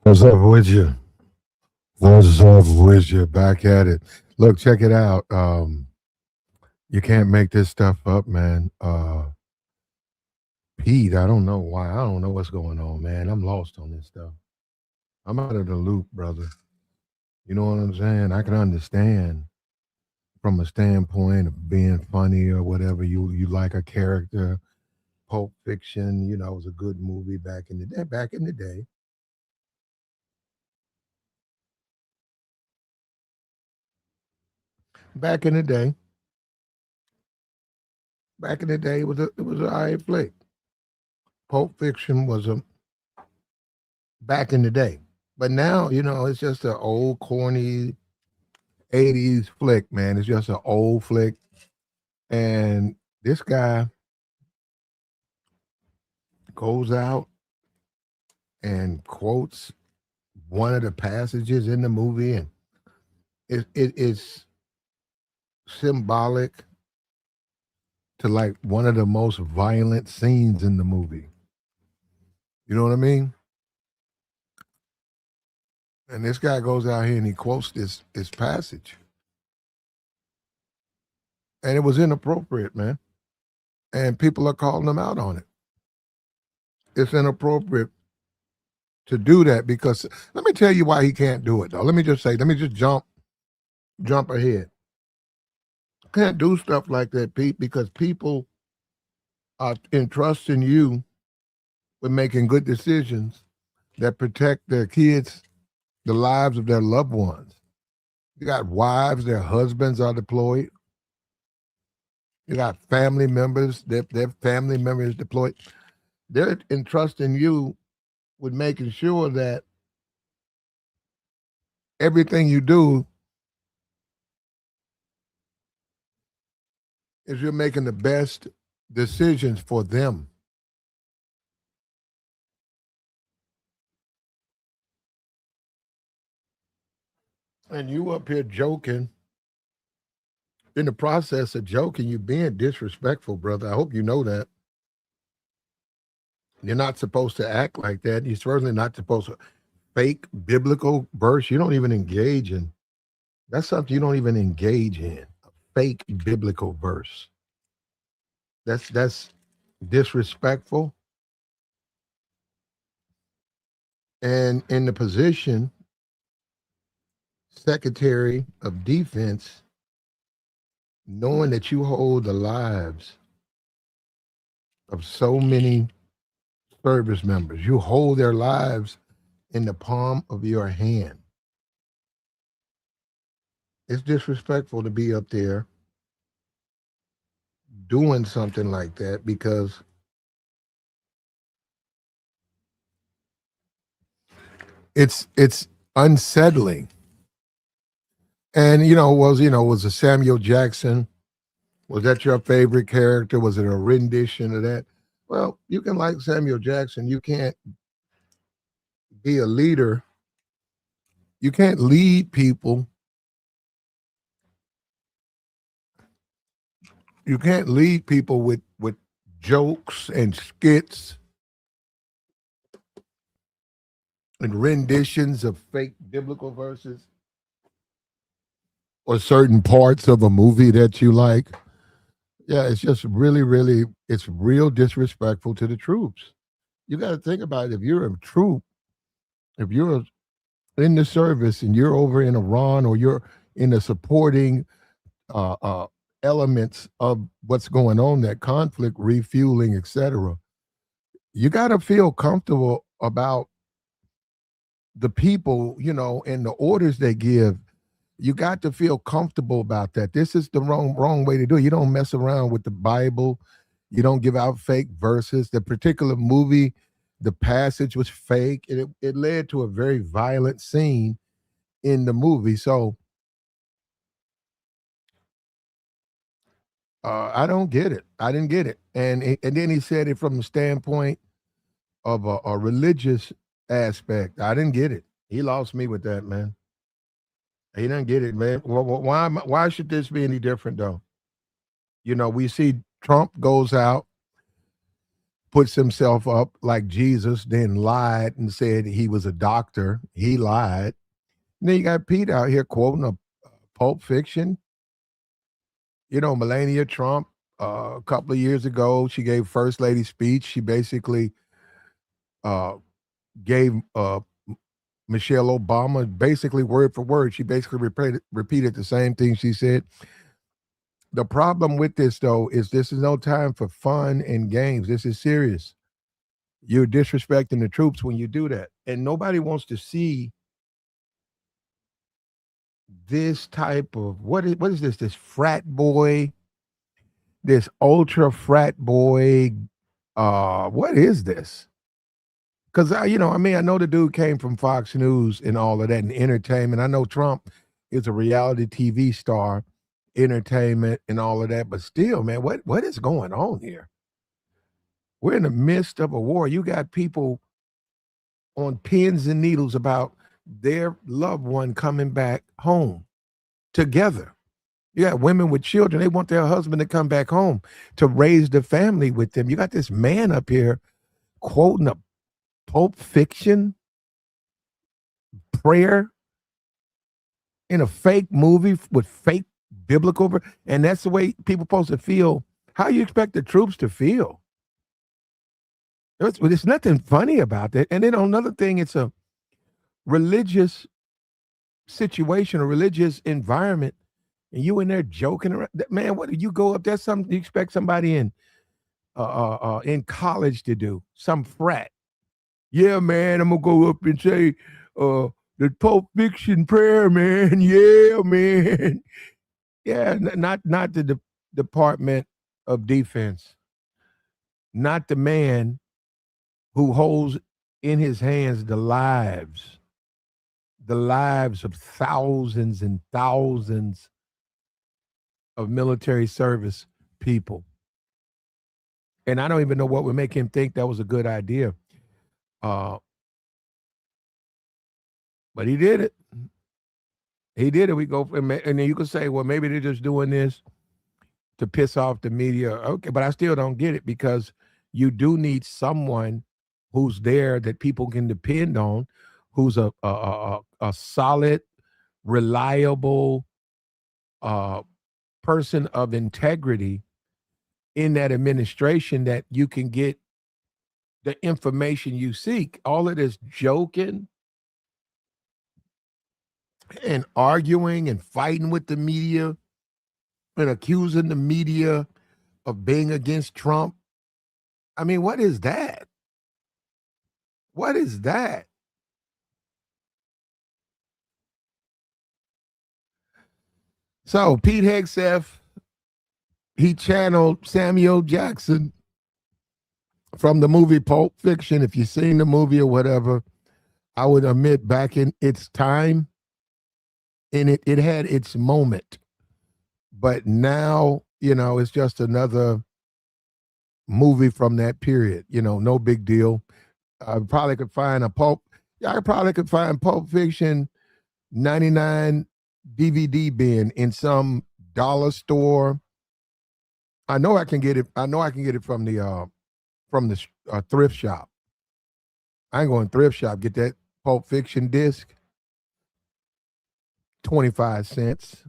What's up with you? What's up with you? Back at it. Look, check it out. You can't make this stuff up, man. Pete, I don't know why. I don't know what's going on, man. I'm lost on this stuff. I'm out of the loop, brother. You know what I'm saying? I can understand from a standpoint of being funny or whatever. You like a character. Pulp Fiction, it was a good movie back in the day. Back in the day. Back in the day. Back in the day, it was an alright flick. Pulp Fiction was a back in the day. But now, it's just an old corny 80s flick, man. It's just an old flick. And this guy goes out and quotes one of the passages in the movie, and it's symbolic to like one of the most violent scenes in the movie. You know what I mean? And this guy goes out here and he quotes this passage. And it was inappropriate, man. And people are calling him out on it. It's inappropriate to do that because let me tell you why he can't do it though. Let me just jump ahead. Can't do stuff like that, Pete, because people are entrusting you with making good decisions that protect their kids, the lives of their loved ones. You got wives, their husbands are deployed. You got family members, their family members deployed. They're entrusting you with making sure that everything you do is you're making the best decisions for them. And you up here joking. In the process of joking, you're being disrespectful, brother. I hope you know that. You're not supposed to act like that. You're certainly not supposed to fake biblical verse. You don't even engage in. That's something you don't even engage in. A fake biblical verse. That's disrespectful. And in the position, Secretary of Defense, knowing that you hold the lives of so many service members, you hold their lives in the palm of your hand. It's disrespectful to be up there doing something like that because it's unsettling. And was a Samuel Jackson? Was that your favorite character? Was it a rendition of that? Well, you can like Samuel Jackson. You can't be a leader. You can't lead people. You can't lead people with jokes and skits and renditions of fake biblical verses or certain parts of a movie that you like. Yeah, it's just really, really, it's real disrespectful to the troops. You got to think about it. If you're a troop, if you're in the service and you're over in Iran or you're in the supporting uh, uh, elements of what's going on, that conflict, refueling, etc., you got to feel comfortable about the people, and the orders they give. You got to feel comfortable about that. This is the wrong way to do it. You don't mess around with the Bible. You don't give out fake verses. The particular movie, the passage was fake. It led to a very violent scene in the movie. So I don't get it. I didn't get it. And then he said it from the standpoint of a religious aspect. I didn't get it. He lost me with that, man. He didn't get it, man. Why should this be any different though? We see Trump goes out puts himself up like Jesus, then lied and said he was a doctor. He lied. And then you got Pete out here quoting a Pulp Fiction. Melania Trump, a couple of years ago, she gave First Lady speech. She basically uh, gave Michelle Obama basically word for word. She basically repeated the same thing she said. The problem with this, though, is this is no time for fun and games. This is serious. You're disrespecting the troops when you do that. And nobody wants to see this type of what is this? This frat boy, this ultra frat boy. What is this? Because I know the dude came from Fox News and all of that and entertainment. I know Trump is a reality TV star, entertainment and all of that, but still, man, what is going on here? We're in the midst of a war. You got people on pins and needles about their loved one coming back home together. You got women with children. They want their husband to come back home to raise the family with them. You got this man up here quoting a Pulp Fiction prayer in a fake movie with fake biblical, and that's the way people supposed to feel. How you expect the troops to feel? There's nothing funny about that. And then on another thing, it's a religious situation, a religious environment, and you in there joking around. Man, what do you go up? That's something you expect somebody in college to do. Some frat. Yeah, man, I'm gonna go up and say the Pulp Fiction prayer, man. Yeah, man. Yeah, not the Department of Defense, not the man who holds in his hands the lives of thousands and thousands of military service people. And I don't even know what would make him think that was a good idea. But he did it. He did it. We go, and then you could say, well, maybe they're just doing this to piss off the media. Okay, but I still don't get it, because you do need someone who's there that people can depend on, who's a solid, reliable person of integrity in that administration, that you can get the information you seek. All of this joking and arguing and fighting with the media and accusing the media of being against Trump. I mean, what is that? What is that? So Pete Hegseth, he channeled Samuel Jackson from the movie Pulp Fiction. If you've seen the movie or whatever, I would admit back in its time, and it had its moment. But now, it's just another movie from that period. No big deal. I probably could find Pulp Fiction 99 DVD bin in some dollar store. I know I can get it from the thrift shop. I ain't going to thrift shop, get that Pulp Fiction disc, 25 cents.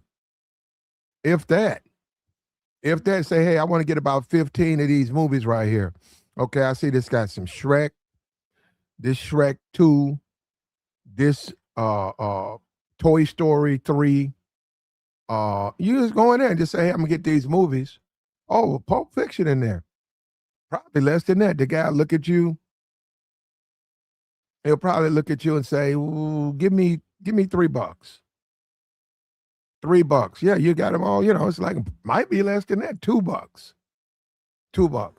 If that, say, hey, I want to get about 15 of these movies right here. Okay, I see this got some Shrek, this Shrek 2, this Toy Story 3. You just go in there and just say, hey, I'm gonna get these movies. Oh, Pulp Fiction in there. Probably less than that. The guy look at you. He'll probably look at you and say, ooh, give me $3. $3. Yeah, you got them all. It's like, might be less than that. $2. $2.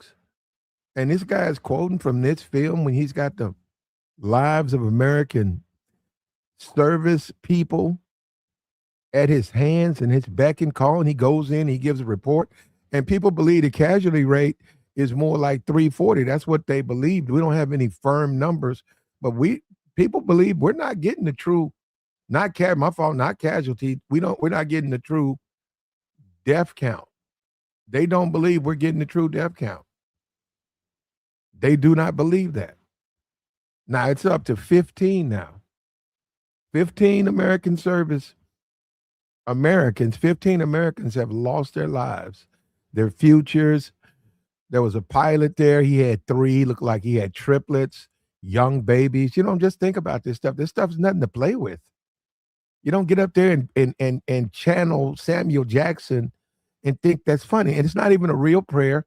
And this guy is quoting from this film when he's got the lives of American service people at his hands and his beck and call, and he goes in, he gives a report, and people believe the casualty rate is more like 340. That's what they believed. We don't have any firm numbers, but people believe we're not getting the true, not casualty. We're not getting the true death count. They don't believe we're getting the true death count. They do not believe that. Now it's up to 15 now. 15 American service Americans, 15 Americans have lost their lives, their futures. There was a pilot there. He had three, looked like he had triplets, young babies. Just think about this stuff. This stuff's nothing to play with. You don't get up there and channel Samuel Jackson and think that's funny. And it's not even a real prayer.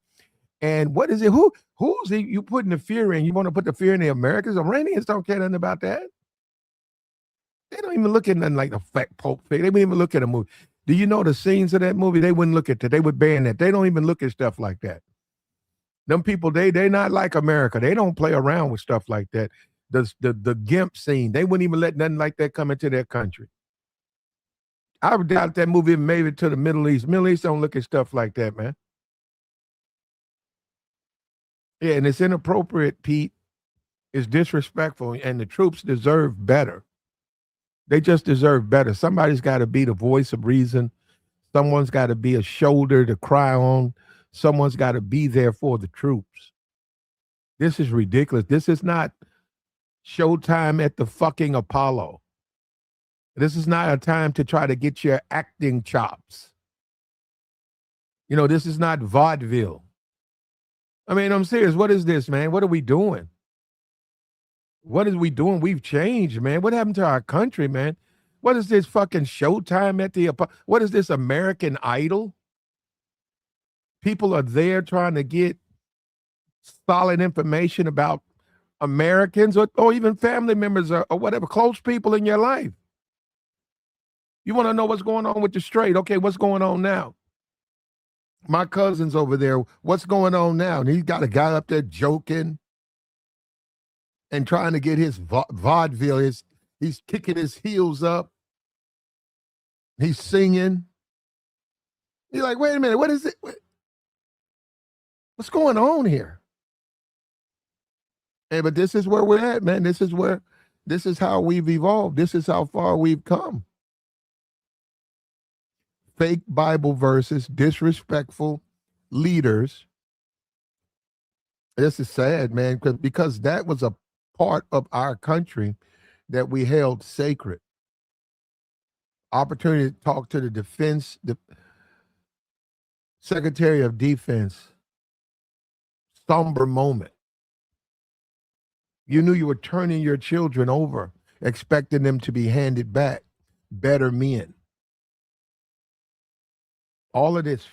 And what is it? Who's it you putting the fear in? You want to put the fear in the Americans? Iranians don't care nothing about that. They don't even look at nothing like the fat Pulp Fiction. They wouldn't even look at a movie. Do you know the scenes of that movie? They wouldn't look at that. They would ban that. They don't even look at stuff like that. Them people, they not like America. They don't play around with stuff like that. The GIMP scene, they wouldn't even let nothing like that come into their country. I would doubt that movie made it to the Middle East. Middle East don't look at stuff like that, man. Yeah, and it's inappropriate, Pete. It's disrespectful, and the troops deserve better. They just deserve better. Somebody's got to be the voice of reason. Someone's got to be a shoulder to cry on. Someone's got to be there for the troops. This is ridiculous. This is not showtime at the fucking Apollo. This is not a time to try to get your acting chops. This is not vaudeville. I mean, I'm serious. What is this, man? What are we doing? What are we doing? We've changed, man. What happened to our country, man? What is this fucking showtime at the Apollo? What is this American Idol? People are there trying to get solid information about Americans or even family members or whatever, close people in your life. You want to know what's going on with the straight? Okay, what's going on now? My cousin's over there. What's going on now? And he's got a guy up there joking and trying to get his vaudeville. He's kicking his heels up. He's singing. He's like, wait a minute, what is it? What's going on here? Hey, but this is where we're at, man. This is how we've evolved. This is how far we've come. Fake Bible verses, disrespectful leaders. This is sad, man, because that was a part of our country that we held sacred. Opportunity to talk to the Secretary of Defense. Somber moment. You knew you were turning your children over, expecting them to be handed back better men. All of this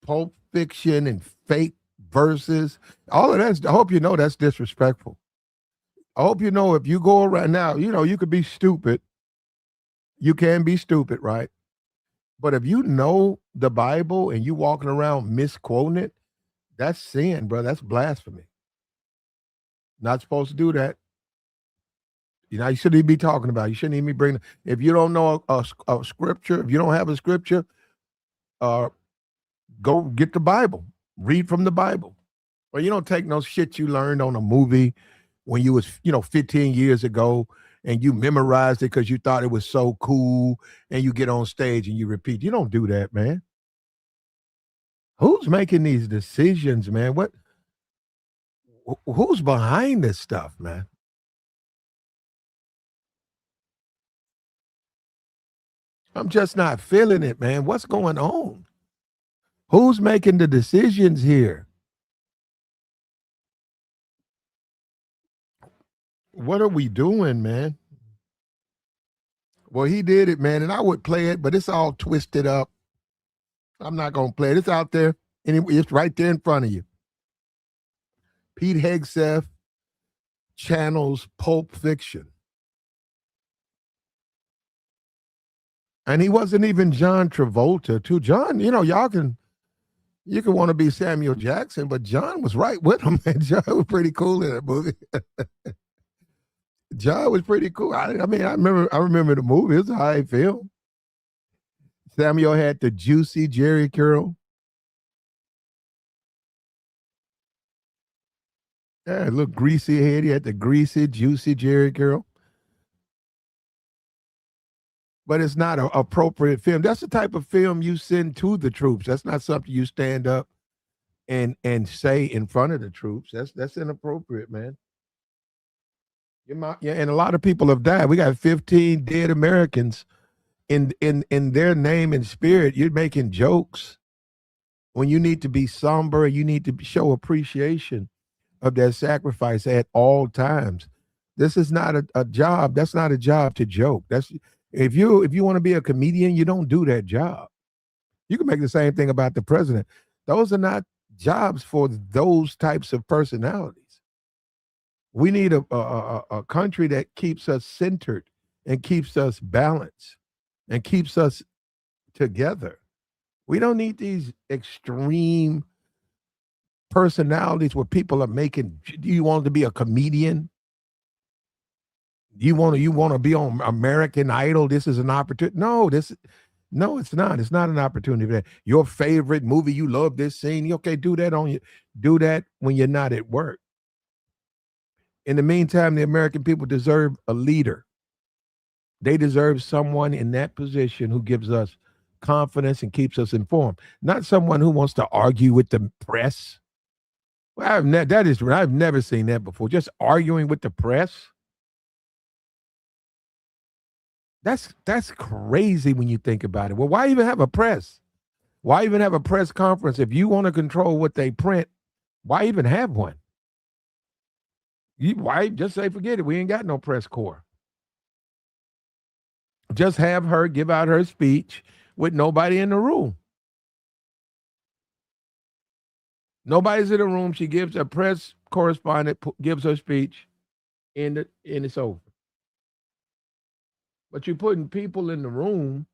Pulp Fiction and fake verses, all of that, I hope you know that's disrespectful. I hope you know if you go around now, you could be stupid. You can be stupid, right? But if you know the Bible and you walking around misquoting it, that's sin, bro. That's blasphemy. Not supposed to do that. You shouldn't even be talking about it. You shouldn't even be bringing. If you don't know a scripture, if you don't have a scripture, go get the Bible. Read from the Bible. Or you don't take no shit you learned on a movie when you was 15 years ago and you memorized it because you thought it was so cool and you get on stage and you repeat. You don't do that, man. Who's making these decisions, man? Who's behind this stuff, man? I'm just not feeling it, man. What's going on? Who's making the decisions here? What are we doing, man? Well, he did it, man, and I would play it, but it's all twisted up. I'm not going to play it. It's out there, and it's right there in front of you. Pete HEGSETH channels Pulp Fiction. And he wasn't even John Travolta, too. John, you can want to be Samuel Jackson, but John was right with him, man. John was pretty cool in that movie. John was pretty cool. I remember the movie. It was a high film. Samuel had the juicy Jerry curl. Yeah, look greasy head. He had the greasy, juicy Jerry curl. But it's not an appropriate film. That's the type of film you send to the troops. That's not something you stand up and say in front of the troops. That's inappropriate, man. Yeah, and a lot of people have died. We got 15 dead Americans in their name and spirit. You're making jokes when you need to be somber. You need to show appreciation of their sacrifice at all times. This is not a job. That's not a job to joke. That's if you want to be a comedian, you don't do that job. You can make the same thing about the president. Those are not jobs for those types of personalities. We need a country that keeps us centered and keeps us balanced and keeps us together. We don't need these extreme personalities where people are making. Do you want to be a comedian? You want to be on American Idol? This is an opportunity. No, it's not. It's not an opportunity for that. Your favorite movie, you love this scene. Okay, do that when you're not at work. In the meantime, the American people deserve a leader. They deserve someone in that position who gives us confidence and keeps us informed, not someone who wants to argue with the press. Well, I've never seen that before. Just arguing with the press. That's crazy when you think about it. Well, why even have a press? Why even have a press conference if you want to control what they print? Why even have one? Why just say forget it? We ain't got no press corps. Just have her give out her speech with nobody in the room. Nobody's in the room. She gives a press correspondent gives her speech, and it's over. But you're putting people in the room,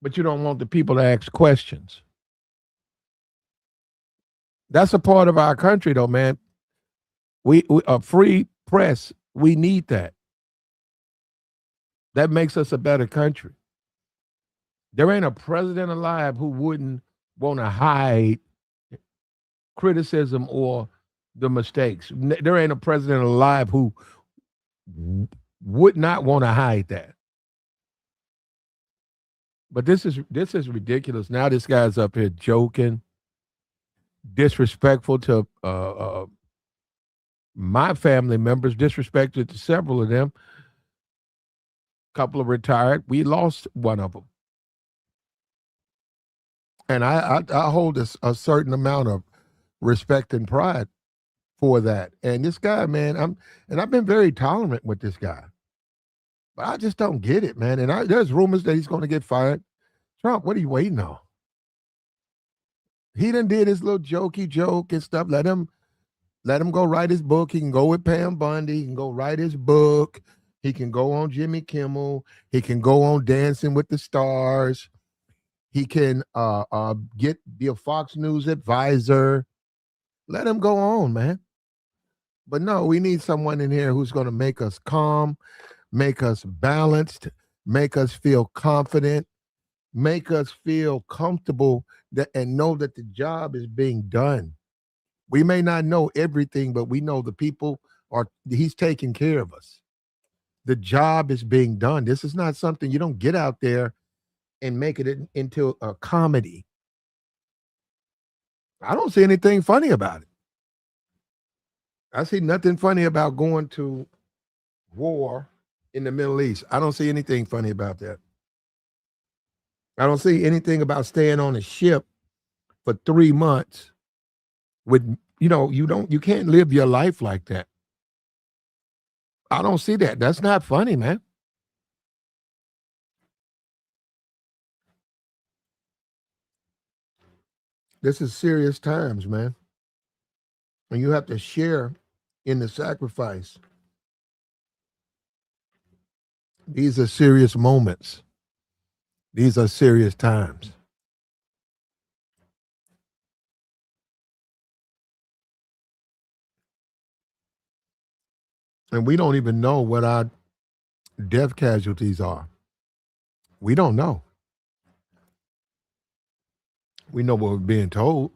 but you don't want the people to ask questions. That's a part of our country, though, man. We a free press. We need that. That makes us a better country. There ain't a president alive who wouldn't want to hide criticism or the mistakes. There ain't a president alive who would not want to hide that. But this is ridiculous. Now this guy's up here joking, disrespectful to my family members, disrespected to several of them. A couple of retired. We lost one of them. And I hold a certain amount of respect and pride for that. And this guy, man, I've been very tolerant with this guy. But I just don't get it, man. And there's rumors that he's going to get fired. Trump, what are you waiting on? He done did his little jokey joke and stuff. Let him go write his book. He can go with Pam Bundy. He can go write his book. He can go on Jimmy Kimmel. He can go on Dancing with the Stars. He can be a Fox News advisor. Let him go on, man. But no, we need someone in here who's going to make us calm, make us balanced, make us feel confident, make us feel comfortable and know that the job is being done. We may not know everything, but we know the people he's taking care of us. The job is being done. This is not something you don't get out there and make it into a comedy. I don't see anything funny about it. I see nothing funny about going to war in the Middle East. I don't see anything funny about that. I don't see anything about staying on a ship for 3 months with, you can't live your life like that. I don't see that. That's not funny, man. This is serious times, man. And you have to share in the sacrifice. These are serious moments. These are serious times. And we don't even know what our death casualties are. We don't know. We know what we're being told,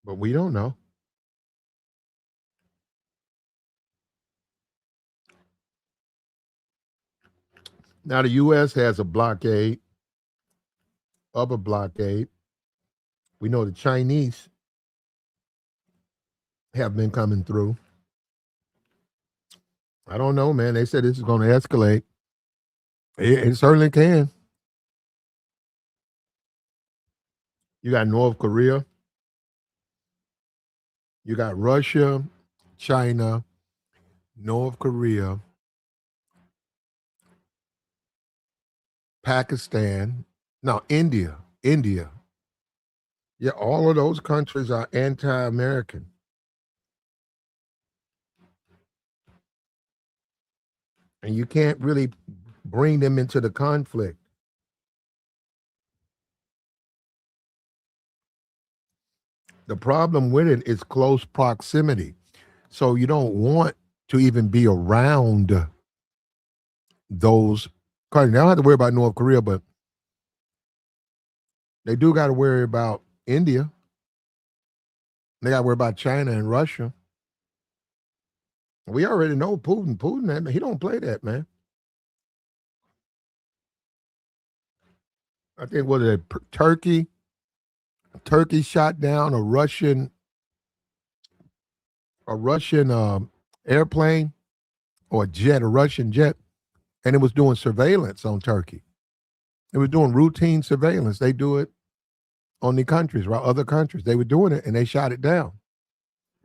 but we don't know. Now, the U.S. has a blockade of a blockade We know the Chinese have been coming through. I don't know, man. They said this is going to escalate. It certainly can. You got North Korea, you got Russia, China, North Korea, Pakistan, no, India, India. Yeah, all of those countries are anti-American, and you can't really bring them into the conflict. The problem with it is close proximity. So you don't want to even be around those countries. They don't have to worry about North Korea, but they do got to worry about India. They got to worry about China and Russia. We already know Putin. Putin, man, he don't play that, man. I think what it Turkey. Turkey shot down a Russian airplane or a Russian jet, and it was doing surveillance on Turkey. It was doing routine surveillance. They do it on the countries, right? Other countries. They were doing it, and they shot it down.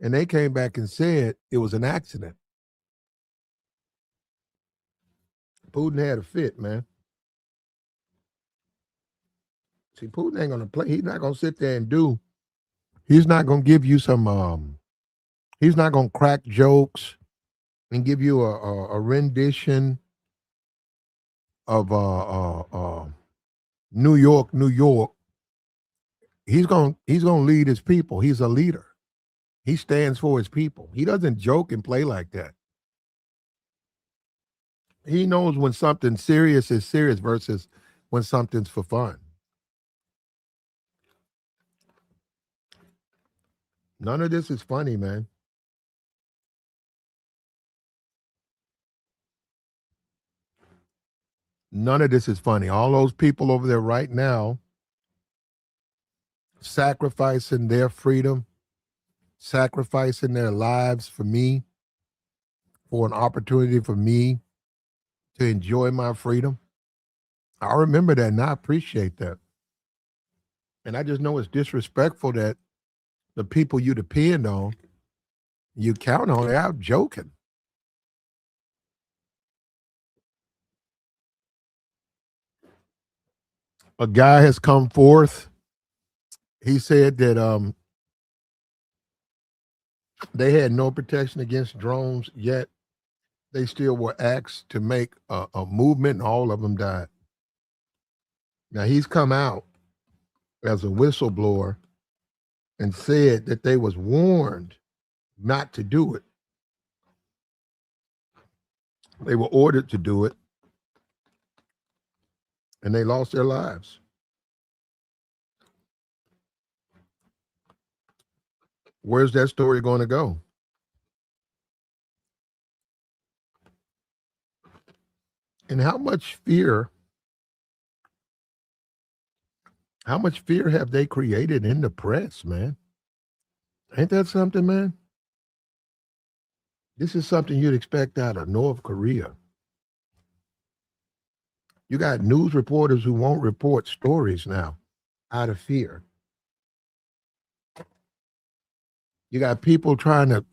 And they came back and said it was an accident. Putin had a fit, man. See, Putin ain't gonna play. He's not gonna sit there and do. He's not gonna give you some. He's not gonna crack jokes and give you a rendition of New York, New York. He's gonna lead his people. He's a leader. He stands for his people. He doesn't joke and play like that. He knows when something serious is serious versus when something's for fun. None of this is funny, man. None of this is funny. All those people over there right now sacrificing their freedom, sacrificing their lives for me, for an opportunity for me to enjoy my freedom. I remember that and I appreciate that. And I just know it's disrespectful that the people you depend on, you count on, they're out joking. A guy has come forth. He said that they had no protection against drones, yet they still were asked to make a movement, and all of them died. Now he's come out as a whistleblower and said that they was warned not to do it. They were ordered to do it, and they lost their lives. Where's that story going to go? And how much fear have they created in the press, man? Ain't that something, man? This is something you'd expect out of North Korea. You got news reporters who won't report stories now out of fear. You got people trying to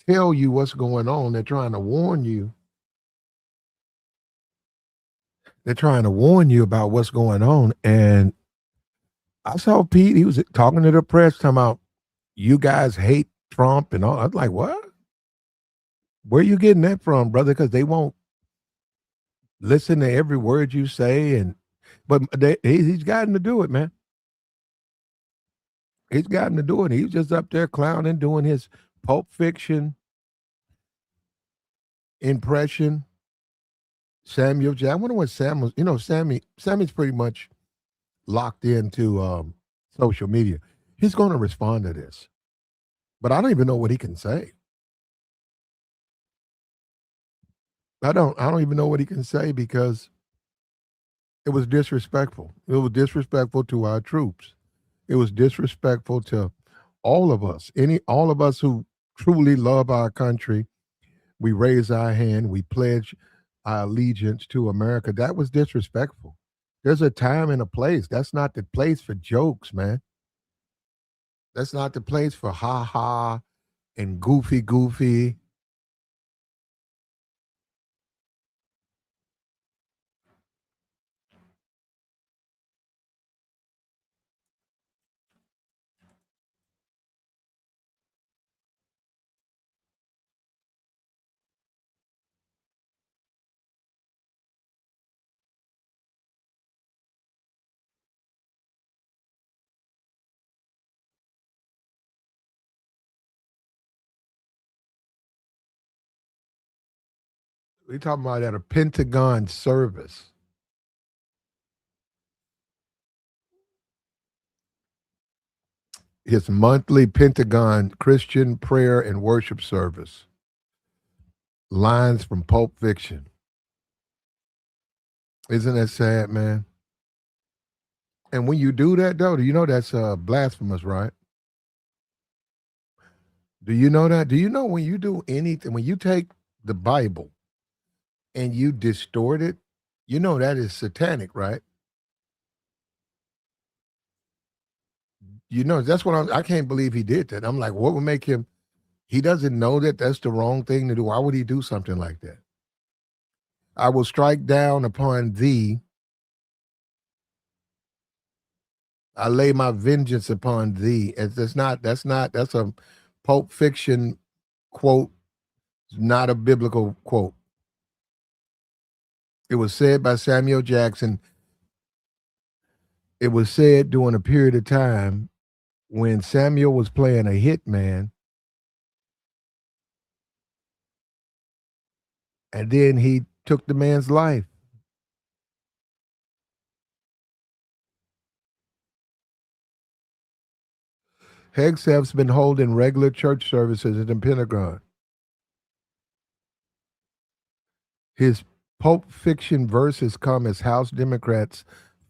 tell you what's going on. They're trying to warn you. They're trying to warn you about what's going on. And I saw Pete, he was talking to the press, talking about you guys hate Trump and all. I was like, what? Where you getting that from, brother? Because they won't listen to every word you say. But he's gotten to do it, man. He's gotten to do it. He's just up there clowning, doing his Pulp Fiction impression. Samuel J. I wonder what Sam was. Sammy's pretty much locked into social media. He's going to respond to this, but I don't even know what he can say. I don't even know what he can say because it was disrespectful. It was disrespectful to our troops. It was disrespectful to all of us. All of us who truly love our country. We raise our hand. We pledge our allegiance to America. That was disrespectful. There's a time and a place. That's not the place for jokes, man. That's not the place for ha ha and goofy. We talking about at a Pentagon service, his monthly Pentagon Christian prayer and worship service. Lines from Pulp Fiction. Isn't that sad, man? And when you do that, though, do you know that's blasphemous, right? Do you know that? Do you know when you do anything, when you take the Bible and you distort it, you know that is satanic, right? You know, that's what I can't believe he did that. I'm like, what would make him? He doesn't know that that's the wrong thing to do. Why would he do something like that? I will strike down upon thee. I lay my vengeance upon thee. That's a Pulp Fiction quote, not a biblical quote. It was said by Samuel Jackson. It was said during a period of time when Samuel was playing a hitman, and then he took the man's life. HEGSETH's been holding regular church services at the Pentagon. His Pulp Fiction verses come as House Democrats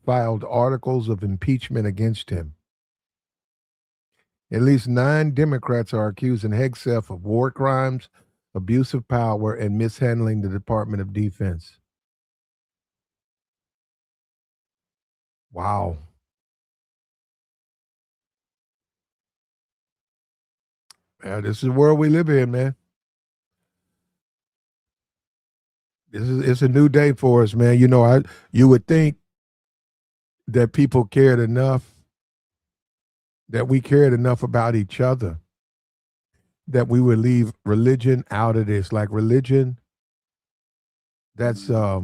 filed articles of impeachment against him. At least 9 Democrats are accusing HEGSETH of war crimes, abuse of power, and mishandling the Department of Defense. Wow. Yeah, this is the world we live in, man. It's a new day for us, man. You know, you would think that people cared enough, that we cared enough about each other, that we would leave religion out of this. Like religion, that's a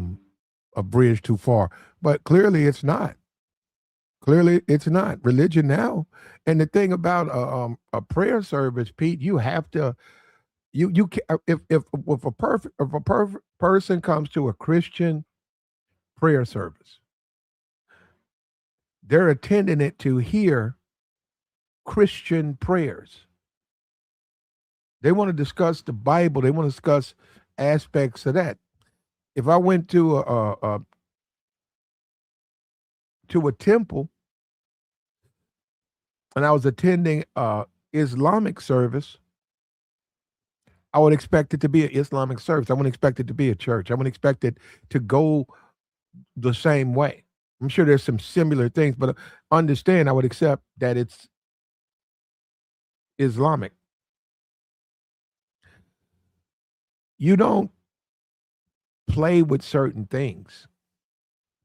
bridge too far. But clearly it's not. Clearly it's not. Religion now. And the thing about a prayer service, Pete, you have to if a perfect person comes to a Christian prayer service, they're attending it to hear Christian prayers. They want to discuss the Bible. They want to discuss aspects of that. If I went to a temple and I was attending Islamic service, I would expect it to be an Islamic service. I wouldn't expect it to be a church. I wouldn't expect it to go the same way. I'm sure there's some similar things, but understand I would accept that it's Islamic. You don't play with certain things.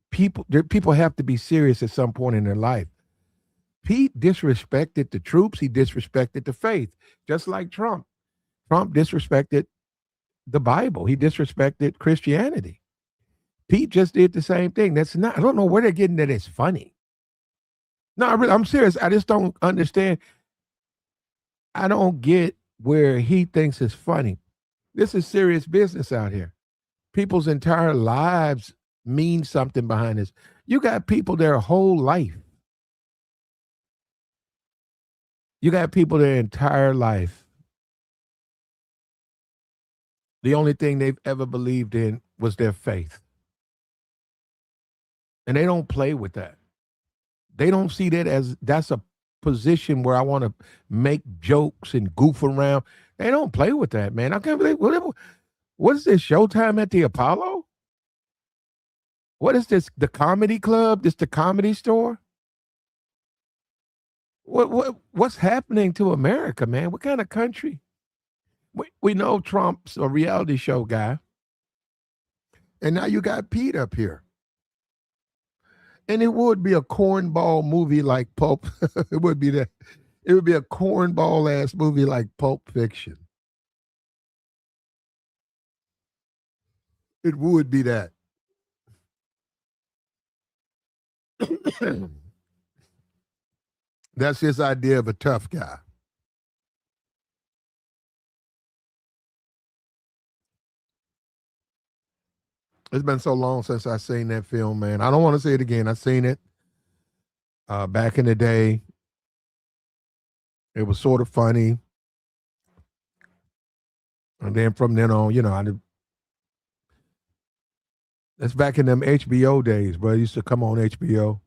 People have to be serious at some point in their life. Pete disrespected the troops. He disrespected the faith, just like Trump. Trump disrespected the Bible. He disrespected Christianity. Pete just did the same thing. That's not. I don't know where they're getting that it's funny. No, I'm serious. I just don't understand. I don't get where he thinks it's funny. This is serious business out here. People's entire lives mean something behind this. You got people their whole life. You got people their entire life. The only thing they've ever believed in was their faith. And they don't play with that. They don't see that as that's a position where I want to make jokes and goof around. They don't play with that, man. I can't believe what is this, Showtime at the Apollo? What is this? The comedy club? This the comedy store? What's happening to America, man? What kind of country? We know Trump's a reality show guy, and now you got Pete up here. And it would be a cornball movie like Pulp. It would be that. It would be a cornball ass movie like Pulp Fiction. It would be that. That's his idea of a tough guy. It's been so long since I seen that film, man. I don't want to see it again. I seen it back in the day. It was sort of funny, and then from then on, that's back in them HBO days, bro. It used to come on HBO,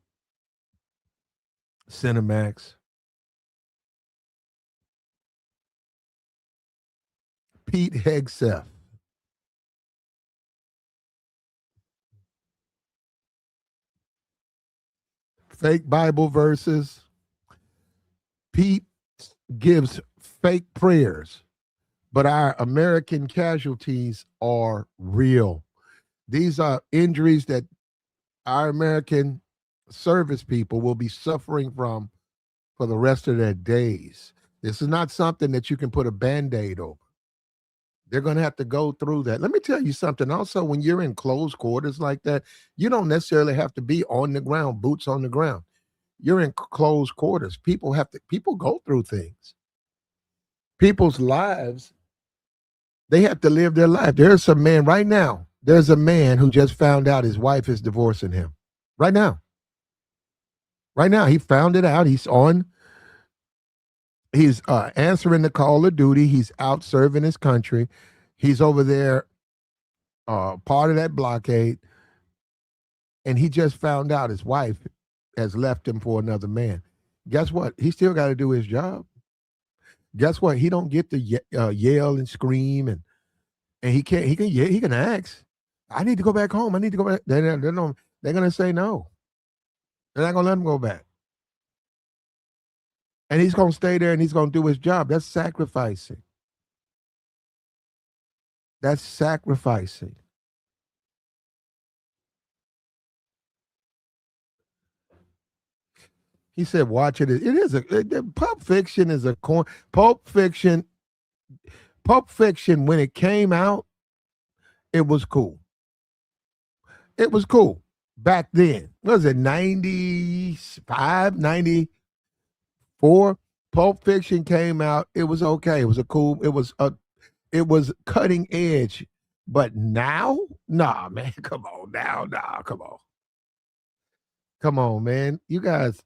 Cinemax. Pete Hegseth. Fake Bible verses. Pete gives fake prayers, but our American casualties are real. These are injuries that our American service people will be suffering from for the rest of their days. This is not something that you can put a band-aid over. They're going to have to go through that. Let me tell you something. Also, when you're in close quarters like that, you don't necessarily have to be on the ground, boots on the ground. You're in close quarters. People go through things. People's lives, they have to live their life. There's some man right now. There's a man who just found out his wife is divorcing him. Right now. Right now, he found it out. He's answering the call of duty. He's out serving his country. He's over there, part of that blockade. And he just found out his wife has left him for another man. Guess what? He still got to do his job. Guess what? He don't get to yell and scream, and he can't. He can ask. I need to go back home. I need to go back. They're gonna say no. They're not gonna let him go back. And he's gonna stay there and he's gonna do his job. That's sacrificing. That's sacrificing. He said, "Watch it. It is Pulp Fiction is a corn. Pulp Fiction. Pulp Fiction. When it came out, it was cool. It was cool back then. What was it 95, 94? Pulp Fiction came out. It was okay. It was it was cutting edge. But now, nah, man, come on now, nah, come on, man. You guys,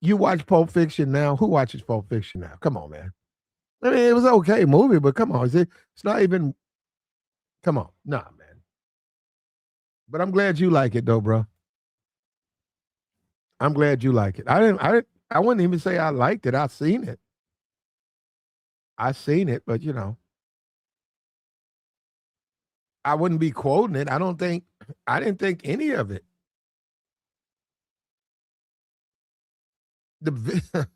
you watch Pulp Fiction now? Who watches Pulp Fiction now? Come on, man. I mean, it was an okay movie, but come on, it's not even. Come on, nah, man. But I'm glad you like it, though, bro. I'm glad you like it. I wouldn't even say I liked it. I seen it. I seen it, but I wouldn't be quoting it. I didn't think any of it. The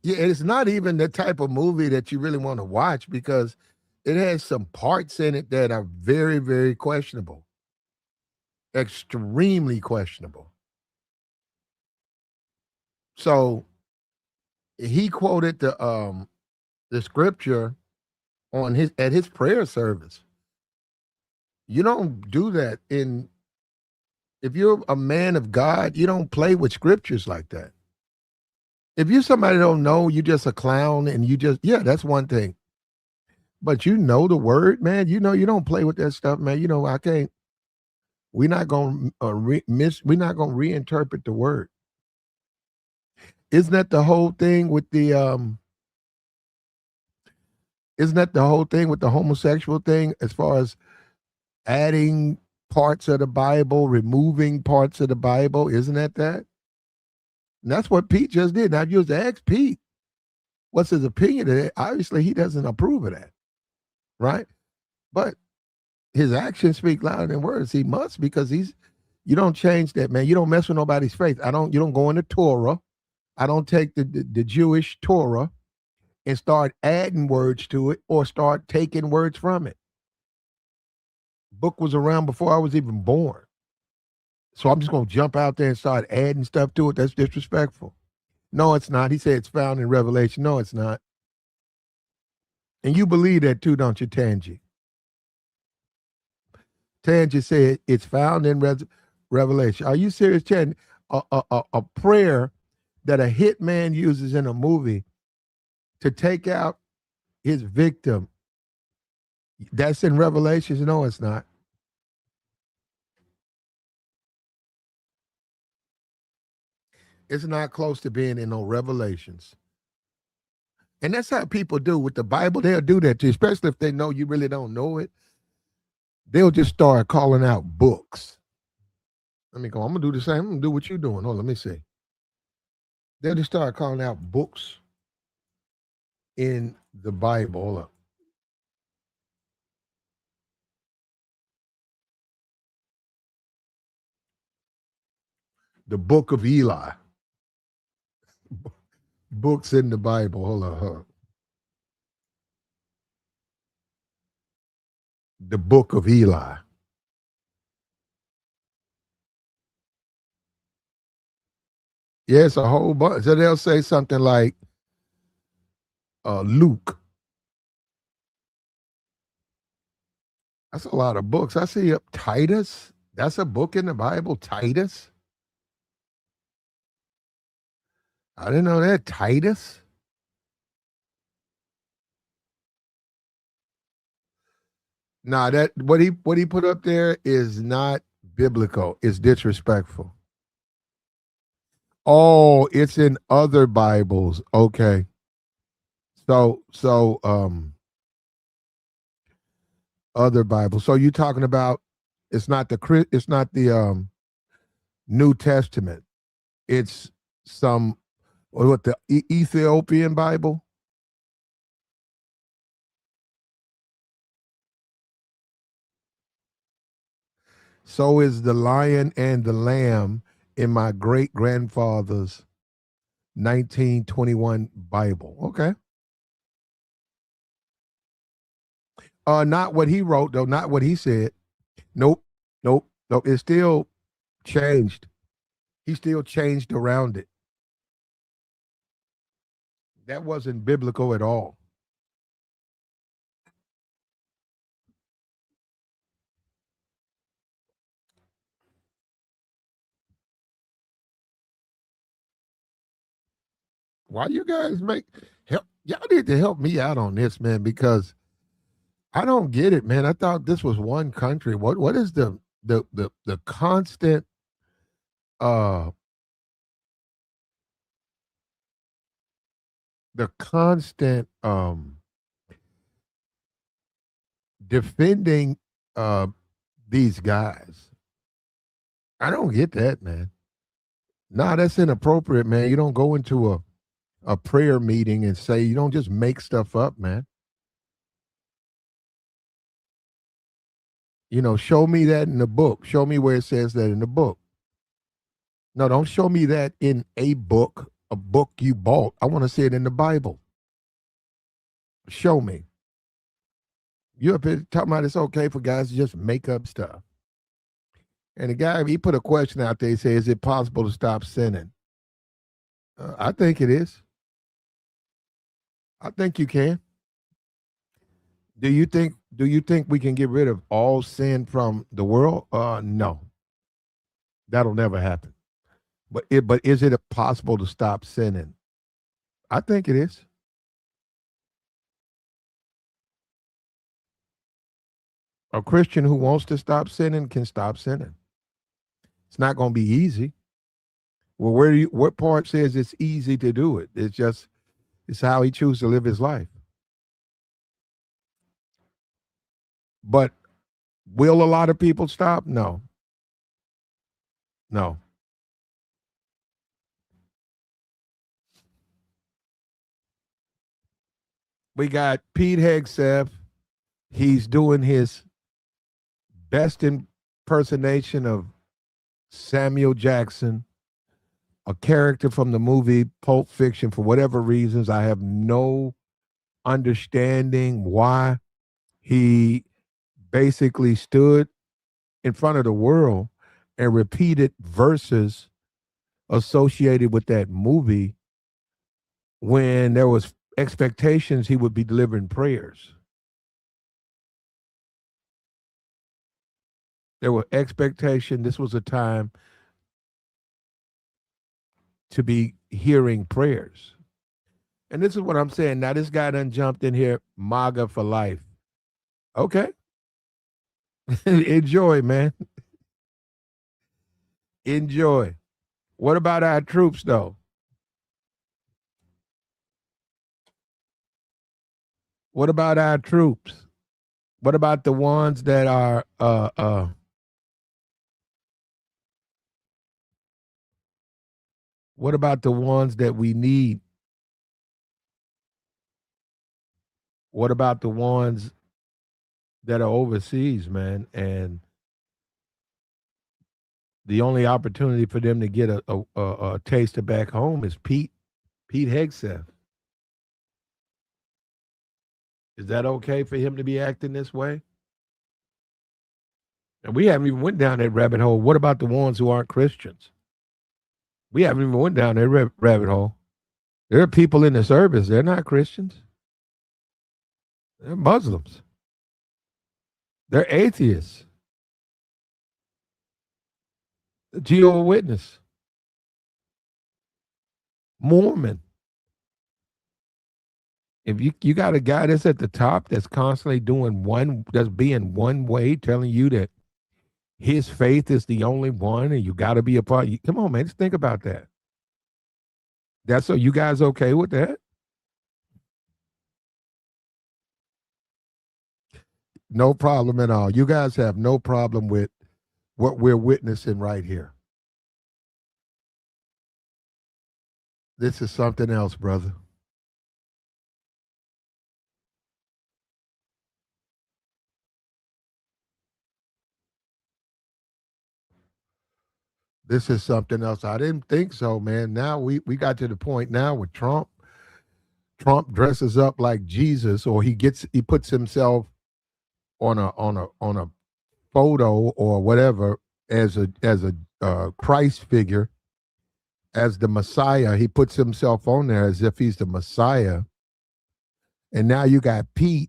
Yeah, it's not even the type of movie that you really want to watch because it has some parts in it that are very, very questionable, extremely questionable. So he quoted the scripture on his prayer service. You don't do that if you're a man of God, you don't play with scriptures like that. If you're somebody don't know, you just a clown and that's one thing. But you know the word, man. You don't play with that stuff, man. I can't. We're not gonna we're not gonna reinterpret the word. Isn't that the whole thing with the Isn't that the whole thing with the homosexual thing as far as adding parts of the Bible, removing parts of the Bible? Isn't that? And that's what Pete just did. Now, if you was to ask Pete, what's his opinion of it? Obviously, he doesn't approve of that, right? But his actions speak louder than words. He must, because you don't change that, man. You don't mess with nobody's faith. You don't go into Torah. I don't take the Jewish Torah and start adding words to it or start taking words from it. Book was around before I was even born. So I'm just going to jump out there and start adding stuff to it. That's disrespectful. No, it's not. He said it's found in Revelation. No, it's not. And you believe that too, don't you, Tangi? Tangi said it's found in Revelation. Are you serious, Tangi? A prayer that a hitman uses in a movie to take out his victim, that's in Revelations? No, it's not. It's not close to being in no Revelations. And that's how people do with the Bible. They'll do that to you, especially if they know you really don't know it. They'll just start calling out books. Let me go. I'm gonna do the same. I'm gonna do what you're doing. Hold on, let me see. They'll just start calling out books in the Bible. Hold up. The book of Eli. Books in the Bible. Hold on, hold on. The book of Eli. Yeah, it's a whole bunch. So they'll say something like Luke. That's a lot of books. I see up Titus. That's a book in the Bible, Titus. I didn't know that. Titus. Nah, that what he put up there is not biblical. It's disrespectful. Oh, it's in other Bibles. Okay. So other Bibles. So you talking about it's not the New Testament. It's some what the Ethiopian Bible. So is the Lion and the Lamb in my great grandfather's 1921 Bible. Okay. Not what he wrote though, not what he said. Nope. Nope. Nope. It still changed. He still changed around it. That wasn't biblical at all. Why you guys make help? Y'all need to help me out on this, man, because I don't get it, man. I thought this was one country. What is the constant uh the constant defending uh these guys? I don't get that, man. Nah, that's inappropriate, man. You don't go into a prayer meeting and say you don't just make stuff up, man. Show me that in the book. Show me where it says that in the book. No, don't show me that in a book you bought. I want to see it in the Bible. Show me. You up here talking about it's okay for guys to just make up stuff. And the guy, he put a question out there. He said, is it possible to stop sinning? I think it is. I think you can. Do you think we can get rid of all sin from the world? No. That'll never happen. But is it possible to stop sinning? I think it is. A Christian who wants to stop sinning can stop sinning. It's not going to be easy. Well, what part says it's easy to do it? It's how he chooses to live his life. But will a lot of people stop? No. No. We got Pete Hegseth. He's doing his best impersonation of Samuel Jackson, a character from the movie Pulp Fiction. For whatever reasons, I have no understanding why he basically stood in front of the world and repeated verses associated with that movie when there was expectations he would be delivering prayers. There were expectations. This was a time to be hearing prayers. And this is what I'm saying. Now, this guy done jumped in here, MAGA for life. Okay. Enjoy, man. Enjoy. What about our troops, though? What about our troops? What about the ones that are what about the ones that we need? What about the ones that are overseas, man? And the only opportunity for them to get a taster back home is Pete Hegseth. Is that okay for him to be acting this way? And we haven't even went down that rabbit hole. What about the ones who aren't Christians? We haven't even went down that rabbit hole. There are people in the service. They're not Christians. They're Muslims. They're atheists. Jehovah's Witness. Mormon. If you got a guy that's at the top that's constantly that's being one way, telling you that his faith is the only one and you got to be a part. Come on, man, just think about that. That's so you guys okay with that? No problem at all. You guys have no problem with what we're witnessing right here. This is something else, brother. This is something else. I didn't think so, man. Now we got to the point now with Trump. Trump dresses up like Jesus, or he puts himself on a photo or whatever as a Christ figure, as the Messiah. He puts himself on there as if he's the Messiah. And now you got Pete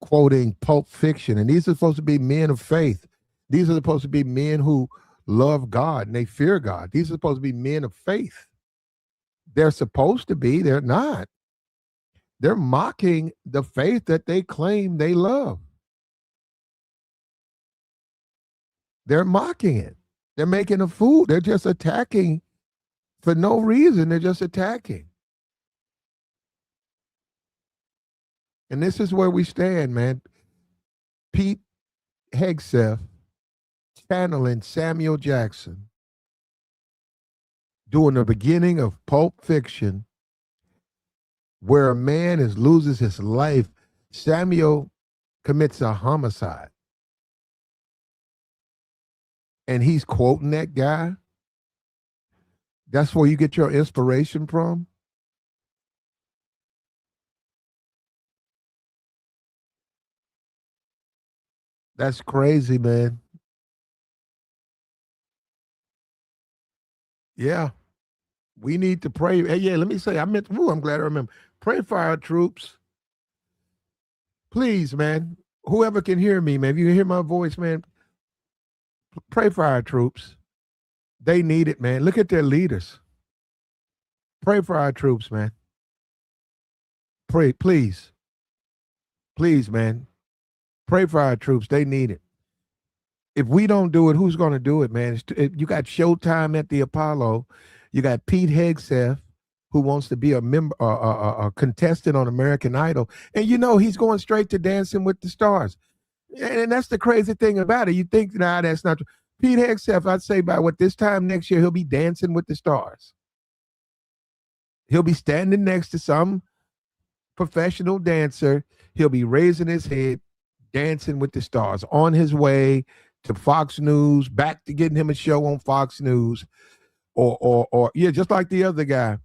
quoting Pulp Fiction, and these are supposed to be men of faith. These are supposed to be men who love God and they fear God. These are supposed to be men of faith. They're supposed to be. They're not. They're mocking the faith that they claim they love. They're mocking it. They're making a fool. They're just attacking for no reason. They're just attacking. And this is where we stand, man. Pete Hegseth channeling Samuel Jackson, doing the beginning of Pulp Fiction, where a man loses his life. Samuel commits a homicide. And he's quoting that guy. That's where you get your inspiration from. That's crazy, man. Yeah. We need to pray. Hey, yeah, let me say, I'm glad I remember. Pray for our troops. Please, man. Whoever can hear me, man. If you can hear my voice, man, pray for our troops. They need it, man. Look at their leaders. Pray for our troops, man. Pray, please. Please, man. Pray for our troops. They need it. If we don't do it, who's going to do it, man? You got Showtime at the Apollo. You got Pete Hegseth, who wants to be a member, a contestant on American Idol, and you know he's going straight to Dancing with the Stars. And that's the crazy thing about it. You think, nah, that's not true. Pete Hegseth, I'd say by this time next year, he'll be Dancing with the Stars. He'll be standing next to some professional dancer. He'll be raising his head, dancing with the stars, on his way to Fox News, back to getting him a show on Fox News, or yeah, just like the other guy,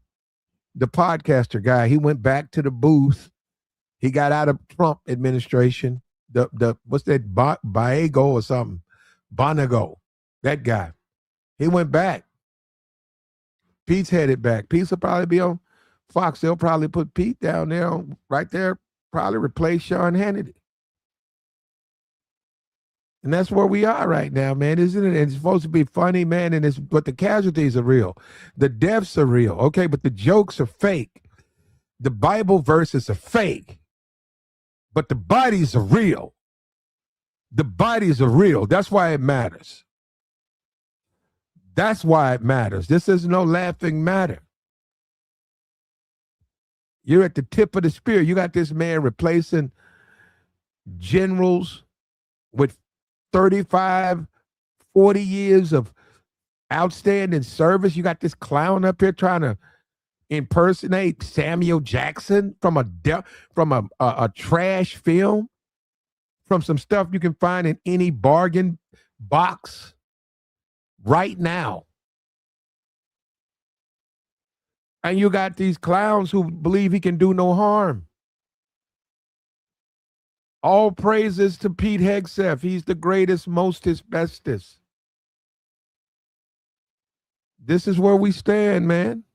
the podcaster guy. He went back to the booth. He got out of Trump administration. The what's that, Baego or something, Bonago, that guy. He went back. Pete's headed back. Pete will probably be on Fox. They'll probably put Pete down there, right there, probably replace Sean Hannity. And that's where we are right now, man, isn't it? It's supposed to be funny, man, but the casualties are real. The deaths are real, okay, but the jokes are fake. The Bible verses are fake, but the bodies are real. The bodies are real. That's why it matters. That's why it matters. This is no laughing matter. You're at the tip of the spear. You got this man replacing generals with 35, 40 years of outstanding service. You got this clown up here trying to impersonate Samuel Jackson from a trash film, from some stuff you can find in any bargain box right now. And you got these clowns who believe he can do no harm. All praises to Pete HEGSETH. He's the greatest, mostest, bestest. This is where we stand, man.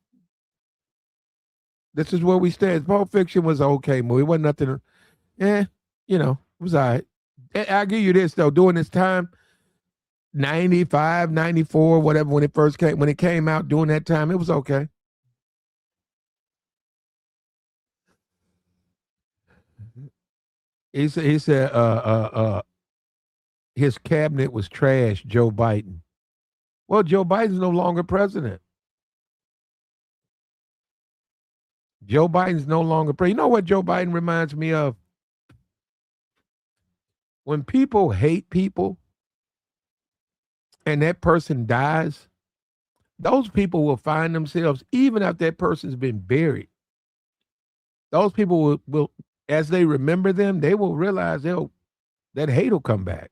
This is where we stand. Pulp Fiction was an okay movie. It wasn't nothing, it was all right. I'll give you this, though. During this time, 95, 94, whatever, when it came out during that time, it was okay. He said his cabinet was trash, Joe Biden. Well, Joe Biden's no longer president. Joe Biden's no longer president. You know what Joe Biden reminds me of? When people hate people and that person dies, those people will find themselves, even after that person's been buried, those people will as they remember them, they will realize that hate will come back.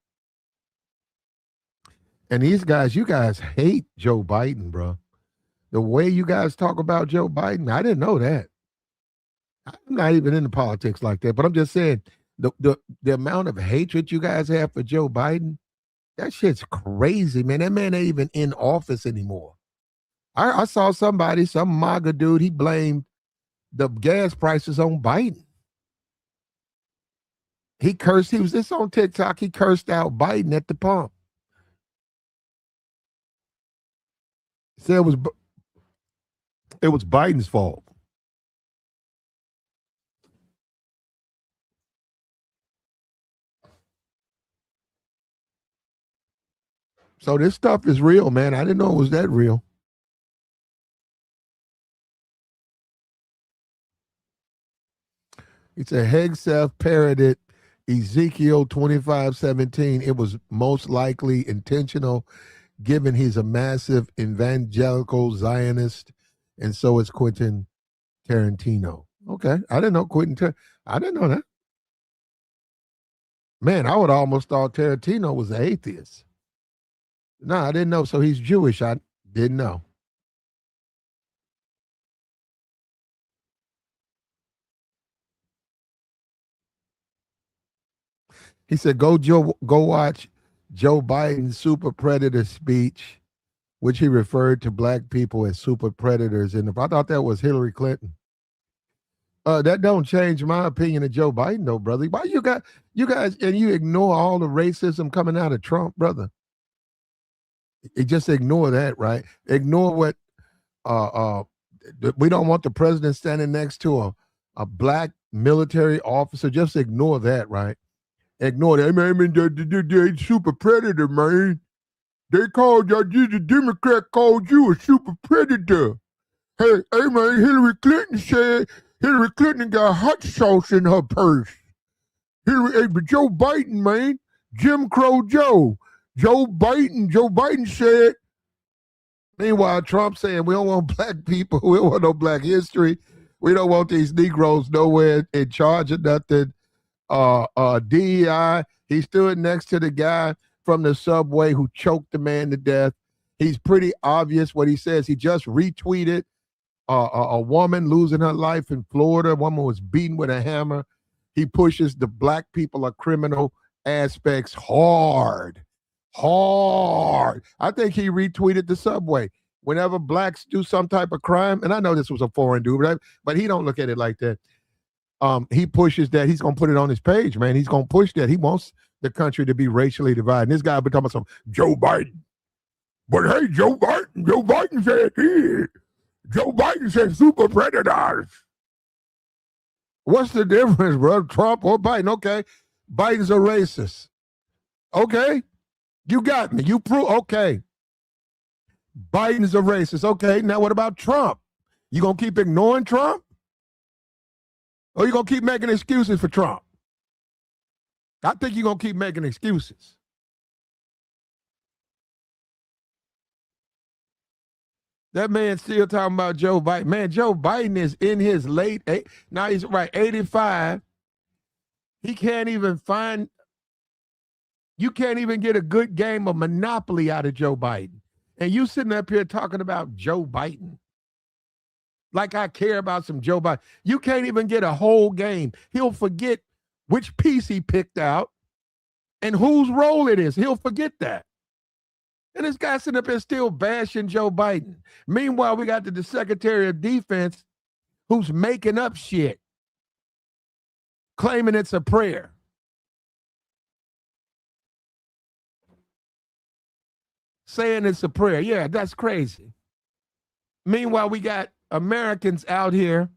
And these guys, you guys hate Joe Biden, bro. The way you guys talk about Joe Biden, I didn't know that. I'm not even into politics like that, but I'm just saying the amount of hatred you guys have for Joe Biden, that shit's crazy, man. That man ain't even in office anymore. I saw some MAGA dude, he blamed the gas prices on Biden. He cursed. He was just on TikTok. He cursed out Biden at the pump. He said it was Biden's fault. So this stuff is real, man. I didn't know it was that real. He said HEGSETH parroted Ezekiel 25:17. It was most likely intentional, given he's a massive evangelical Zionist, and so is Quentin Tarantino. Okay, I didn't know I didn't know that. Man, I would almost thought Tarantino was an atheist. No, I didn't know. So he's Jewish. I didn't know. He said, go watch Joe Biden's super predator speech, which he referred to black people as super predators. And I thought that was Hillary Clinton. That don't change my opinion of Joe Biden, though, brother. Why you guys, and you ignore all the racism coming out of Trump, brother? You just ignore that, right? Ignore what we don't want the president standing next to a black military officer. Just ignore that, right? Ignore that. I mean, the super predator, man. They called you, the Democrat called you a super predator. Hey, man, Hillary Clinton said Hillary Clinton got hot sauce in her purse. But Joe Biden, man, Jim Crow Joe. Joe Biden said, meanwhile, Trump saying we don't want black people, we don't want no black history. We don't want these Negroes nowhere in charge of nothing. DEI. He stood next to the guy from the subway who choked the man to death. He's pretty obvious what he says. He just retweeted a woman losing her life in Florida. A woman was beaten with a hammer. He pushes the black people are criminal aspects hard. I think he retweeted the subway. Whenever blacks do some type of crime, and I know this was a foreign dude, but he don't look at it like that. He pushes that. He's gonna put it on his page, man. He's gonna push that. He wants the country to be racially divided. And this guy been talking about some Joe Biden. But hey, Joe Biden said here. Joe Biden said super predators. What's the difference, bro? Trump or Biden? Okay. Biden's a racist. Okay. You got me. You prove. Okay. Biden's a racist. Okay. Now what about Trump? You gonna keep ignoring Trump? Or you gonna keep making excuses for Trump? I think you're gonna keep making excuses. That man still talking about Joe Biden. Man, Joe Biden is in his late now he's right 85. He can't even find. You can't even get a good game of Monopoly out of Joe Biden, and you sitting up here talking about Joe Biden. Like I care about some Joe Biden. You can't even get a whole game. He'll forget which piece he picked out and whose role it is. He'll forget that. And this guy sitting up here still bashing Joe Biden. Meanwhile, we got the Secretary of Defense who's making up shit, claiming it's a prayer. Saying it's a prayer. Yeah, that's crazy. Meanwhile, we got Americans out here.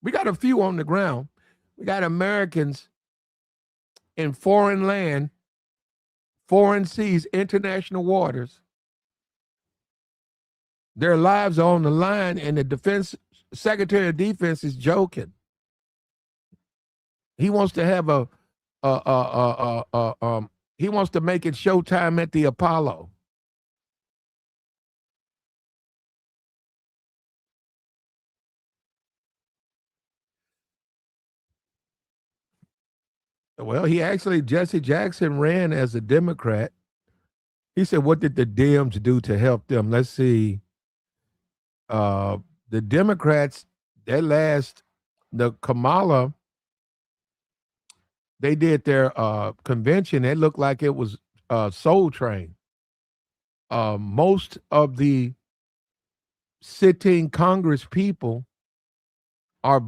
We got a few on the ground. We got Americans in foreign land, foreign seas, international waters. Their lives are on the line, and the defense Secretary of Defense is joking. He wants to have he wants to make it showtime at the Apollo. Well, Jesse Jackson ran as a Democrat. He said, what did the Dems do to help them? Let's see. The Democrats, the Kamala, they did their convention. It looked like it was Soul Train. Most of the sitting Congress people are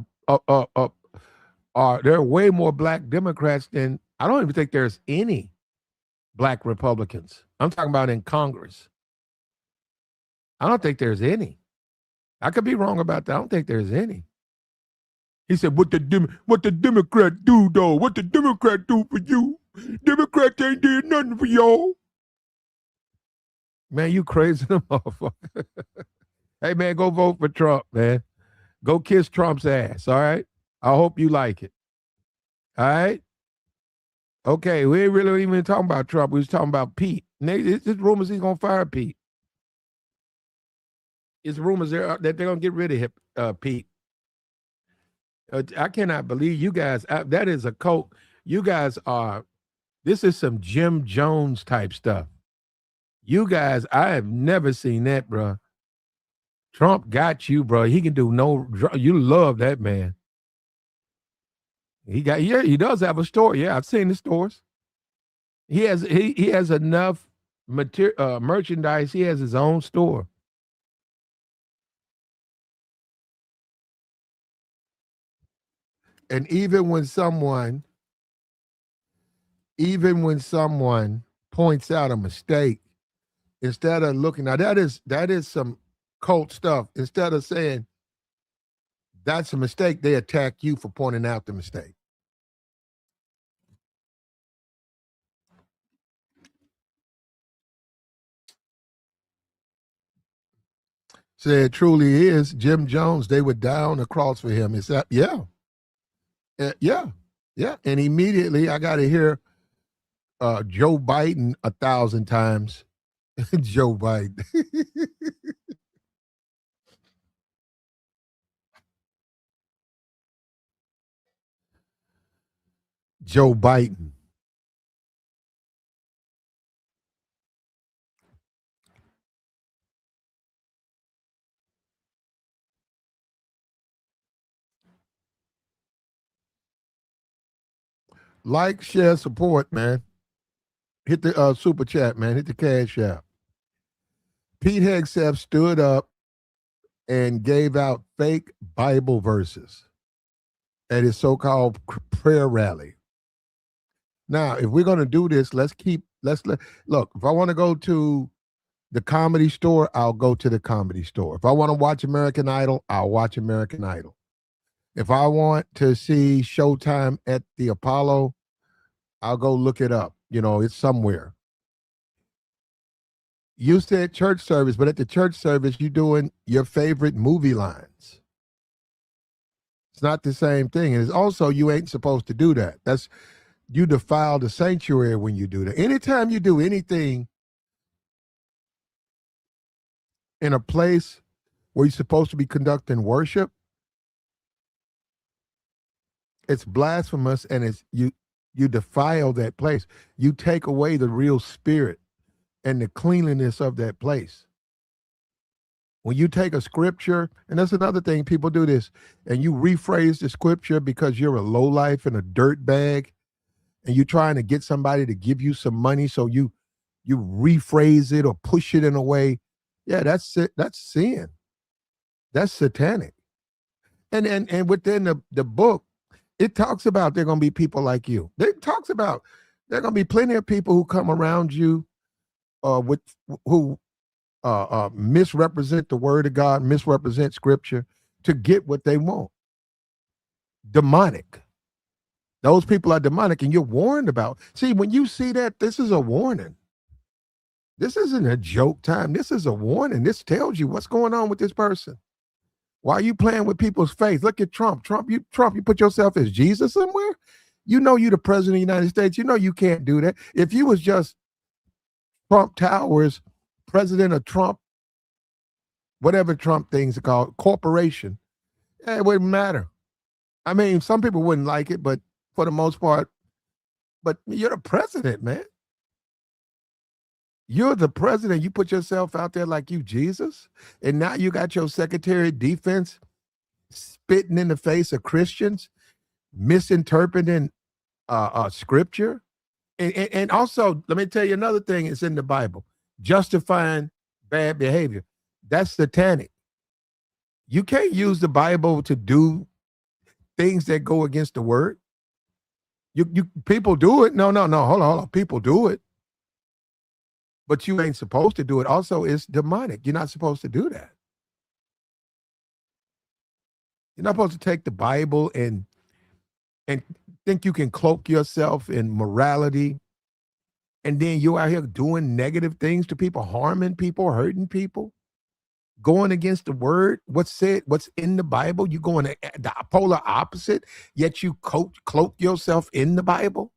there are way more black Democrats than, I don't even think there's any black Republicans. I'm talking about in Congress. I don't think there's any. I could be wrong about that. I don't think there's any. He said, what the Democrat do, though? What the Democrat do for you? Democrats ain't did nothing for y'all. Man, you crazy motherfucker. Hey, man, go vote for Trump, man. Go kiss Trump's ass, all right? I hope you like it. All right? Okay, we ain't really even talking about Trump. We was talking about Pete. It's rumors he's going to fire Pete. It's rumors that they're going to get rid of Pete. I cannot believe you guys. That is a cult. You guys this is some Jim Jones type stuff. You guys, I have never seen that, bro. Trump got you, bro. He can do you love that man. He does have a store. Yeah, I've seen the stores. He has enough merchandise. He has his own store. And even when someone points out a mistake, instead of looking, now that is some cult stuff. Instead of saying that's a mistake, they attack you for pointing out the mistake. So it truly is Jim Jones. They would die on the cross for him. Is that, yeah. Yeah. And immediately I got to hear Joe Biden 1,000 times. Joe Biden. Joe Biden. Like, share, support, man. Hit the super chat, man. Hit the cash app. Pete Hegseth stood up and gave out fake Bible verses at his so-called prayer rally. Now, if we're going to do this, look, if I want to go to the Comedy Store, I'll go to the Comedy Store. If I want to watch American Idol, I'll watch American Idol. If I want to see Showtime at the Apollo, I'll go look it up. You know, it's somewhere. You said church service, but at the church service, you're doing your favorite movie lines. It's not the same thing. And it's also, you ain't supposed to do that. You defile the sanctuary when you do that. Anytime you do anything in a place where you're supposed to be conducting worship, it's blasphemous, and you defile that place. You take away the real spirit and the cleanliness of that place. When you take a scripture, and that's another thing, people do this, and you rephrase the scripture because you're a lowlife and a dirt bag, and you're trying to get somebody to give you some money, so you rephrase it or push it in a way. Yeah, that's it. That's sin. That's satanic. And within the book, it talks about there are going to be people like you. It talks about there are going to be plenty of people who come around you who misrepresent the word of God, misrepresent scripture to get what they want. Demonic. Those people are demonic, and you're warned about. See, when you see that, this is a warning. This isn't a joke time. This is a warning. This tells you what's going on with this person. Why are you playing with people's faith? Look at Trump. Trump, you put yourself as Jesus somewhere? You know you're the president of the United States. You know you can't do that. If you was just Trump Towers, president of Trump, whatever Trump things are called, corporation, it wouldn't matter. I mean, some people wouldn't like it, but for the most part, but you're the president, man. You're the president. You put yourself out there like you Jesus, and now you got your Secretary of Defense spitting in the face of Christians, misinterpreting scripture. And also, let me tell you another thing, it's in the Bible, justifying bad behavior. That's satanic. You can't use the Bible to do things that go against the word. You people do it. No, hold on. People do it. But you ain't supposed to do it. Also, it's demonic. You're not supposed to do that. You're not supposed to take the Bible and think you can cloak yourself in morality, and then you're out here doing negative things to people, harming people, hurting people, going against the word, what's said, what's in the Bible. You're going the polar opposite, yet you cloak yourself in the Bible.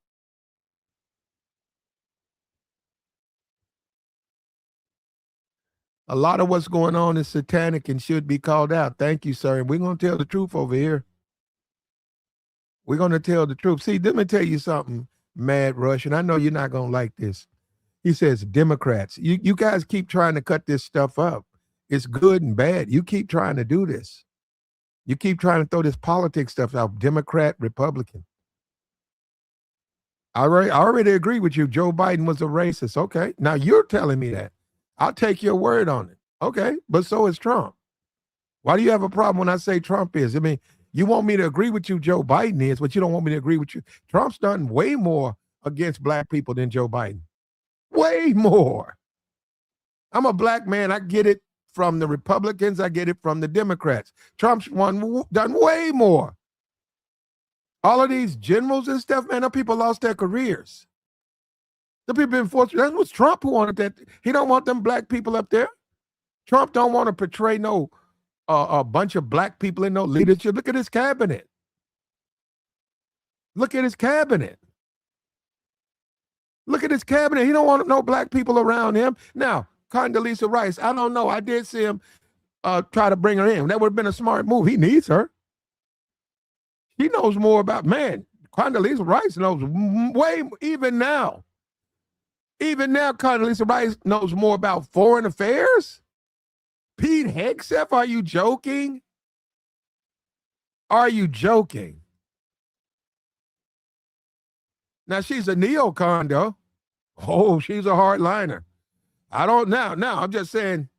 A lot of what's going on is satanic and should be called out. Thank you, sir. And we're going to tell the truth over here. We're going to tell the truth. See, let me tell you something, Mad Rush, and I know you're not going to like this. He says, Democrats, you guys keep trying to cut this stuff up. It's good and bad. You keep trying to do this. You keep trying to throw this politics stuff out, Democrat, Republican. I already agree with you. Joe Biden was a racist. Okay. Now you're telling me that. I'll take your word on it. Okay. But so is Trump. Why do you have a problem when I say Trump is? I mean, you want me to agree with you, Joe Biden is, but you don't want me to agree with you. Trump's done way more against black people than Joe Biden. Way more. I'm a black man. I get it from the Republicans. I get it from the Democrats. Trump's done way more. All of these generals and stuff, man, them people lost their careers. The people been forced. That was Trump who wanted that. He don't want them black people up there. Trump don't want to portray no a bunch of black people in no leadership. Look at his cabinet. Look at his cabinet. Look at his cabinet. He don't want no black people around him. Now, Condoleezza Rice, I don't know. I did see him try to bring her in. That would have been a smart move. He needs her. He knows more about, man, Condoleezza Rice knows way, even now. Even now, Condoleezza Rice knows more about foreign affairs. Pete Hegseth, are you joking? Are you joking? Now, she's a neocon, though. Oh, she's a hardliner. I don't know. Now, I'm just saying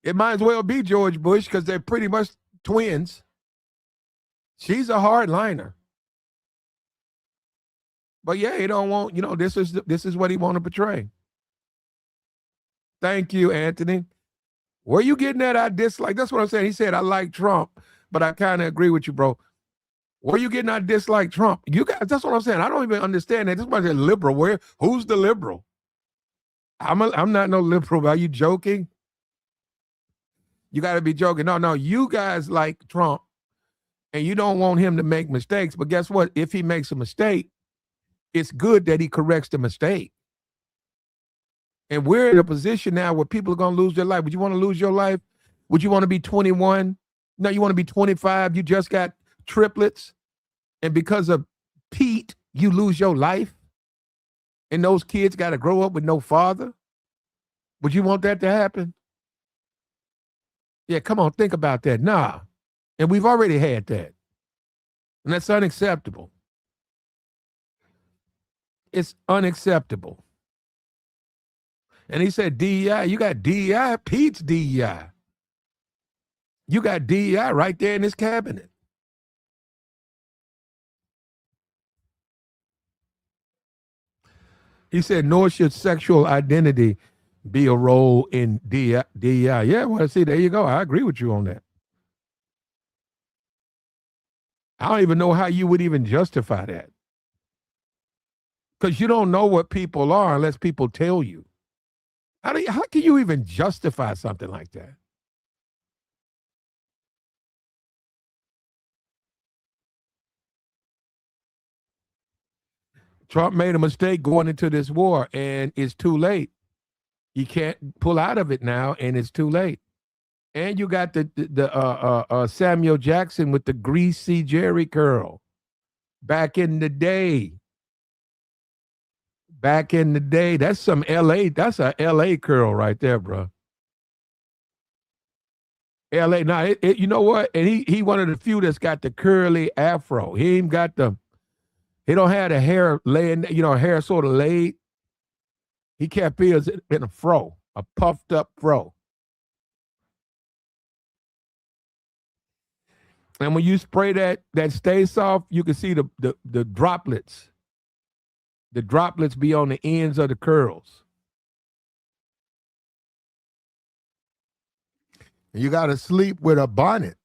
it might as well be George Bush because they're pretty much twins. She's a hardliner. But yeah, he don't want, this is what he want to portray. Thank you, Anthony. Where you getting that I dislike? That's what I'm saying. He said, I like Trump, but I kind of agree with you, bro. Where you getting I dislike Trump? You guys, that's what I'm saying. I don't even understand that. This is a liberal. Who's the liberal? I'm not no liberal. Are you joking? You got to be joking. No, you guys like Trump and you don't want him to make mistakes. But guess what? If he makes a mistake, it's good that he corrects the mistake. And we're in a position now where people are going to lose their life. Would you want to lose your life? Would you want to be 21? No, you want to be 25. You just got triplets. And because of Pete, you lose your life. And those kids got to grow up with no father. Would you want that to happen? Yeah, come on, think about that. Nah. And we've already had that. And that's unacceptable. It's unacceptable. And he said, DEI, you got DEI, Pete's DEI. You got DEI right there in his cabinet. He said, nor should sexual identity be a role in DEI. Yeah, well, see, there you go. I agree with you on that. I don't even know how you would even justify that. Because you don't know what people are unless people tell you. How can you even justify something like that? Trump made a mistake going into this war, and it's too late. You can't pull out of it now, and it's too late. And you got the Samuel Jackson with the greasy Jerry curl. Back in the day. That's some LA. That's a LA curl right there, bro. LA. Now, you know what? And he one of the few that's got the curly afro. He ain't got he don't have the hair laying, hair sort of laid. He kept his in a fro, a puffed up fro. And when you spray that Stay Soft, you can see the droplets. The droplets be on the ends of the curls. You got to sleep with a bonnet.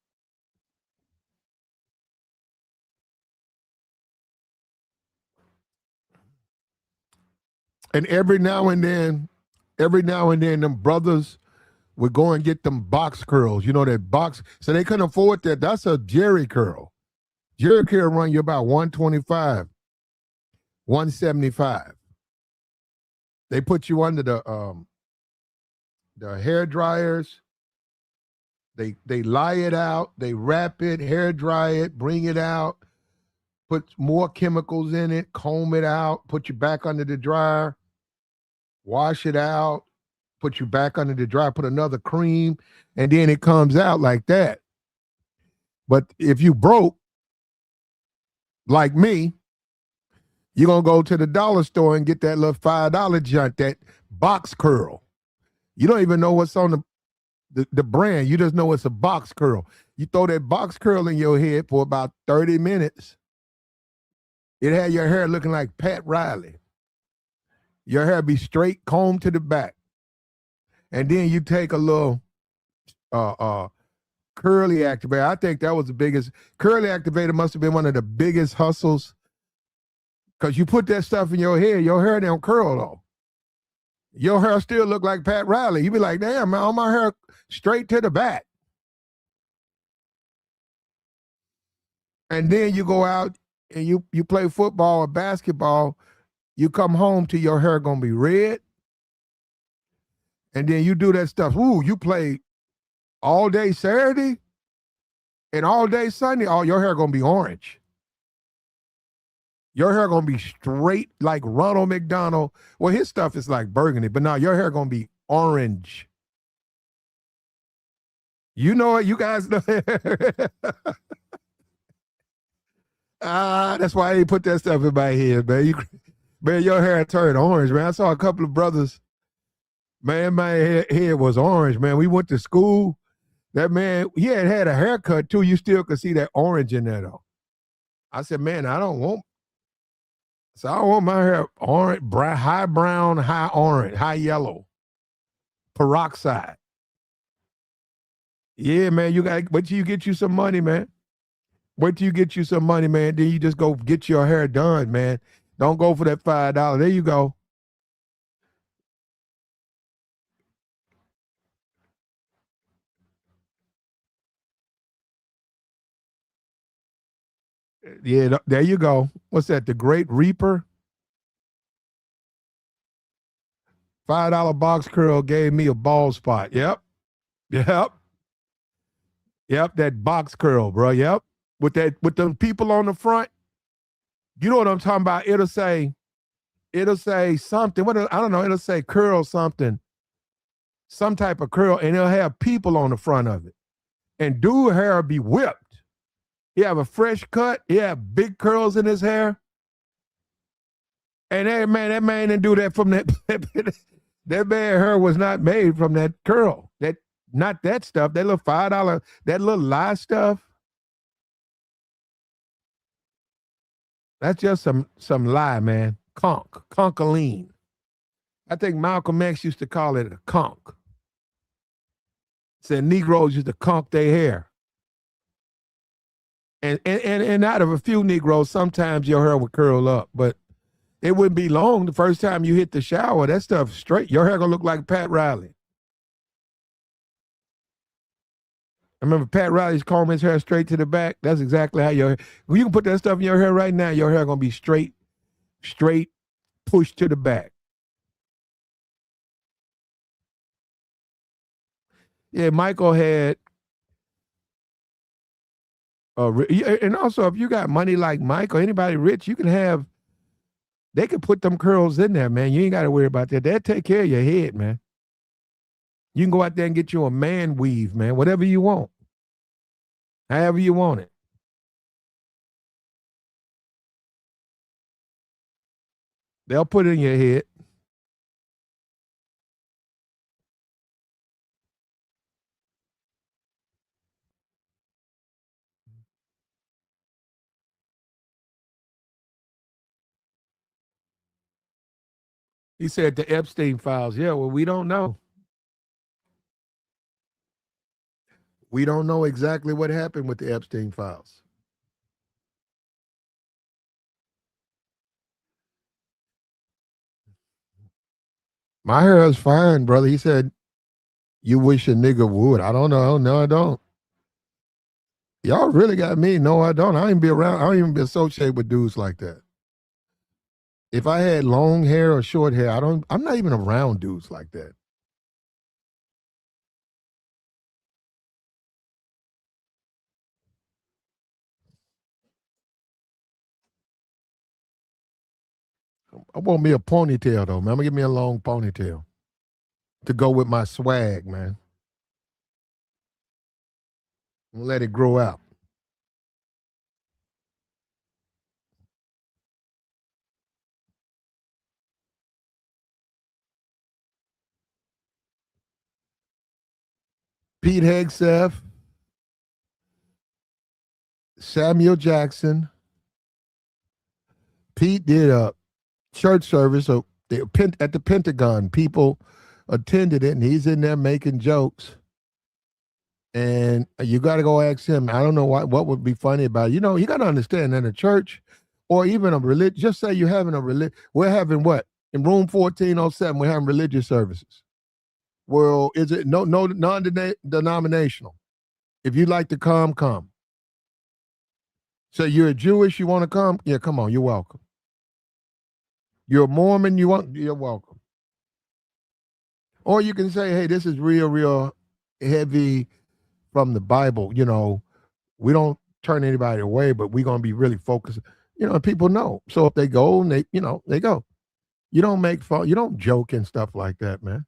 And every now and then, them brothers would go and get them box curls. You know, that box. So they couldn't afford that. That's a Jerry curl. Jerry curl run you about 125, 175. They put you under the hair dryers. They lie it out. They wrap it, hair dry it, bring it out, put more chemicals in it, comb it out, put you back under the dryer, wash it out, put you back under the dryer, put another cream, and then it comes out like that. But if you broke, like me, you're going to go to the dollar store and get that little $5 junk, that box curl. You don't even know what's on the brand. You just know it's a box curl. You throw that box curl in your head for about 30 minutes. It had your hair looking like Pat Riley. Your hair be straight, combed to the back. And then you take a little curly activator. I think that was the biggest. Curly activator must have been one of the biggest hustles. Because you put that stuff in your hair don't curl though. Your hair still look like Pat Riley. You be like, damn, man, all my hair straight to the back. And then you go out and you play football or basketball. You come home to your hair gonna be red. And then you do that stuff. Ooh, you play all day Saturday and all day Sunday. All your hair gonna be orange. Your hair gonna be straight like Ronald McDonald. Well, his stuff is like burgundy, but now your hair gonna be orange. You know it. You guys know. That's why I ain't put that stuff in my head, man. Man, your hair turned orange, man. I saw a couple of brothers. Man, my head was orange, man. We went to school. That man, he had a haircut too. You still could see that orange in there though. I said, man, I don't want my hair orange, high brown, high orange, high yellow, peroxide. Yeah, man, you got wait till you get you some money, man. Wait till you get you some money, man. Then you just go get your hair done, man. Don't go for that $5. There you go. Yeah, there you go. What's that? The Great Reaper? $5 box curl gave me a bald spot. Yep. Yep. Yep. That box curl, bro. Yep. With the people on the front. You know what I'm talking about? It'll say something. I don't know. It'll say curl something. Some type of curl, and it'll have people on the front of it. And dude hair will be whipped. He have a fresh cut. He have big curls in his hair. And that man didn't do that from that. That man hair was not made from that curl. Not that stuff. That little $5, that little lie stuff. That's just some lie, man. Concholine. I think Malcolm X used to call it a conch. Said Negroes used to conch their hair. And out of a few Negroes, sometimes your hair would curl up, but it wouldn't be long. The first time you hit the shower, that stuff straight. Your hair gonna look like Pat Riley. I remember Pat Riley's combing his hair straight to the back. That's exactly how your hair. You can put that stuff in your hair right now. Your hair gonna be straight, pushed to the back. Yeah, Michael had. And also, if you got money like Michael, anybody rich, you can have. They can put them curls in there, man. You ain't got to worry about that. They'll take care of your head, man. You can go out there and get you a man weave, man. Whatever you want. However you want it. They'll put it in your head. He said the Epstein files. Yeah, well, we don't know. We don't know exactly what happened with the Epstein files. My hair is fine, brother. He said, you wish a nigga would. I don't know. No, I don't. Y'all really got me. No, I don't. I don't even be around. I don't even be associated with dudes like that. If I had long hair or short hair, I'm not even around dudes like that. I want me a ponytail though, man. I'm gonna give me a long ponytail to go with my swag, man. Let it grow out. Pete Hegseth, Samuel Jackson. Pete did a church service at the Pentagon. People attended it, and he's in there making jokes. And you got to go ask him. I don't know what would be funny about it. You know, you got to understand that a church or even a religion, just say you're having a religion. We're having what? In room 1407, we're having religious services. Well, is it no non-denominational? If you'd like to come, come. So you're a Jewish, you want to come? Yeah, come on, you're welcome. You're a Mormon, you're welcome. Or you can say, hey, this is real heavy from the Bible. You know, we don't turn anybody away, but we're going to be really focused. People know. So if they go and they go. You don't make fun. You don't joke and stuff like that, man.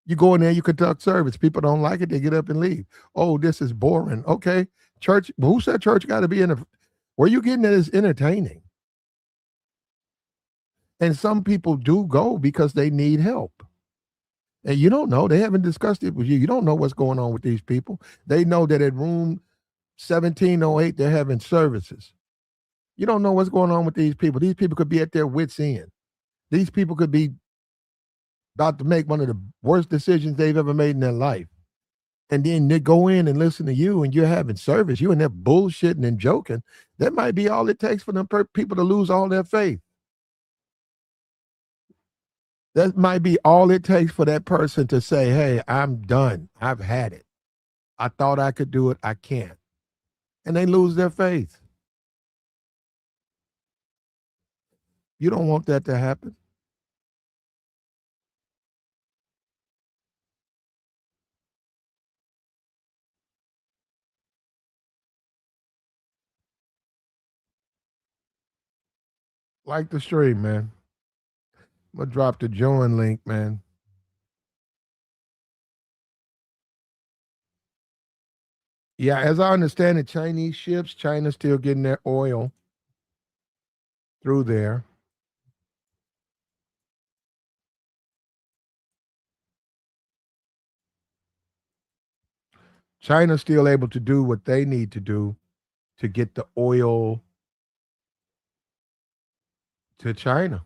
You go in there, you conduct service. People don't like it, they get up and leave. Oh, this is boring. Okay, church. Who said church got to be in? Where you getting it is entertaining. And some people do go because they need help. And you don't know. They haven't discussed it with you. You don't know what's going on with these people. They know that at room 1708, they're having services. You don't know what's going on with these people. These people could be at their wits' end. These people could be about to make one of the worst decisions they've ever made in their life. And then they go in and listen to you and you're having service. You and they're bullshitting and joking. That might be all it takes for them people to lose all their faith. That might be all it takes for that person to say, hey, I'm done. I've had it. I thought I could do it. I can't. And they lose their faith. You don't want that to happen. Like the stream, man. I'm going to drop the join link, man. Yeah, as I understand it, Chinese ships, China's still getting their oil through there. China's still able to do what they need to do to get the oil to China.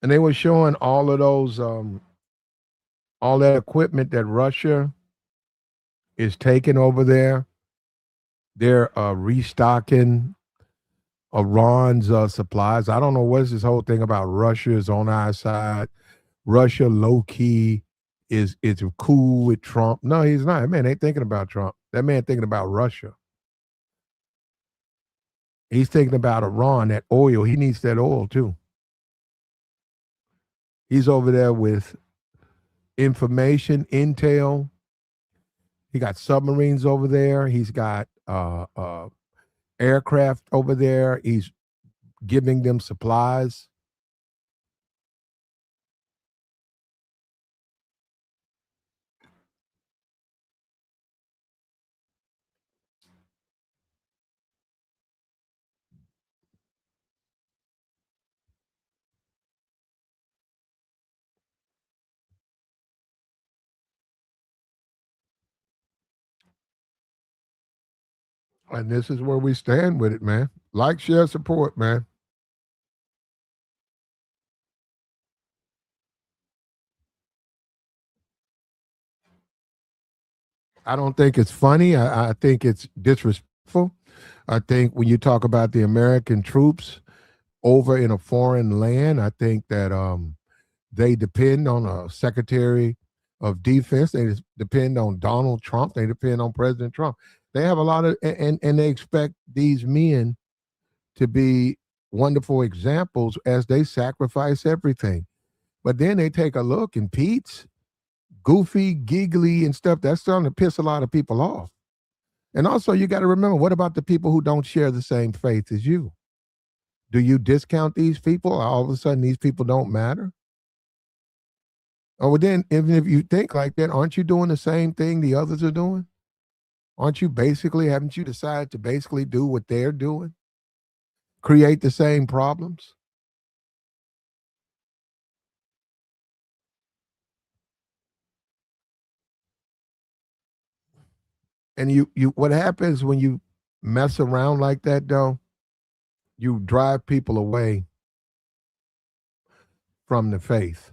And they were showing all of those, all that equipment that Russia is taking over there. They're restocking Iran's supplies. I don't know what's this whole thing about Russia is on our side. Russia low key is cool with Trump. No, he's not. That man ain't thinking about Trump. That man thinking about Russia. He's thinking about Iran, that oil. He needs that oil too. He's over there with information, intel. He got submarines over there. He's got aircraft over there. He's giving them supplies. And this is where we stand with it, man. Like, share, support, man. I don't think it's funny. I think it's disrespectful. I think when you talk about the American troops over in a foreign land, I think that they depend on a Secretary of Defense. They depend on Donald Trump. They depend on President Trump. They have a lot of, and they expect these men to be wonderful examples as they sacrifice everything. But then they take a look and Pete's goofy, giggly, and stuff that's starting to piss a lot of people off. And also, you got to remember, what about the people who don't share the same faith as you? Do you discount these people? All of a sudden, these people don't matter? Oh, well, then, even if you think like that, aren't you doing the same thing the others are doing? Aren't you basically, haven't you decided to basically do what they're doing? Create the same problems? And what happens when you mess around like that, though? You drive people away from the faith.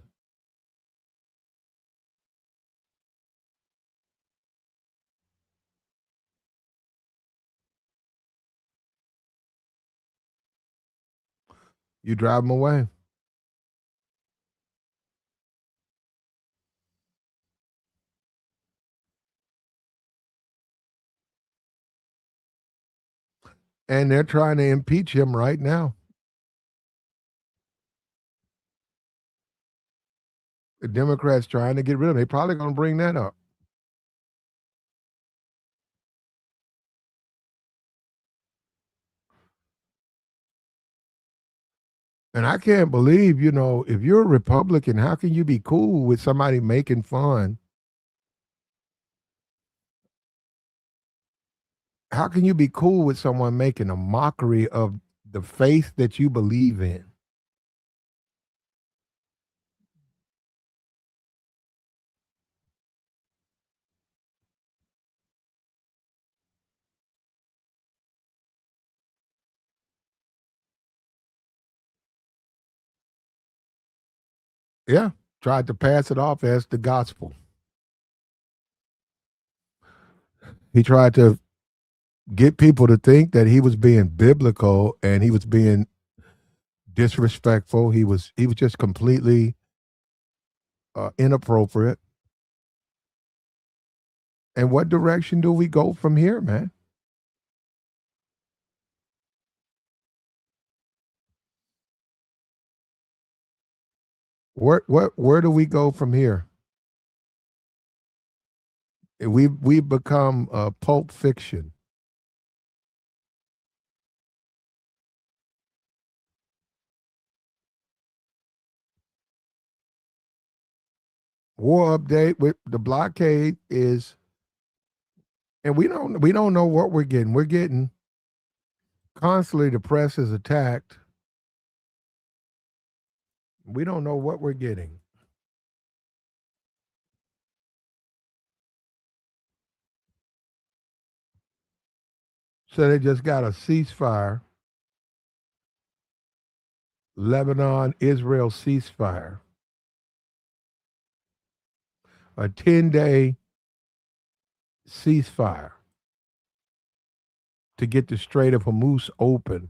You drive them away. And they're trying to impeach him right now. The Democrats trying to get rid of him. They're probably going to bring that up. And I can't believe, if you're a Republican, how can you be cool with somebody making fun? How can you be cool with someone making a mockery of the faith that you believe in? Yeah, tried to pass it off as the gospel. He tried to get people to think that he was being biblical and he was being disrespectful. He was just completely inappropriate. And what direction do we go from here, man? Where do we go from here? We've become Pulp Fiction. War update with the blockade is, and we don't know what we're getting. We're getting constantly the press is attacked. We don't know what we're getting. So they just got a ceasefire, Lebanon Israel ceasefire, a 10-day ceasefire to get the Strait of Hormuz open.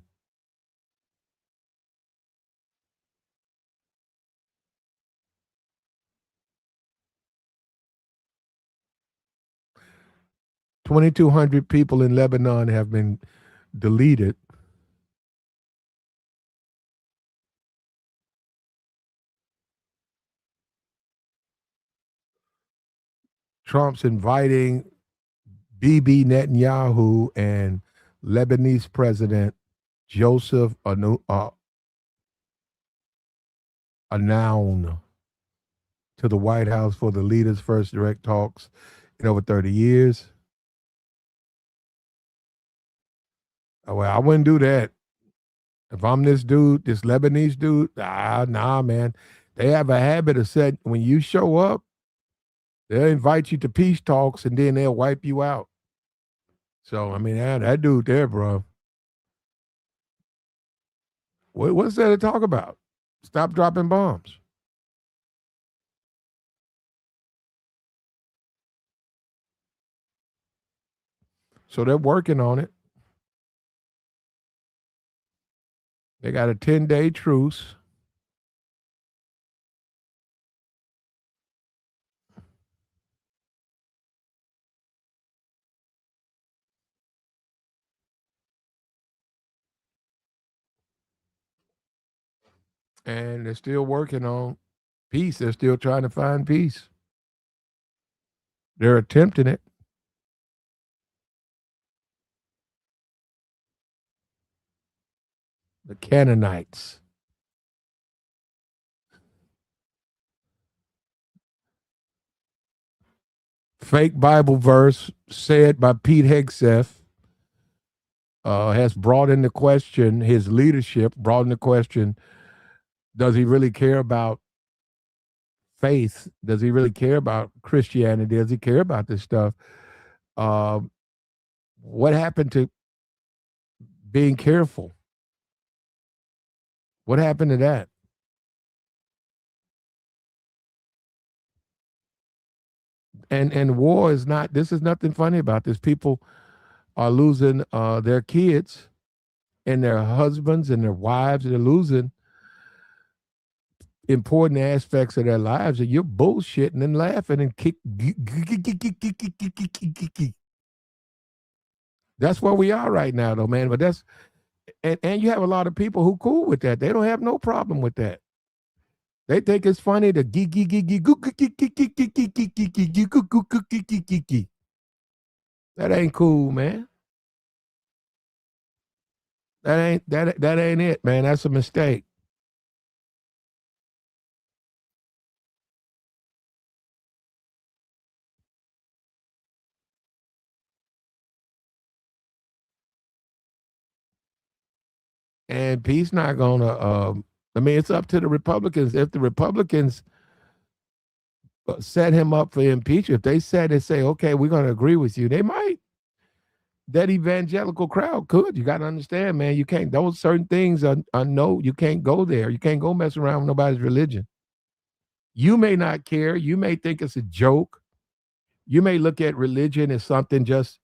$2,200 people in Lebanon have been deleted. Trump's inviting Bibi Netanyahu and Lebanese President Joseph Aoun to the White House for the leaders' first direct talks in over 30 years. Oh, well, I wouldn't do that. If I'm this dude, this Lebanese dude, nah, man. They have a habit of saying when you show up, they'll invite you to peace talks and then they'll wipe you out. So, I mean, that dude there, bro. What's there to talk about? Stop dropping bombs. So they're working on it. They got a 10-day truce. And they're still working on peace. They're still trying to find peace. They're attempting it. The Canaanites. Fake Bible verse said by Pete Hegseth has brought into question his leadership, brought into question, does he really care about faith? Does he really care about Christianity? Does he care about this stuff? Uh, what happened to being careful? What happened to that? And war is not. This is nothing funny about this. People are losing their kids and their husbands and their wives. They're losing important aspects of their lives, and you're bullshitting and laughing and kick. That's where we are right now, though, man. But that's and you have a lot of people who cool with that. They don't have no problem with that. They think it's funny to that ain't cool, man. That ain't it, man. That's a mistake. And Pete's not gonna. I mean, it's up to the Republicans. If the Republicans set him up for impeachment, if they said and say, okay, we're gonna agree with you, they might. That evangelical crowd could. You got to understand, man. You can't. Those certain things are no. You can't go there. You can't go mess around with nobody's religion. You may not care. You may think it's a joke. You may look at religion as something just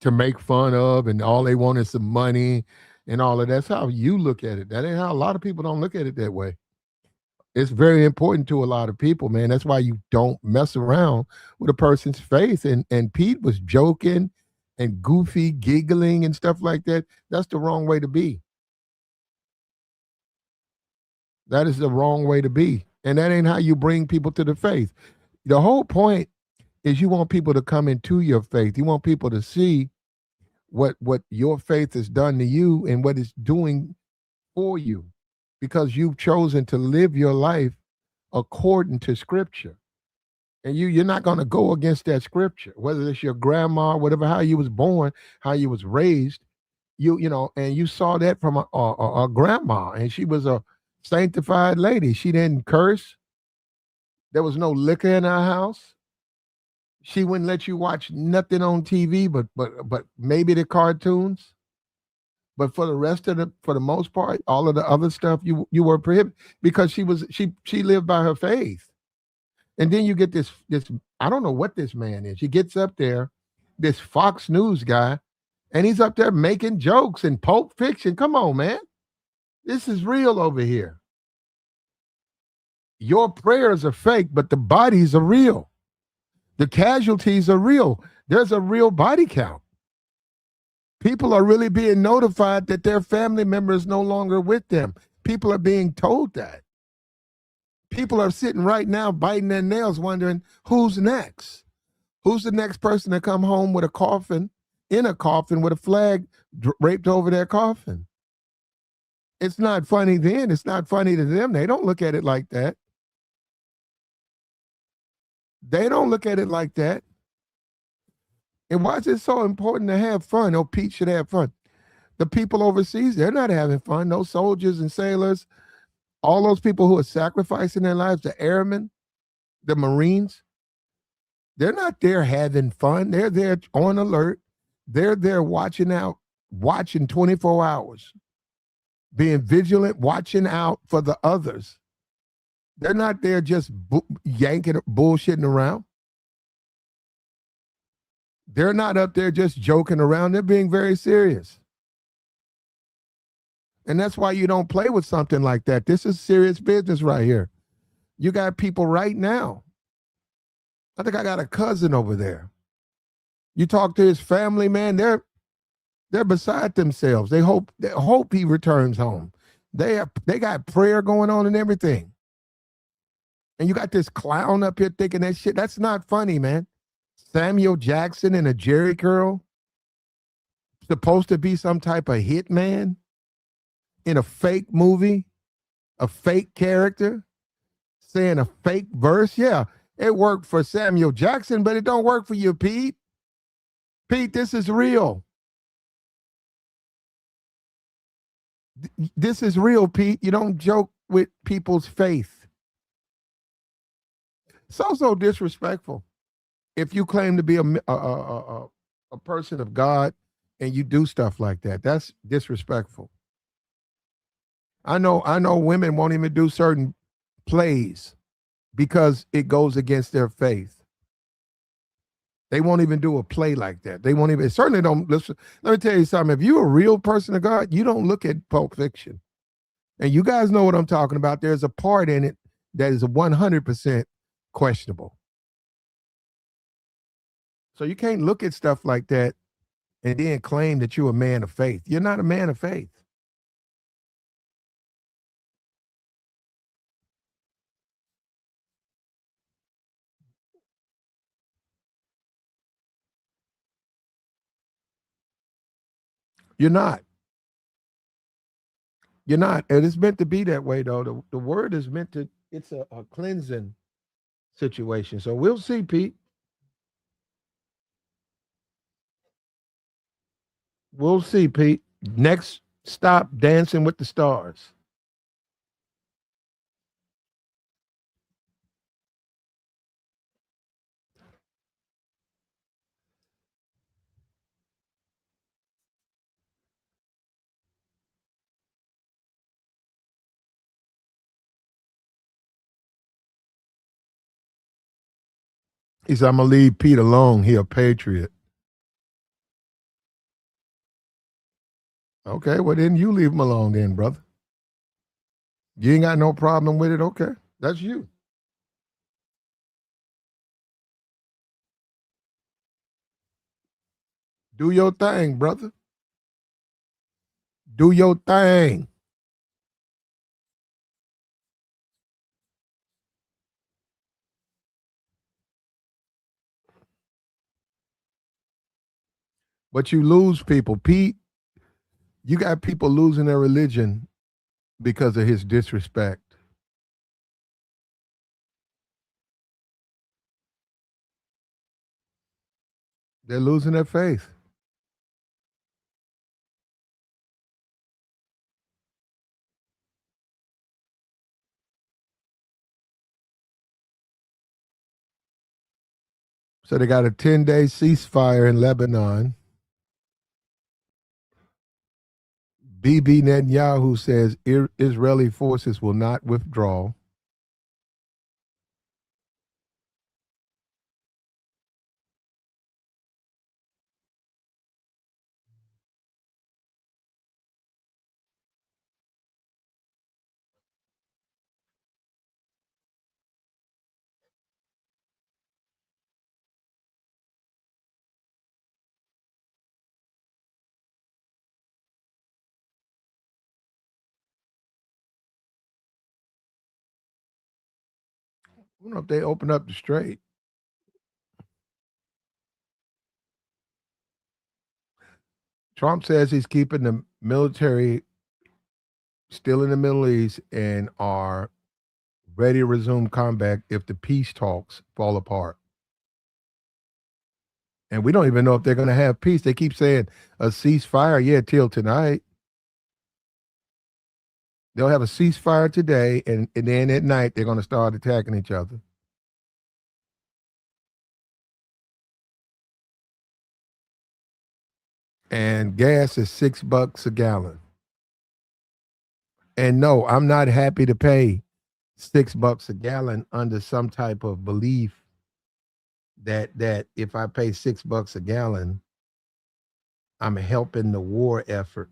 to make fun of, and all they want is some money and all of that. That's how you look at it. That ain't how a lot of people don't look at it that way. It's very important to a lot of people, man. That's why you don't mess around with a person's faith. And Pete was joking and goofy, giggling and stuff like that. That's the wrong way to be. That is the wrong way to be. And that ain't how you bring people to the faith. The whole point is you want people to come into your faith. You want people to see what your faith has done to you and what it's doing for you, because you've chosen to live your life according to scripture. And you're not going to go against that scripture, whether it's your grandma, whatever, how you was born, how you was raised, you know, and you saw that from a grandma, and she was a sanctified lady. She didn't curse. There was no liquor in our house. She wouldn't let you watch nothing on TV, but maybe the cartoons. But for the rest of for the most part, all of the other stuff you were prohibited, because she lived by her faith. And then you get this I don't know what this man is. He gets up there, this Fox News guy, and he's up there making jokes in Pulp Fiction. Come on, man. This is real over here. Your prayers are fake, but the bodies are real. The casualties are real. There's a real body count. People are really being notified that their family member is no longer with them. People are being told that. People are sitting right now biting their nails wondering who's next. Who's the next person to come home with a coffin, in a coffin with a flag draped over their coffin? It's not funny then. It's not funny to them. They don't look at it like that. They don't look at it like that. And why is it so important to have fun? Oh, Pete should have fun. The people overseas, they're not having fun. Those soldiers and sailors, all those people who are sacrificing their lives, the airmen, the Marines, they're not there having fun. They're there on alert. They're there watching 24 hours, being vigilant, watching out for the others. They're not there just yanking, bullshitting around. They're not up there just joking around. They're being very serious. And that's why you don't play with something like that. This is serious business right here. You got people right now. I think I got a cousin over there. You talk to his family, man, they're beside themselves. They hope he returns home. They got prayer going on and everything. And you got this clown up here thinking that shit. That's not funny, man. Samuel Jackson and a Jerry curl, supposed to be some type of hitman in a fake movie, a fake character, saying a fake verse. Yeah, it worked for Samuel Jackson, but it don't work for you, Pete. Pete, this is real. This is real, Pete. You don't joke with people's faith. It's also disrespectful if you claim to be a person of God and you do stuff like that. That's disrespectful. I know women won't even do certain plays because it goes against their faith. They won't even do a play like that. They won't even, certainly don't listen. Let me tell you something. If you're a real person of God, you don't look at Pulp Fiction. And you guys know what I'm talking about. There's a part in it that is 100% questionable. So you can't look at stuff like that and then claim that you're a man of faith. You're not a man of faith. You're not. You're not. And it's meant to be that way, though. The word is meant to, it's a cleansing situation. So we'll see, Pete. We'll see, Pete. Next Stop dancing with the stars. He said, I'm going to leave Pete alone. He a patriot. Okay, well, then you leave him alone then, brother. You ain't got no problem with it. Okay, that's you. Do your thing, brother. Do your thing. But you lose people. Pete, you got people losing their religion because of his disrespect. They're losing their faith. So they got a 10-day ceasefire in Lebanon. Bibi Netanyahu says Israeli forces will not withdraw. I don't know if they open up the strait. Trump says he's keeping the military still in the Middle East and are ready to resume combat if the peace talks fall apart. And we don't even know if they're going to have peace. They keep saying a ceasefire, yeah, till tonight. They'll have a ceasefire today, and then at night they're going to start attacking each other. And gas is $6 a gallon. And no, I'm not happy to pay $6 a gallon under some type of belief that if I pay $6 a gallon, I'm helping the war effort.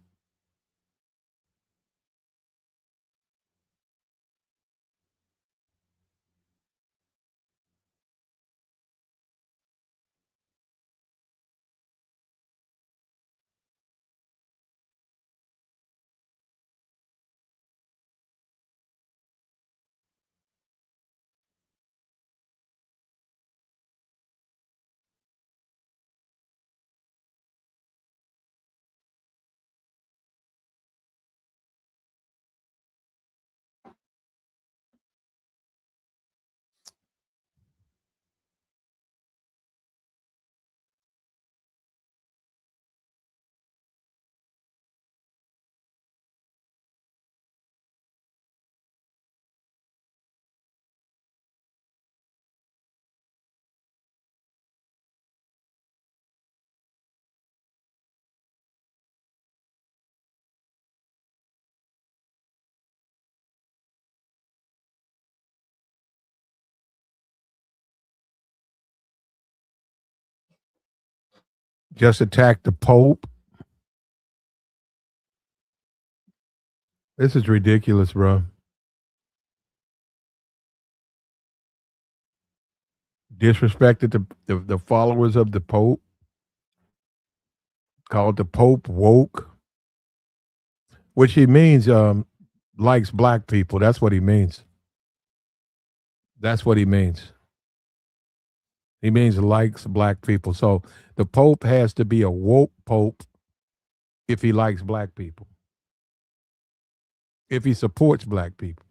Just attack the Pope. This is ridiculous, bro. Disrespected the followers of the Pope. Called the Pope woke, which he means likes black people. That's what he means. That's what he means. He means likes black people. So the Pope has to be a woke Pope if he likes black people, if he supports black people.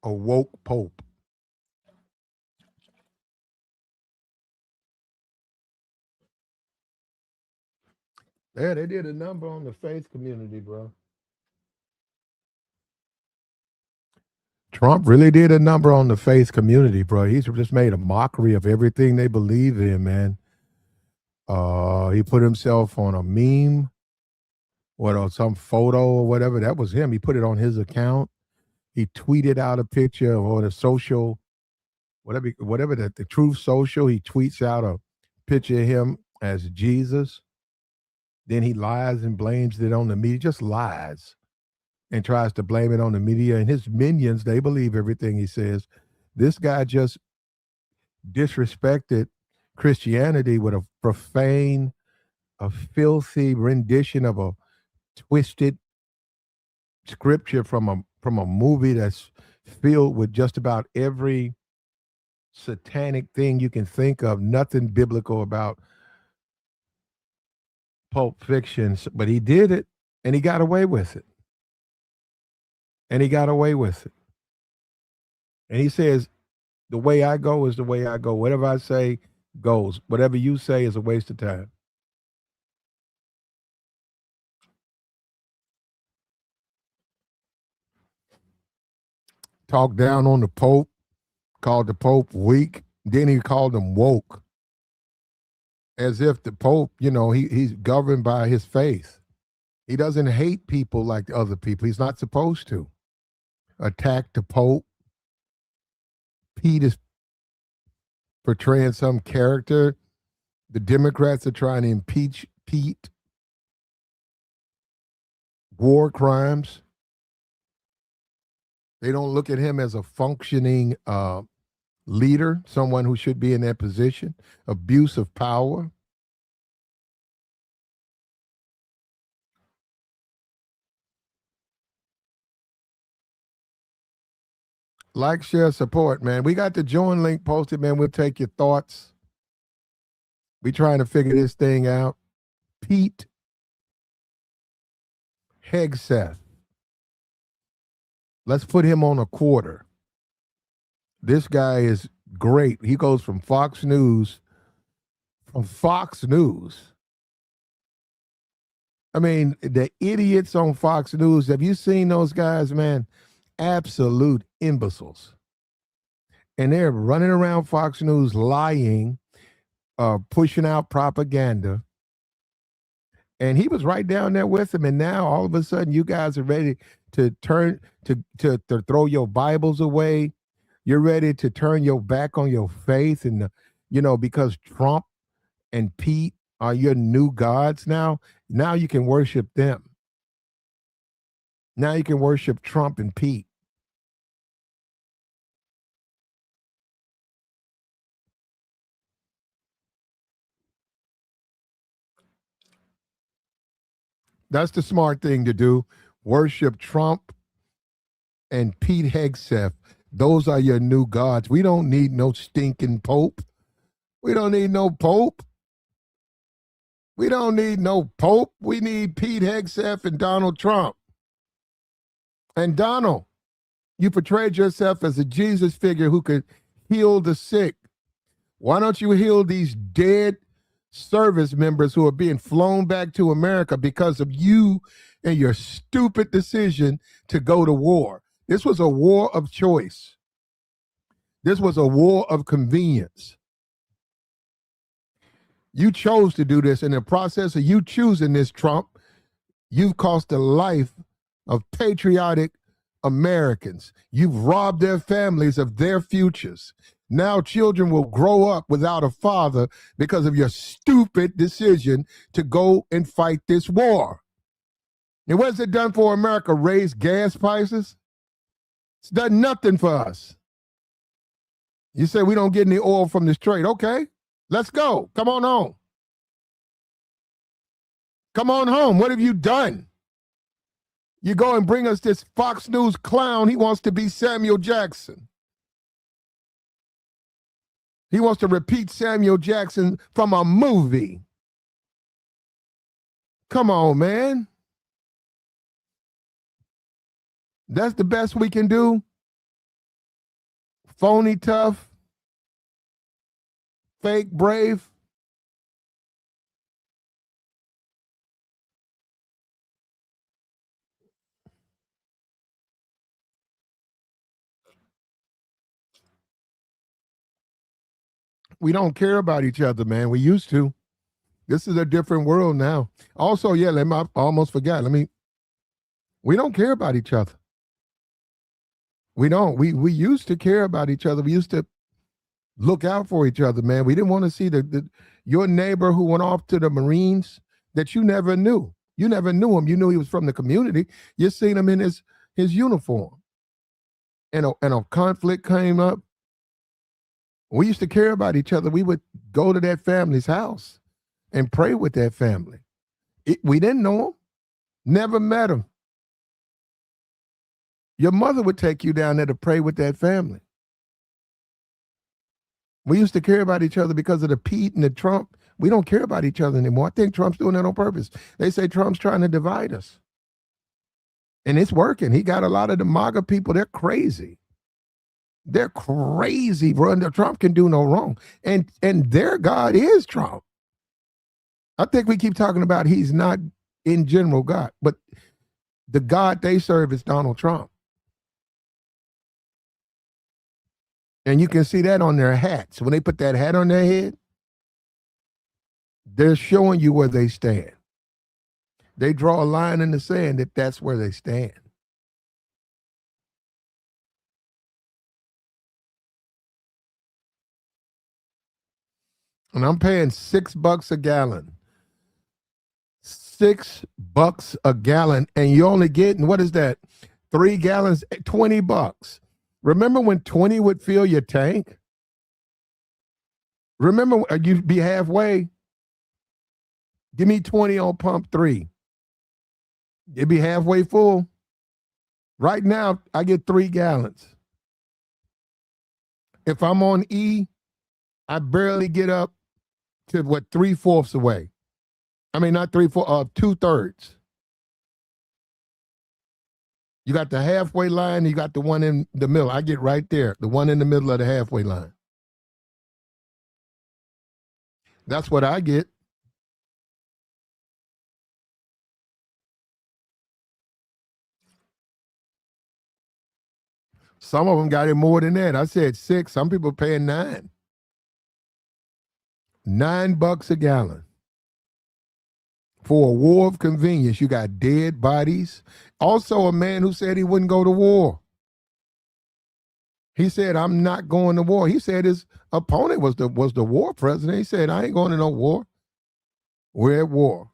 a woke pope. Yeah, they did a number on the faith community, bro. Trump really did a number on the faith community, bro. He's just made a mockery of everything they believe in, man. He put himself on a meme, some photo or whatever. That was him. He put it on his account. He tweeted out a picture or the social, whatever the Truth Social. He tweets out a picture of him as Jesus. Then he lies and blames it on the media. Just lies and tries to blame it on the media. And his minions, they believe everything he says. This guy just disrespected Christianity with a profane, a filthy rendition of a twisted scripture from a movie that's filled with just about every satanic thing you can think of. Nothing biblical about Pulp Fiction, but he did it and he got away with it. And he got away with it. And he says, the way I go is the way I go. Whatever I say goes. Whatever you say is a waste of time. Talked down on the Pope, called the Pope weak. Then he called him woke. As if the Pope, he's governed by his faith. He doesn't hate people like the other people. He's not supposed to. Attack the Pope. Pete is portraying some character. The Democrats are trying to impeach Pete. War crimes. They don't look at him as a functioning leader, someone who should be in that position. Abuse of power. Like, share, support, man. We got the join link posted, man. We'll take your thoughts. We trying to figure this thing out. Pete HEGSETH. Let's put him on a quarter. This guy is great. He goes from Fox News. I mean, the idiots on Fox News, have you seen those guys, man? Absolute imbeciles. And they're running around Fox News lying, pushing out propaganda. And he was right down there with them. And now all of a sudden you guys are ready to turn to throw your Bibles away. You're ready to turn your back on your faith, and because Trump and Pete are your new gods now. Now you can worship them. Now you can worship Trump and Pete. That's the smart thing to do. Worship Trump and Pete HEGSETH. Those are your new gods. We don't need no stinking Pope. We don't need no Pope. We don't need no Pope. We need Pete HEGSETH and Donald Trump. And Donald, you portrayed yourself as a Jesus figure who could heal the sick. Why don't you heal these dead service members who are being flown back to America because of you and your stupid decision to go to war? This was a war of choice. This was a war of convenience. You chose to do this. In the process of you choosing this, Trump, you've cost the life of patriotic Americans. You've robbed their families of their futures. Now children will grow up without a father because of your stupid decision to go and fight this war. And what has it done for America? Raise gas prices? It's done nothing for us. You say we don't get any oil from this trade. Okay, let's go. Come on home. Come on home. What have you done? You go and bring us this Fox News clown. He wants to be Samuel Jackson. He wants to repeat Samuel Jackson from a movie. Come on, man. That's the best we can do. phony tough, fake brave. We don't care about each other, man. We used to. This is a different world now. Also, yeah, I almost forgot. We don't care about each other. We don't. We used to care about each other. We used to look out for each other, man. We didn't want to see your neighbor who went off to the Marines that you never knew. You never knew him. You knew he was from the community. You seen him in his uniform. And a conflict came up. We used to care about each other. We would go to that family's house and pray with that family. We didn't know him, never met him. Your mother would take you down there to pray with that family. We used to care about each other because of the Pete and the Trump. We don't care about each other anymore. I think Trump's doing that on purpose. They say Trump's trying to divide us. And it's working. He got a lot of the MAGA people. They're crazy. They're crazy, bro. Trump can do no wrong. And their God is Trump. I think we keep talking about he's not in general God, but the God they serve is Donald Trump. And you can see that on their hats. When they put that hat on their head, they're showing you where they stand. They draw a line in the sand that that's where they stand. And I'm paying $6 a gallon. $6 a gallon. And you're only getting, what is that? 3 gallons, $20. Remember when 20 would fill your tank? Remember you'd be halfway? Give me 20 on pump 3. It'd be halfway full. Right now, I get 3 gallons. If I'm on E, I barely get up to 3/4 away. I mean, not 3/4, 2/3. You got the halfway line, you got the one in the middle. I get right there, the one in the middle of the halfway line. That's what I get. Some of them got it more than that. I said 6. Some people paying 9. $9 a gallon. For a war of convenience, you got dead bodies. Also, a man who said he wouldn't go to war. He said, I'm not going to war. He said his opponent was the war president. He said, I ain't going to no war. We're at war.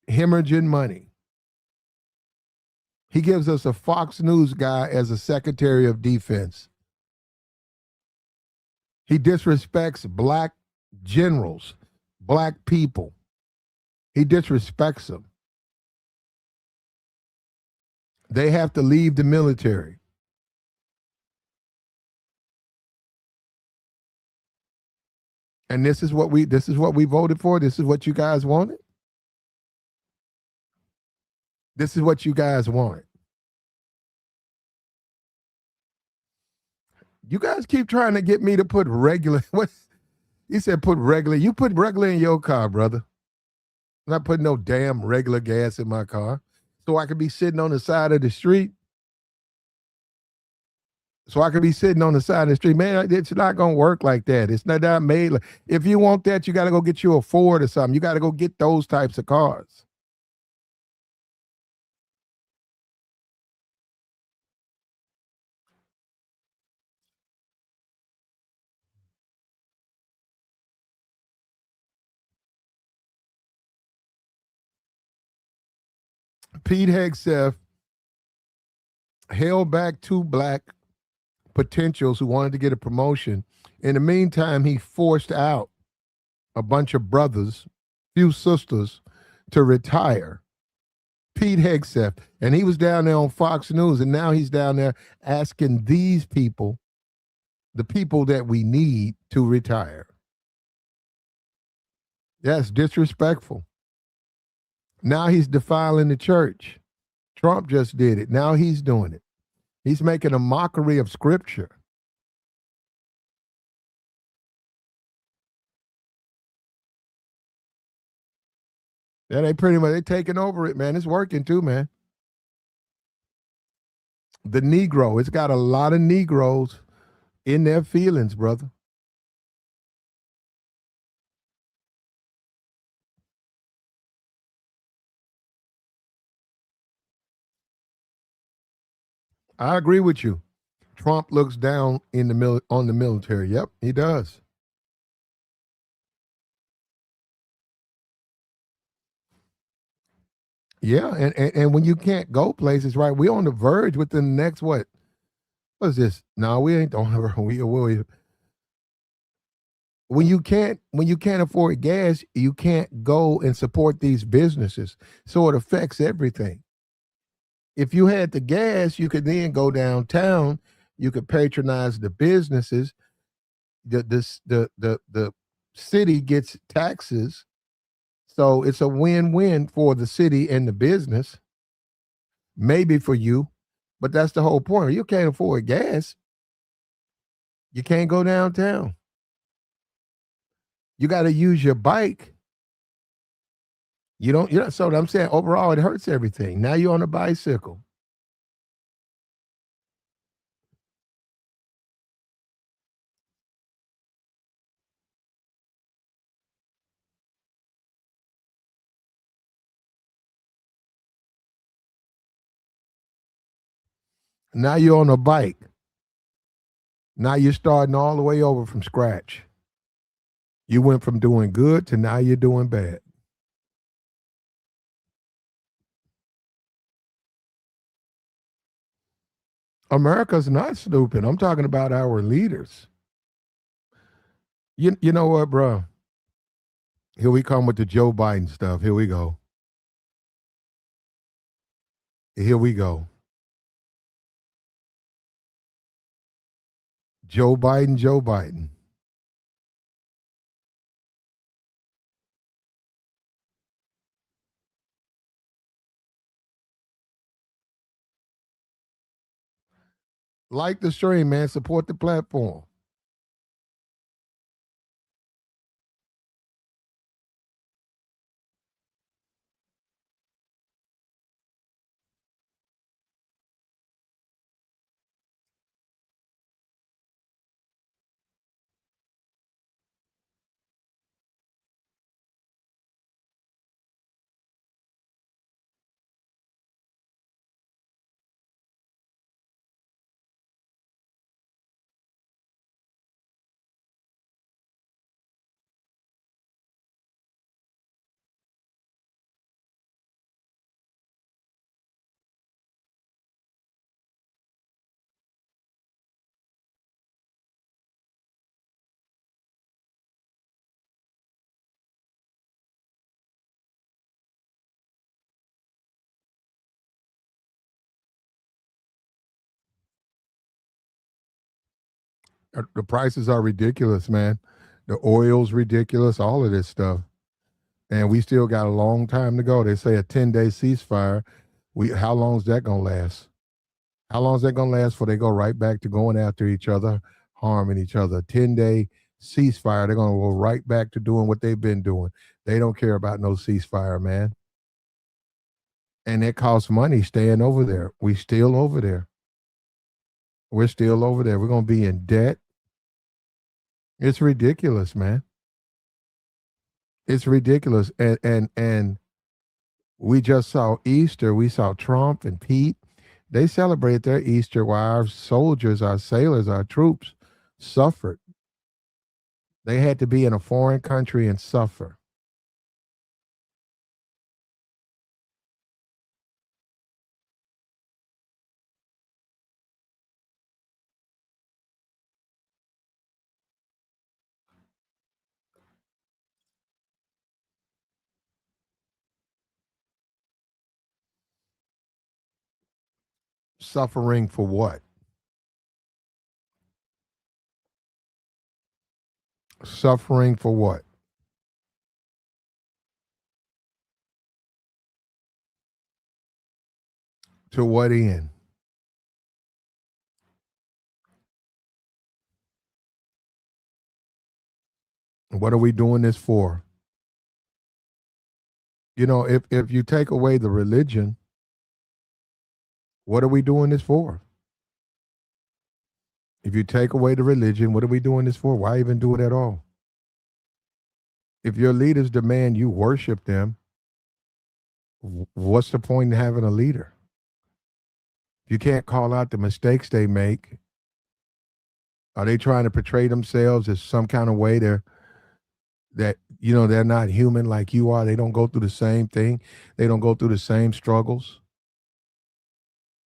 Hemorrhaging money. He gives us a Fox News guy as a Secretary of Defense. He disrespects black generals, black people. He disrespects them. They have to leave the military. And this is what we voted for. This is what you guys wanted. This is what you guys wanted. You guys keep trying to get me to put regular. What he said? Put regular. You put regular in your car, brother. I'm not putting no damn regular gas in my car, so I could be sitting on the side of the street. So I could be sitting on the side of the street, man. It's not gonna work like that. It's not that made. If you want that, you got to go get you a Ford or something. You got to go get those types of cars. Pete Hegseth held back 2 black potentials who wanted to get a promotion. In the meantime, he forced out a bunch of brothers, few sisters, to retire. Pete Hegseth. And he was down there on Fox News, and now he's down there asking these people, the people that we need, to retire. That's disrespectful. Now he's defiling the church. Trump just did it. Now he's doing it. He's making a mockery of scripture. Yeah, they taking over it, man. It's working too, man. The Negro, it's got a lot of Negroes in their feelings, brother. I agree with you. Trump looks down on the military. Yep, he does. Yeah, and when you can't go places, right? We're on the verge within the next what is this? No, we ain't on the verge. When you can't afford gas, you can't go and support these businesses. So it affects everything. If you had the gas, you could then go downtown, you could patronize the businesses, the city gets taxes. So it's a win-win for the city and the business, maybe for you, but that's the whole point. You can't afford gas, you can't go downtown. You got to use your bike. So I'm saying overall it hurts everything. Now you're on a bicycle. Now you're on a bike. Now you're starting all the way over from scratch. You went from doing good to now you're doing bad. America's not stupid. I'm talking about our leaders. You know what, bro? Here we come with the Joe Biden stuff. Here we go. Here we go. Joe Biden, Joe Biden. Like the stream, man. Support the platform. The prices are ridiculous, man. The oil's ridiculous, all of this stuff. And we still got a long time to go. They say a 10-day ceasefire. How long is that gonna last? How long is that gonna last before they go right back to going after each other, harming each other? 10-day ceasefire, they're gonna go right back to doing what they've been doing. They don't care about no ceasefire, man. And it costs money staying over there. We still over there. We're still over there. We're gonna be in debt. It's ridiculous, man. It's ridiculous. And we just saw Easter. We saw Trump and Pete. They celebrate their Easter while our soldiers, our sailors, our troops suffered. They had to be in a foreign country and suffer. Suffering for what? Suffering for what? To what end? What are we doing this for? You know, if you take away the religion, what are we doing this for? If you take away the religion, what are we doing this for? Why even do it at all? If your leaders demand you worship them, what's the point in having a leader? You can't call out the mistakes they make. Are they trying to portray themselves as some kind of way they're not human like you are? They don't go through the same thing. They don't go through the same struggles.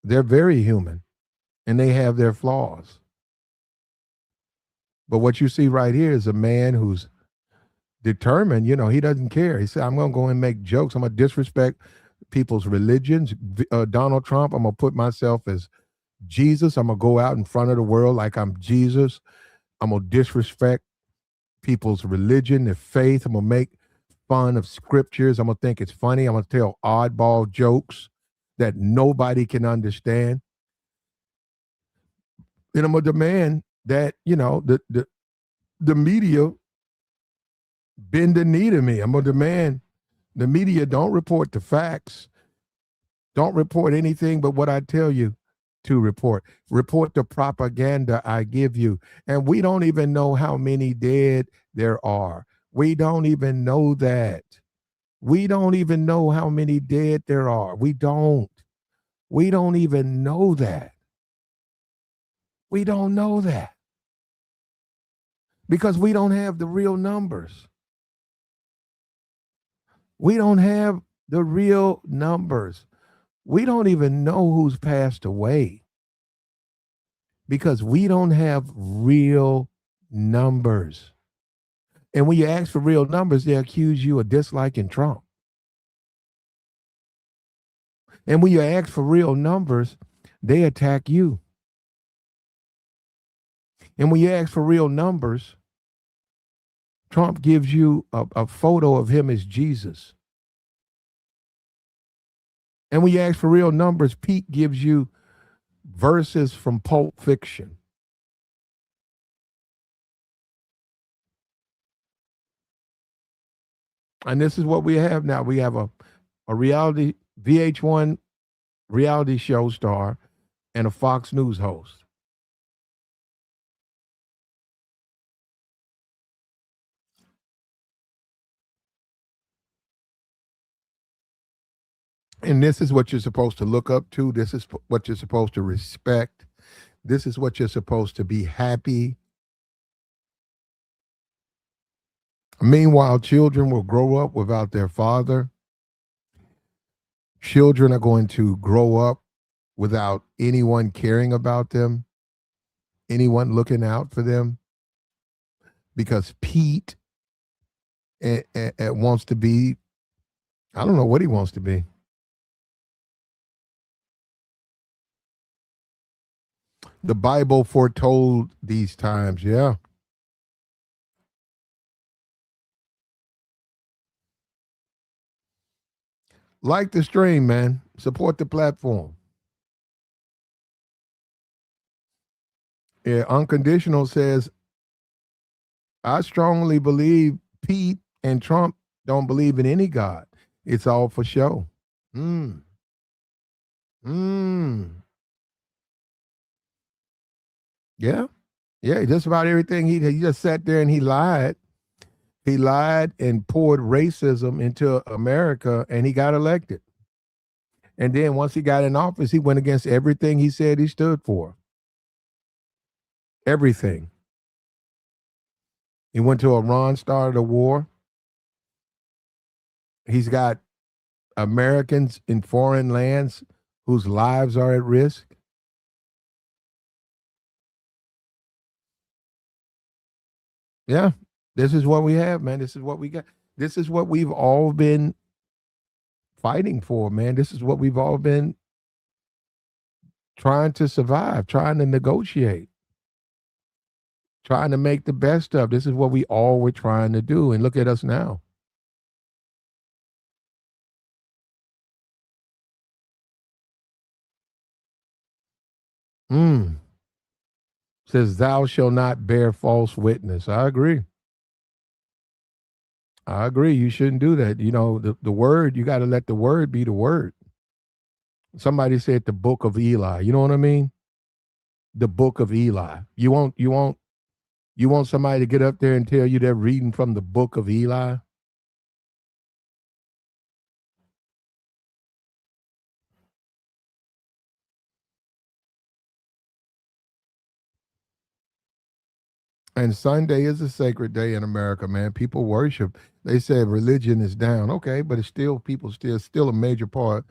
They're very human and they have their flaws. But what you see right here is a man who's determined, he doesn't care. He said, I'm going to go and make jokes. I'm going to disrespect people's religions. Donald Trump, I'm going to put myself as Jesus. I'm going to go out in front of the world like I'm Jesus. I'm going to disrespect people's religion, their faith. I'm going to make fun of scriptures. I'm going to think it's funny. I'm going to tell oddball jokes that nobody can understand. And I'm going to demand that, the media bend the knee to me. I'm going to demand the media don't report the facts. Don't report anything but what I tell you to report. Report the propaganda I give you. And we don't even know how many dead there are. We don't even know that. We don't even know how many dead there are. We don't. We don't even know that. We don't know that. Because we don't have the real numbers. We don't have the real numbers. We don't even know who's passed away because we don't have real numbers. And when you ask for real numbers, they accuse you of disliking Trump. And when you ask for real numbers, they attack you. And when you ask for real numbers, Trump gives you a photo of him as Jesus. And when you ask for real numbers, Pete gives you verses from Pulp Fiction. And this is what we have now. We have a reality VH1 reality show star and a Fox News host. And this is what you're supposed to look up to. This is what you're supposed to respect. This is what you're supposed to be happy. Meanwhile, children will grow up without their father. Children are going to grow up without anyone caring about them, anyone looking out for them, because Pete wants to be, I don't know what he wants to be. The Bible foretold these times, yeah. Like the stream, man. Support the platform. Yeah, Unconditional says, I strongly believe Pete and Trump don't believe in any God. It's all for show. Mm. Mm. Yeah. Yeah, just about everything. He just sat there and he lied. He lied and poured racism into America and he got elected. And then once he got in office, he went against everything he said he stood for. Everything. He went to Iran, started a war. He's got Americans in foreign lands whose lives are at risk. Yeah, this is what we have, man. This is what we got. This is what we've all been fighting for, man. This is what we've all been trying to survive, trying to negotiate, trying to make the best of. This is what we all were trying to do. And look at us now. Mm. Says, thou shalt not bear false witness. I agree. I agree. You shouldn't do that. The word, you got to let the word be the word. Somebody said the book of Eli. You know what I mean? The book of Eli. You want somebody to get up there and tell you they're reading from the book of Eli? And Sunday is a sacred day in America, man. People worship. They said religion is down. Okay, but it's still people still a major part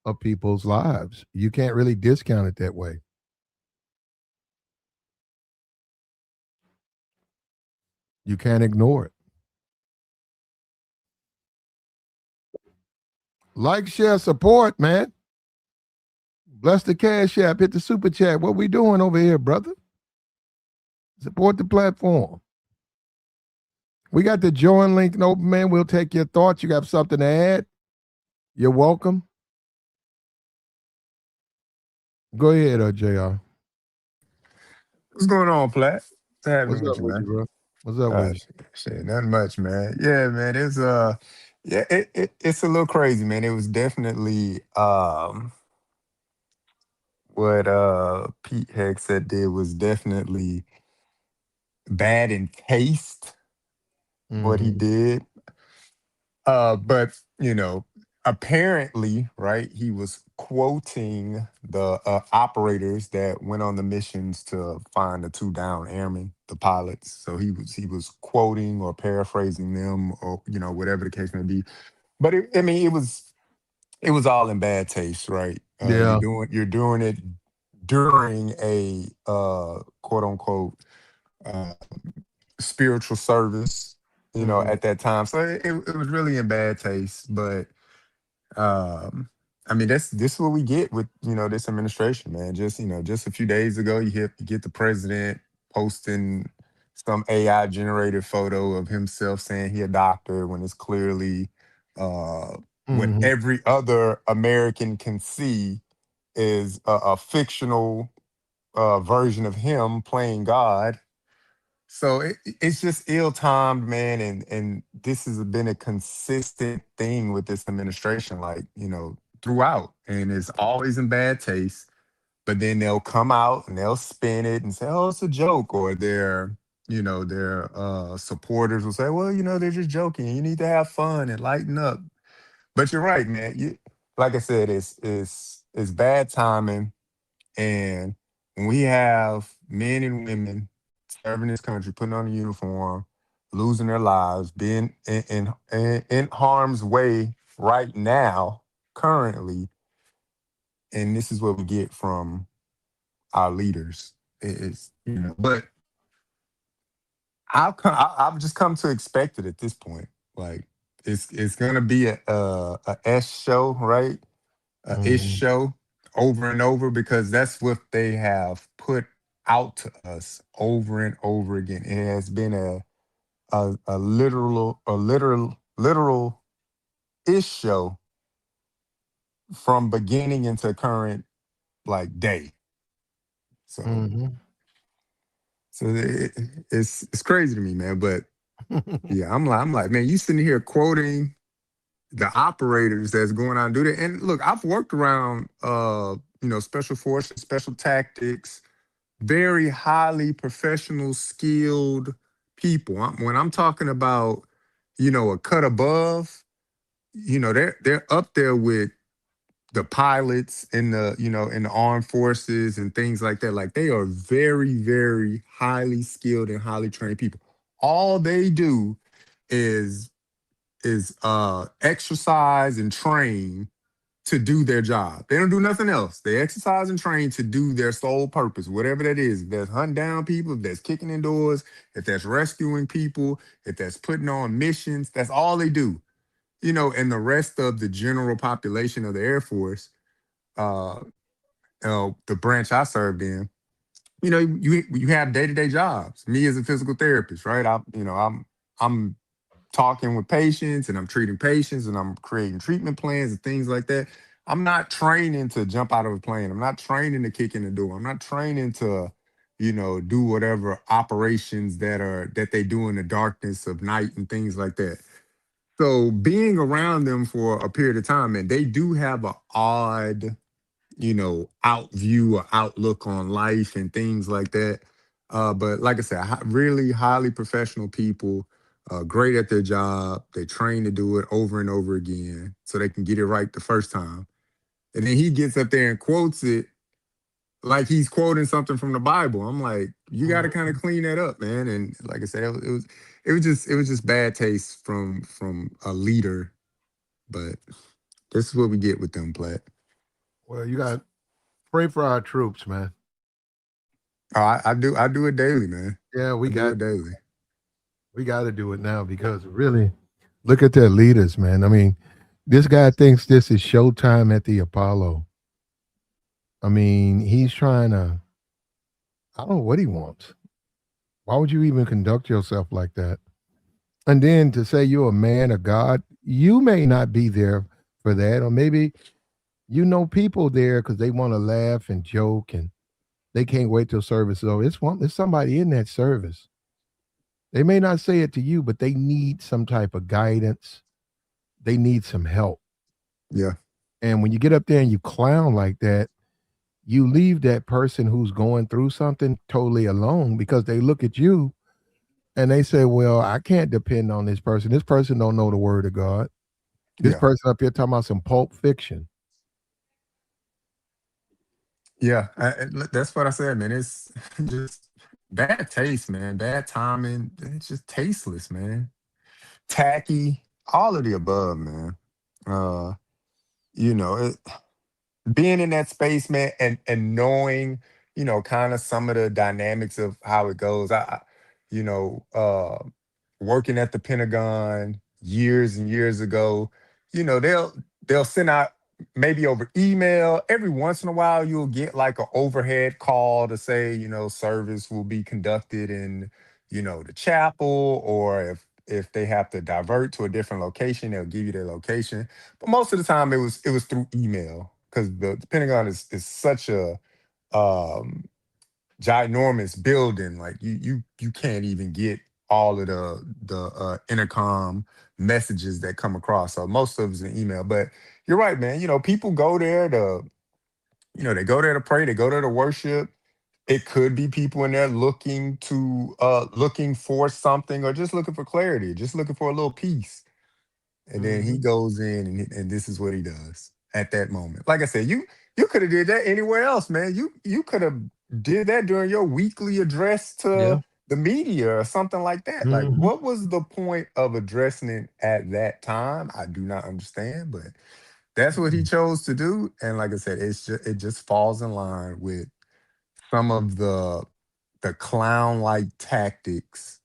of people's lives. You can't really discount it that way. You can't ignore it. Like, share, support, man. Bless the cash app. Hit the super chat. What we doing over here, brother? Support the platform. We got the join link open, man. We'll take your thoughts. You got something to add? You're welcome. Go ahead, JR. What's going on, Platt? What's What's happening with up you, with you, man? bro? What's up with you? Shit, nothing much, man. Yeah, man. Yeah, it's a little crazy, man. It was definitely what Pete Hegseth did was definitely bad in taste. What he Mm-hmm. did, but apparently, right? He was quoting the operators that went on the missions to find the two down airmen, the pilots. So he was quoting or paraphrasing them, or whatever the case may be. But I mean, it was all in bad taste, right? Yeah. You're doing it during a quote unquote uh, spiritual service, Mm-hmm. at that time. So it was really in bad taste. But um, I mean, this is what we get with this administration, man. Just a few days ago, you get the president posting some AI generated photo of himself saying he a doctor when it's clearly uh, what Mm-hmm. every other American can see is a fictional version of him playing God. So it's just ill-timed, man, and this has been a consistent thing with this administration, like, throughout, and it's always in bad taste. But then they'll come out and they'll spin it and say, "Oh, it's a joke," or their supporters will say, "Well, they're just joking. You need to have fun and lighten up." But you're right, man. Like I said, it's bad timing, and when we have men and women serving this country, putting on a uniform, losing their lives, being in harm's way right now, currently, and this is what we get from our leaders. It's but I've just come to expect it at this point. Like it's gonna be a S show, right? A ish Mm-hmm. show over and over, because that's what they have put out to us over and over again. It has been a literal ish show from beginning into current, like, day. So Mm-hmm. it's crazy to me, man. But yeah, I'm like, man, you sitting here quoting the operators that's going out and do that. And look, I've worked around special forces, special tactics, very highly professional, skilled people. When I'm talking about, a cut above, they're up there with the pilots in the armed forces and things like that. Like, they are very, very highly skilled and highly trained people. All they do is exercise and train to do their job. They don't do nothing else. They exercise and train to do their sole purpose, whatever that is. If that's hunting down people, if that's kicking in doors, if that's rescuing people, if that's putting on missions, that's all they do. And the rest of the general population of the Air Force, uh, the branch I served in, you have day-to-day jobs. Me as a physical therapist, right? I'm talking with patients and I'm treating patients and I'm creating treatment plans and things like that. I'm not training to jump out of a plane. I'm not training to kick in the door. I'm not training to, do whatever operations that they do in the darkness of night and things like that. So being around them for a period of time, and they do have a odd, out view or outlook on life and things like that. But like I said, really highly professional people, great at their job. They train to do it over and over again so they can get it right the first time. And then he gets up there and quotes it like he's quoting something from the Bible. I'm like, you got to kind of clean that up, man. And like I said, it was just bad taste from a leader. But this is what we get with them, Platt. Well, you got to pray for our troops, man. Oh, I do it daily, man. Yeah, I do it daily. we got to do it now because really, look at their leaders, man. I mean, this guy thinks this is showtime at the Apollo. I mean, he's trying to. I don't know what he wants. Why would you even conduct yourself like that? And then to say you're a man of God, you may not be there for that, or maybe you know people there because they want to laugh and joke, and they can't wait till service is over. It's somebody in that service. They may not say it to you, but they need some type of guidance. They need some help. Yeah. And when you get up there and you clown like that, you leave that person who's going through something totally alone because they look at you and they say, well, I can't depend on this person. This person don't know the word of God. This Yeah. person up here talking about some Pulp Fiction. Yeah. That's what I said, man. It's just bad taste, man. Bad timing. It's just tasteless, man. Tacky. All of the above, man. Uh, you know, it, being in that space, man, and knowing, kind of some of the dynamics of how it goes. You know, uh, working at the Pentagon years and years ago, they'll send out maybe over email. Every once in a while, you'll get like an overhead call to say, service will be conducted in, the chapel, or if they have to divert to a different location, they'll give you their location. But most of the time, it was through email because the Pentagon is such a um, ginormous building. Like you can't even get all of the intercom messages that come across. So most of it's an email. But you're right, man. People go there to, they go there to pray, they go there to worship. It could be people in there looking for something, or just looking for clarity, just looking for a little peace. And then he Mhm. goes in, and this is what he does at that moment. Like I said, you could have did that anywhere else, man. You could have did that during your weekly address Yeah. to the media or something like that. Like, Mhm. what was the point of addressing it at that time? I do not understand, but that's what he chose to do. And like I said, it just falls in line with some of the clown like tactics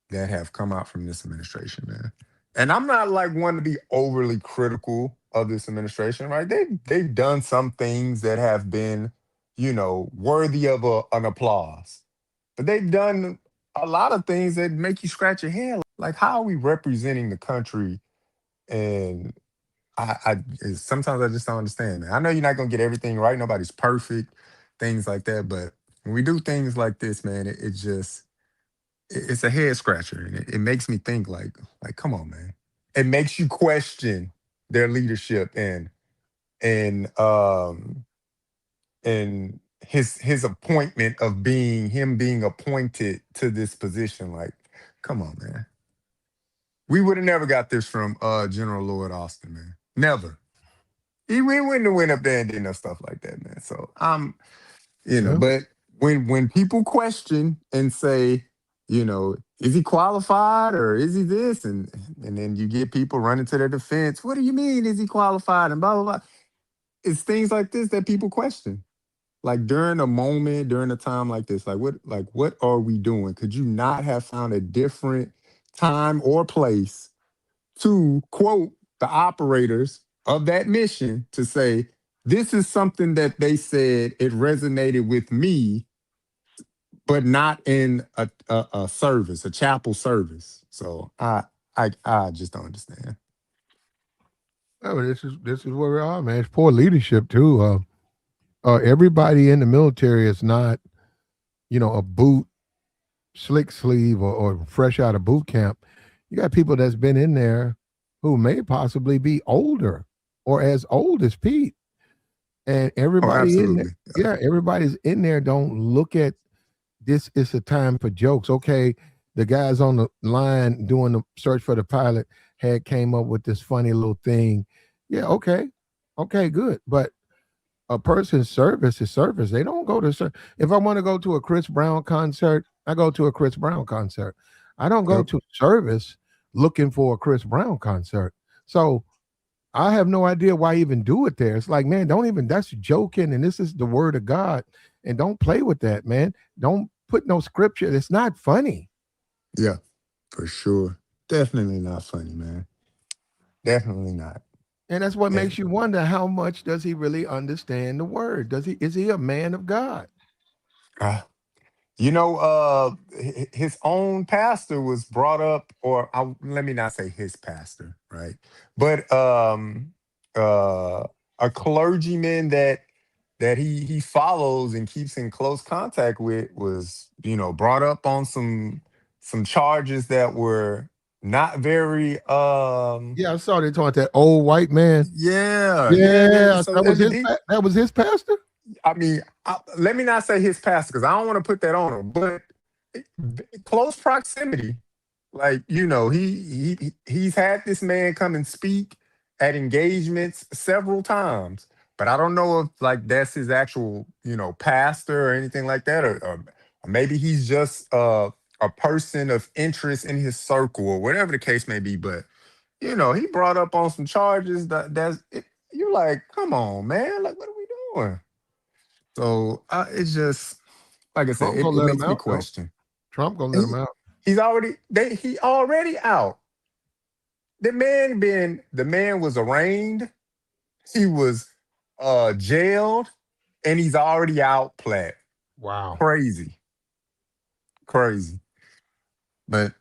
that have come out from this administration, man. And I'm not like one to be overly critical of this administration, right? They've done some things that have been, worthy of an applause. But they've done a lot of things that make you scratch your head. Like, how are we representing the country? And sometimes I just don't understand, man. I know you're not gonna get everything right. Nobody's perfect, things like that. But when we do things like this, man, it just it's a head scratcher, and it makes me think like come on, man. It makes you question their leadership and and his appointment of being appointed to this position. Like, come on, man. We would have never got this from General Lloyd Austin, man. Never. We wouldn't have went up there and did no stuff like that, man. So Yeah. but when people question and say, is he qualified or is he this, and then you get people running to their defense. What do you mean, is he qualified, and blah blah blah? It's things like this that people question. Like, during a moment, during a time like this, like what are we doing? Could you not have found a different time or place to quote the operators of that mission to say, this is something that they said it resonated with me, but not in a service, a chapel service. So I just don't understand. Oh, this is where we are, man. It's poor leadership too. Everybody in the military is not, a boot, slick sleeve, or fresh out of boot camp. You got people that's been in there who may possibly be older or as old as Pete. And Oh, everybody in there, absolutely. Yeah. yeah, everybody's in there. Don't look at this is a time for jokes. Okay, the guys on the line doing the search for the pilot had came up with this funny little thing. Yeah, okay, good. But a person's service is service. They don't go to if I want to go to a Chris Brown concert, I go to a Chris Brown concert. I don't go Yep. to service looking for a Chris Brown concert. So I have no idea why even do it there. It's like, man, don't even, that's joking. And this is the word of God. And don't play with that, man. Don't put no scripture. It's not funny. Yeah, for sure. Definitely not funny, man. Definitely not. And that's what And makes you wonder, how much does he really understand the word? Is he a man of God? uh, his own pastor was brought up, or let me not say his pastor, right? But uh, a clergyman that he follows and keeps in close contact with was, brought up on some charges that were not very Yeah, I saw they talking about that old white man. yeah. Yeah, So that was that was his pastor. I mean, let me not say his pastor because I don't want to put that on him, but close proximity. Like, he's had this man come and speak at engagements several times, but I don't know if like that's his actual, pastor or anything like that, or maybe he's just a person of interest in his circle or whatever the case may be. But he brought up on some charges you're like, come on, man, like what are we doing? So it's just like I said, Trump it, gonna it let him makes me out though. question. Trump gonna let He him out. he already out. The man was arraigned, he was jailed, and he's already out plat. Wow. Crazy. Crazy. But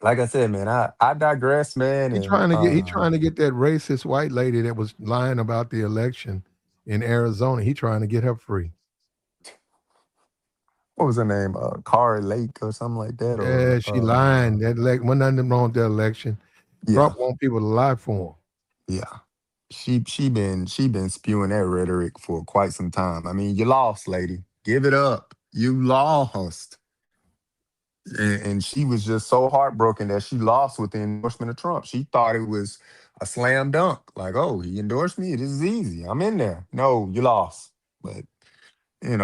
like I said, man, I digress, man. And He trying to get that racist white lady that was lying about the election in Arizona. He trying to get her free. what was her name? Kari Lake or something like that. Yeah, Or she lying. That when nothing wrong with the election. yeah, Trump want people to lie for him. yeah. She been spewing that rhetoric for quite some time. I mean, you lost, lady. Give it up. You lost. And she was just so heartbroken that she lost with the endorsement of Trump. She thought it was a slam dunk. Like, oh, he endorsed me. This is easy. I'm in there. No, you lost. But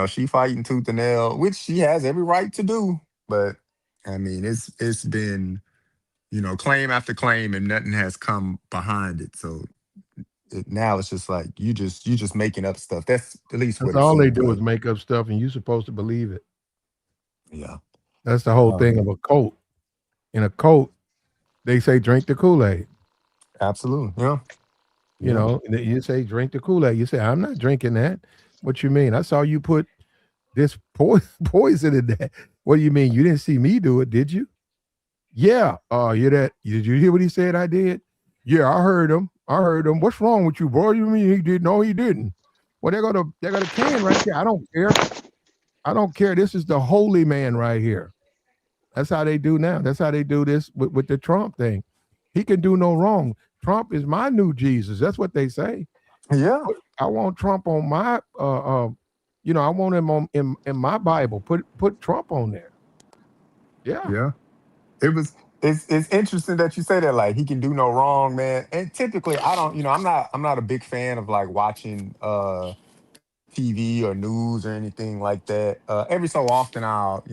she fighting tooth and nail, which she has every right to do. But I mean, it's been claim after claim, and nothing has come behind it. So now it's just like you just making up stuff. That's at least That's what it all they seems do like. is make up stuff, and you supposed to believe it. Yeah. That's the whole thing Um, of a cult. In a cult, they say drink the Kool-Aid. absolutely. Yeah. You Yeah. know, and then you say drink the Kool-Aid. You say, I'm not drinking that. What you mean? I saw you put this poison in that. What do you mean? You didn't see me do it, did you? Yeah. Did you hear what he said I did? Yeah, I heard him. I heard him. What's wrong with you, bro? You mean he did? No, he didn't. Well, they got a can right there. I don't care. I don't care. This is the holy man right here. That's how they do now. That's how they do this with the Trump thing. He can do no wrong. Trump is my new Jesus. That's what they say. Yeah. I want Trump on my I want him on in my Bible. Put Trump on there. Yeah. Yeah. It was it's interesting that you say that, like he can do no wrong, man. And typically I don't, I'm not a big fan of like watching TV or news or anything like that. Every so often I'll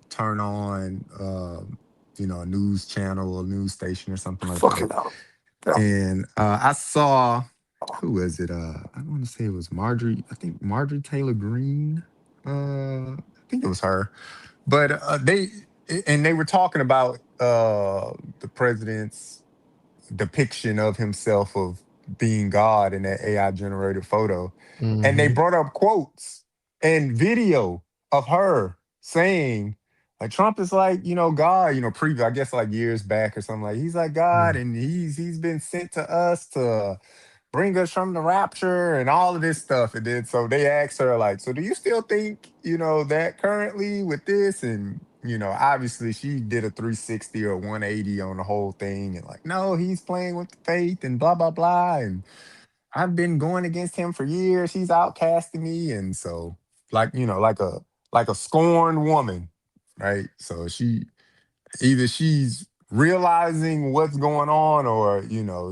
turn on a news channel or news station or something like that. And I saw, who is it? I want to say it was Marjorie. I think Marjorie Taylor Greene. I think it was her. But they were talking about the president's depiction of himself of being God in that AI generated photo. And they Hmm. brought up quotes and video of her saying, like, Trump is like, God, previous, I guess like years back or something, like he's like God, and he's been sent to us to bring us from the rapture and all of this stuff. And then so they asked her, like, so do you still think, that currently with this? And obviously she did a 360 or 180 on the whole thing, and like, no, he's playing with the faith and blah blah blah, and I've been going against him for years. He's outcasting me, and so like like a scorned woman, right? So either she's realizing what's going on, or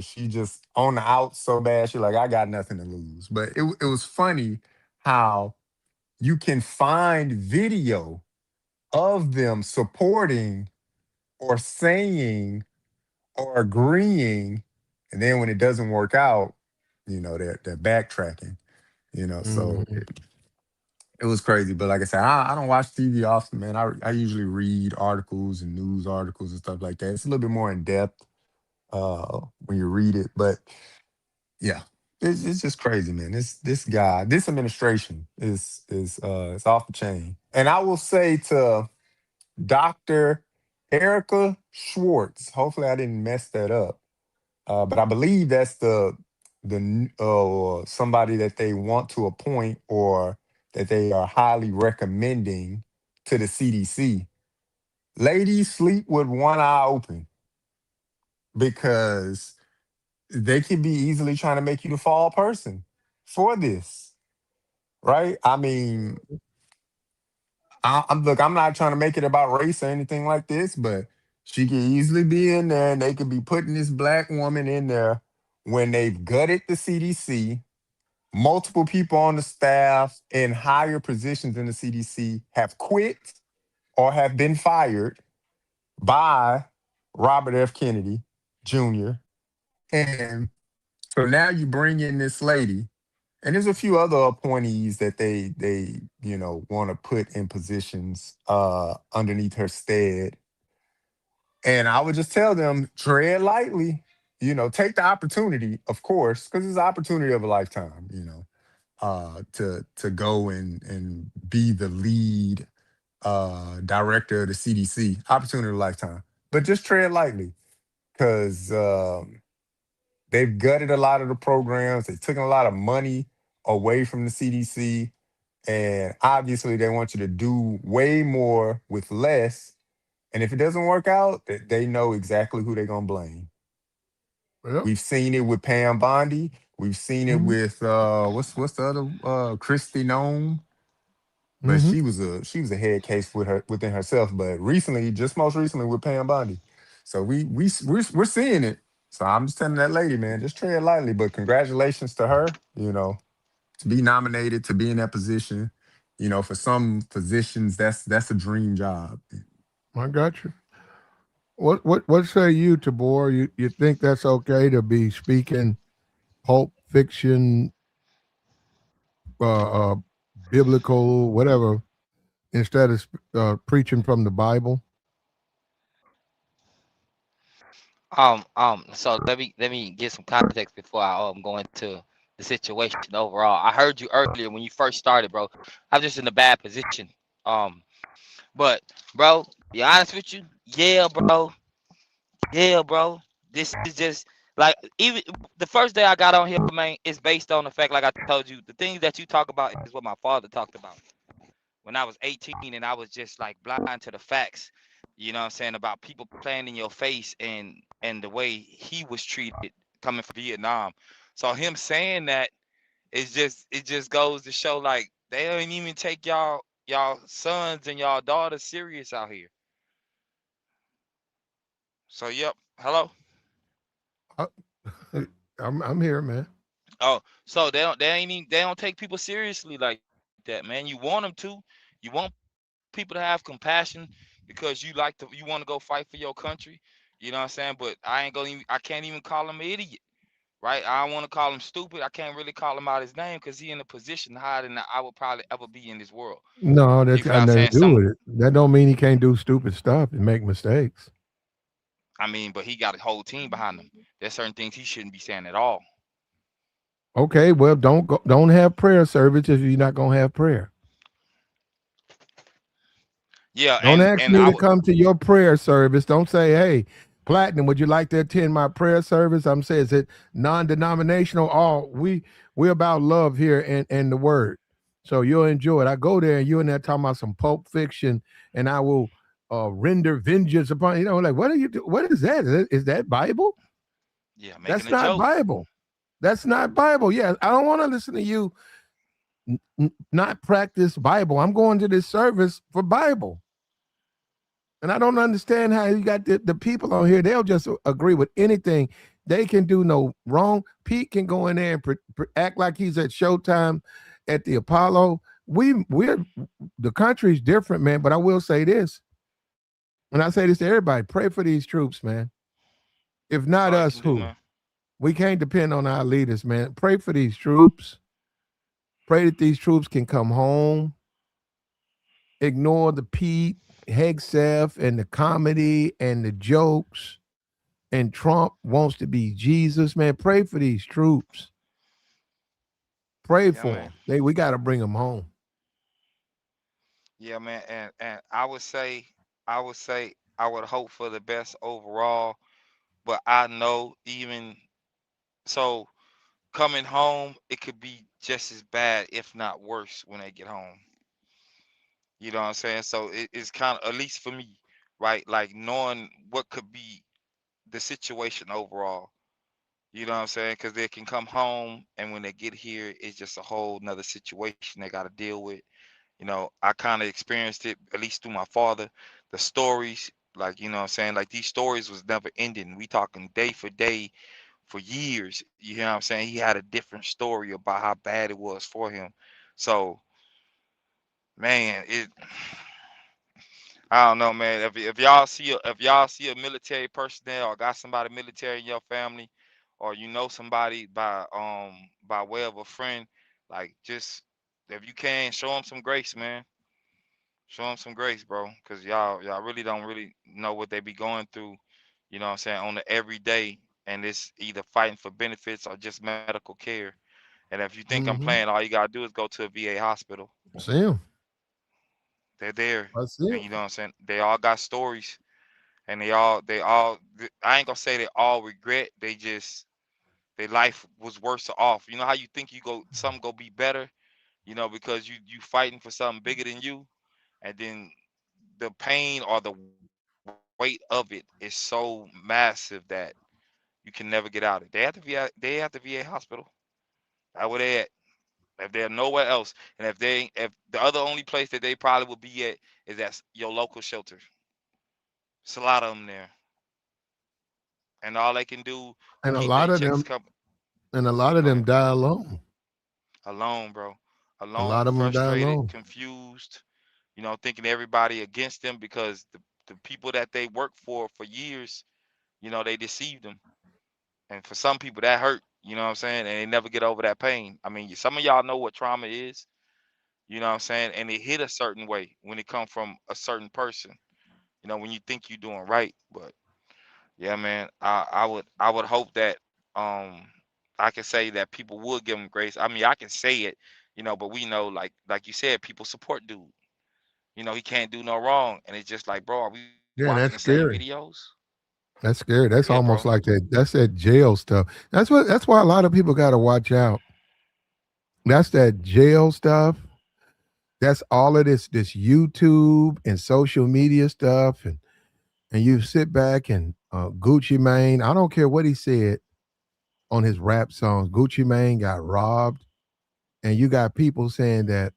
she just on the out so bad she like, I got nothing to lose. But it was funny how you can find video of them supporting or saying or agreeing, and then when it doesn't work out, they're backtracking. So Mhm. it was crazy. But like I said, I don't watch TV often, man. I usually read articles and news articles and stuff like that. It's a little bit more in depth when you read it. But yeah, it's just crazy, man. This guy, this administration is off the chain. And I will say to Dr. Erica Schwartz, hopefully I didn't mess that up. But I believe that's somebody that they want to appoint, or that they are highly recommending to the CDC. Ladies, sleep with one eye open, because they could be easily trying to make you the fall person for this, right? I mean, I'm not trying to make it about race or anything like this, but she could easily be in there, and they could be putting this black woman in there when they've gutted the CDC. Multiple people on the staff in higher positions in the CDC have quit or have been fired by Robert F. Kennedy Jr. And so now you bring in this lady, and there's a few other appointees that they want to put in positions underneath her stead. And I would just tell them, tread lightly, take the opportunity, of course, because it's the opportunity of a lifetime, to go and be the lead director of the CDC. Opportunity of a lifetime. But just tread lightly, because they've gutted a lot of the programs. They've taken a lot of money away from the CDC. And obviously, they want you to do way more with less. And if it doesn't work out, they know exactly who they're going to blame. Well, We've seen it with Pam Bondi. We've seen it Mhm. with what's the other Christy Nome, but Mhm. she was a head case within herself. But recently, just most recently with Pam Bondi, so we're seeing it. So I'm just telling that lady, man, just tread lightly. But congratulations to her, to be nominated, to be in that position. For some positions, that's a dream job. I got you. What say you, Tabor? You think that's okay to be speaking Pulp Fiction, uh, uh, biblical, whatever, instead of preaching from the Bible? So let me get some context before I go into the situation overall. I heard you earlier when you first started, bro. I'm just in a bad position. Um, but bro, be honest with you, yeah, bro. This is just like, even the first day I got on here, man, it's based on the fact, like I told you, the things that you talk about is what my father talked about when I was 18, and I was just like blind to the facts. You know what I'm saying, about people playing in your face, and the way he was treated coming from Vietnam. So him saying that, it just goes to show, like, they don't even take y'all sons and y'all daughters serious out here. So yep. Hello. Uh, I'm here, man. Oh, so they don't take people seriously like that, man. You want them to. You want people to have compassion because you want to go fight for your country. You know what I'm saying? But I can't even call him an idiot, right? I don't want to call him stupid. I can't really call him out his name because he in a position higher than I would probably ever be in this world. You No, feel what I'm that's got saying? nothing to do with it. That don't mean he can't do stupid stuff and make mistakes. I mean, but he got a whole team behind him. There's certain things he shouldn't be saying at all. Okay, well, don't have prayer service if you're not gonna have prayer. Yeah, Don't and ask and me I to would. come to your prayer service. Don't say, "Hey, Platinum, would you like to attend my prayer service?" I'm saying, "Is it non-denominational?" Oh, we're about love here and the word. So you'll enjoy it. I go there and you're in there talking about some Pulp Fiction, and I will render vengeance upon, like, what are you do? What is that? Is that Bible? Yeah, making That's a not joke. Bible. That's not Bible. Yeah, I don't want to listen to you not practice Bible. I'm going to this service for Bible. And I don't understand how you got the people on here. They'll just agree with anything. They can do no wrong. Pete can go in there and act like he's at Showtime at the Apollo. We're the country's different, man. But I will say this, and I say this to everybody: pray for these troops, man. If That's not all you us, can do, who? man. We can't depend on our leaders, man. Pray for these troops. Pray that these troops can come home. Ignore the Pete, HEGSETH, and the comedy and the jokes. And Trump wants to be Jesus, man. Pray for these troops. Pray Yeah, for man. them. We got to bring them home. Yeah, man. And I would say I would hope for the best overall, but I know even so coming home, it could be just as bad, if not worse, when they get home. You know what I'm saying? So it's kind of, at least for me, right? Like knowing what could be the situation overall. You know what I'm saying? Because they can come home, and when they get here, it's just a whole nother situation they got to deal with. I kind of experienced it, at least through my father. The stories, like, you know what I'm saying? Like these stories was never ending. We talking day for day for years. You know what I'm saying? He had a different story about how bad it was for him. So, man, I don't know, man. If y'all see a military personnel or got somebody military in your family, or you know somebody by way of a friend, like just if you can show them some grace, man. Show them some grace, bro, because y'all really don't really know what they be going through. You know what I'm saying, on the everyday, and it's either fighting for benefits or just medical care. And if you think I'm playing, all you gotta do is go to a VA hospital. See them. They're there, I see and them. you know what I'm saying. They all got stories, and they all. I ain't gonna say they all regret. They just their life was worse off. You know how you think something go be better, because you fighting for something bigger than you, and then the pain or the weight of it is so massive that you can never get out of it. They at the VA hospital. That's where they at. If they're nowhere else, and if the other only place that they probably would be at is at your local shelter. It's a lot of them there, and all they can do And a keep their lot of checks them, coming. and a lot of Go them ahead. die alone. Alone, bro. A Alone, lot of them die frustrated, alone. confused. Thinking everybody against them because the people that they work for years, they deceived them. And for some people that hurt, you know what I'm saying? And they never get over that pain. I mean, some of y'all know what trauma is, you know what I'm saying? And it hit a certain way when it comes from a certain person, when you think you're doing right. But yeah, man, I would hope that um I can say that people would give him grace. I mean, I can say it, but we know, like you said, people support dude. He can't do no wrong. And it's just like, bro, are we watching the Yeah, same that's scary. videos? That's scary. Yeah, That's bro. almost like that. That's that jail stuff. That's why a lot of people got to watch out. That's that jail stuff. That's all of this YouTube and social media stuff, and you sit back and Gucci Mane. I don't care what he said on his rap songs. Gucci Mane got robbed, and you got people saying that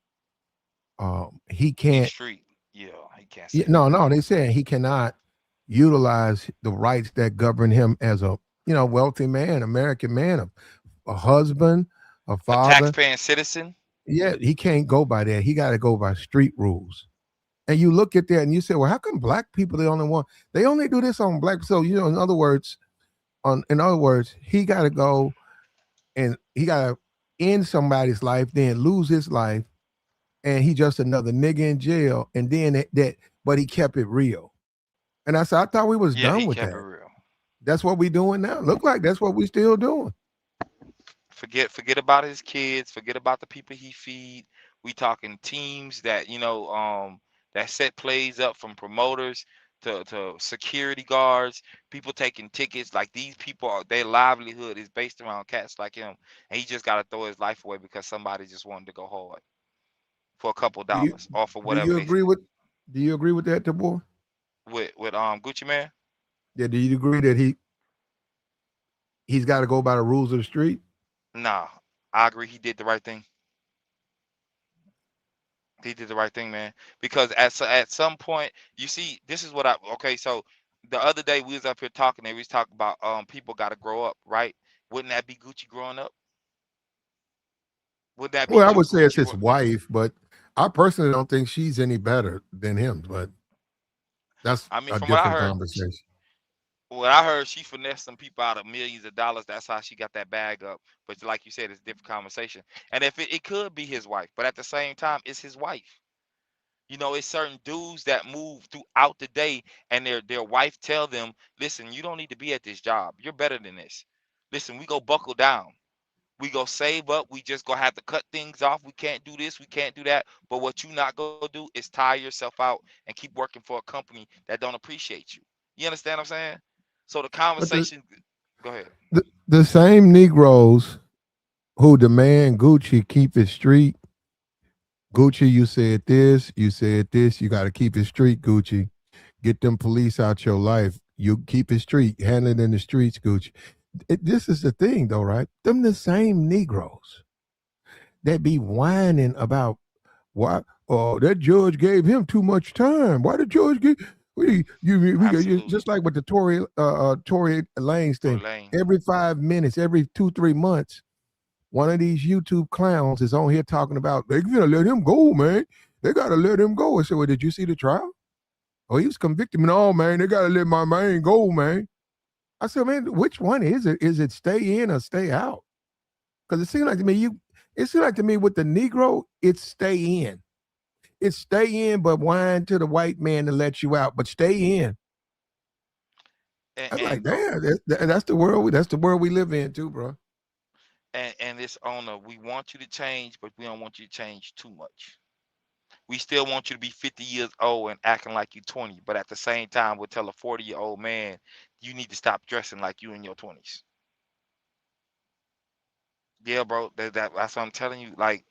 he He can't. street. Yeah, he can't Yeah, say no, nothing. no, they saying he cannot utilize the rights that govern him as a wealthy man, American man, a husband, a A father. taxpaying citizen. Yeah, he can't go by that. He got to go by street rules. And you look at that and you say, well, how come black people are the only one? They only do this on black. So in other words, he got to go and he got to end somebody's life, then lose his life, and he just another nigga in jail. And then but he kept it real. And I said, I thought we was Yeah, done he with kept it that. real. That's what we doing now. Look like that's what we still doing. Forget about his kids. Forget about the people he feed. We talking teams that that set plays up, from promoters to security guards, people taking tickets. Like, these people their livelihood is based around cats like him, and he just got to throw his life away because somebody just wanted to go hard for a couple Do you dollars or for do whatever you they. agree with do you agree with that, boy? Gucci Man. Yeah, do you agree that he's got to go by the rules of the street? Nah, I agree. He did the right thing. He did the right thing, man. Because at some point, you see, this is what I okay. So the other day we was up here talking, and we was talking about people got to grow up, right? Wouldn't that be Gucci growing up? Would that be Well, I would say it's Gucci his wife, but I personally don't think she's any better than him. But that's I mean, a from what I different heard, conversation. what I heard, she finessed some people out of millions of dollars. That's how she got that bag up. But like you said, it's a different conversation. And if it could be his wife, but at the same time, it's his wife. You know, it's certain dudes that move throughout the day, and their wife tell them, "Listen, you don't need to be at this job. You're better than this. Listen, we go buckle down. We go save up. We just gonna have to cut things off. We can't do this. We can't do that. But what you not gonna do is tire yourself out and keep working for a company that don't appreciate you. You understand what I'm saying? So the But conversation. Go ahead. the same Negroes who demand Gucci keep it street. Gucci, you said this, you said this. You got to keep it street, Gucci. Get them police out your life. You keep it street, handle it in the streets, Gucci. This is the thing, though, right? Them the same Negroes that be whining about why. Oh, that judge gave him too much time. Why the judge give? We Absolutely. just like with the Tory Lanez Tory thing. Lane. Every 5 minutes, every 2-3 months, one of these YouTube clowns is on here talking about they gotta let him go, man. They gotta let him go. I said, well, did you see the trial? Oh, he was convicted. No, man, they gotta let my man go, man. I said, man, which one is it? Is it stay in or stay out? Because it seemed like to me with the Negro, it's stay in. It's stay in, but whine to the white man to let you out, but stay in. I'm like, And bro, damn, that's the world. That's the world we live in too, bro. and this owner, we want you to change, but we don't want you to change too much. We still want you to be 50 years old and acting like you're 20, but at the same time, we'll tell a 40-year-old man, you need to stop dressing like you in your 20s. Yeah, bro, that's what I'm telling you. Like,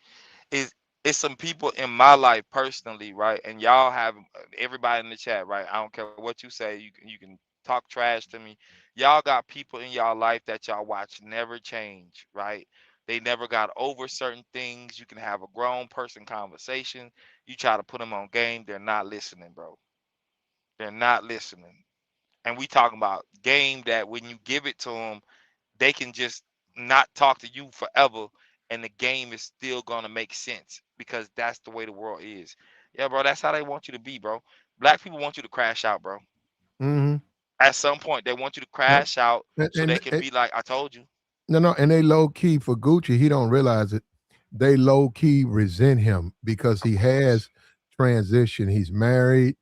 it's it's some people in my life personally, right? And y'all have everybody in the chat, right? I don't care what you say. You can talk trash to me. Y'all got people in y'all life that y'all watch never change, right? They never got over certain things. You can have a grown person conversation. You try to put them on game, they're not listening, bro. They're not listening. And we talking about game that when you give it to them, they can just not talk to you forever, and the game is still gonna make sense because that's the way the world is. Yeah, bro, that's how they want you to be, bro. Black people want you to crash out, bro. Mm-hmm. At some point, they want you to Yep. crash out so they can And be like, "I told you." no, and they low key for Gucci. He don't realize it. They low key resent him because Of he course, has transition. He's married.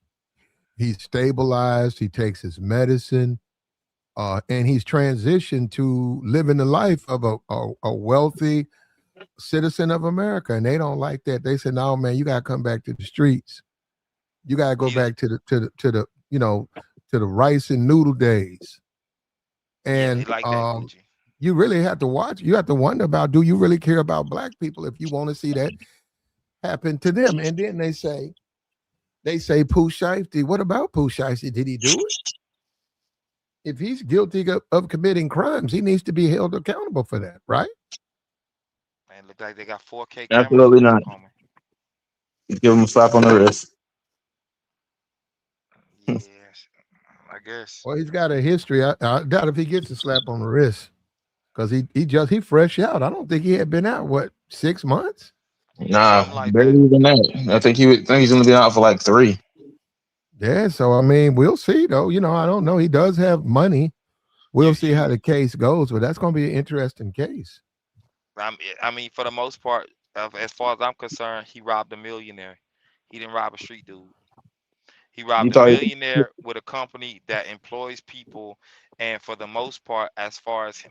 He's stabilized. He takes his medicine, and he's transitioned to living the life of a wealthy citizen of America. And they don't like that. They said, "No, man, you gotta come back to the streets. You gotta go he, back to the to the rice and noodle days." yeah, And he like that Gucci. you really have to watch. You have to wonder about, do you really care about black people if you want to see that happen to them? And then they say Pooh Shiesty. What about Pooh Shiesty? Did he do it? If he's guilty of committing crimes, he needs to be held accountable for that, right? Man, look like they got 4K cameras in Absolutely the not. Oklahoma. Give him a slap on the wrist. Yes, I guess. Well, he's got a history. I doubt if he gets a slap on the wrist because he fresh out. I don't think he had been out, what, 6 months? Nah, Something like that. barely even that. I think he's gonna be out for like 3. Yeah, so I mean, we'll see though. I don't know. He does have money. We'll You see how you the case goes, but that's going to be an interesting case. I mean, for the most part, as far as I'm concerned, he robbed a millionaire. He didn't rob a street dude. He You robbed a thought millionaire with a company that employs people. And for the most part, as far as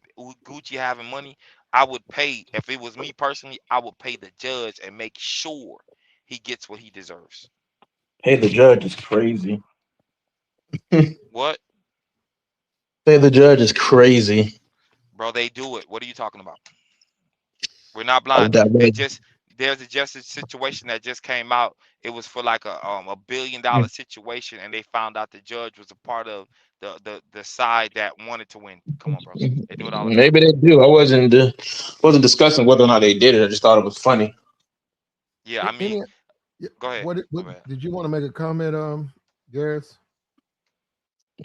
Gucci having money, I would pay, if it was me personally, I would pay the judge and make sure he gets what he deserves. hey, the judge is crazy. What? Say the judge is crazy. Bro, they do it. What are you talking about? We're not I blind. that They read, just there's a justice situation that just came out. It was for like a $1 billion situation, and they found out the judge was a part of the side that wanted to win. Come on, bro. They do it all the time. Maybe they do. I wasn't discussing whether or not they did it. I just thought it was funny. Yeah, I mean, go ahead. What did you want to make a comment, Gareth?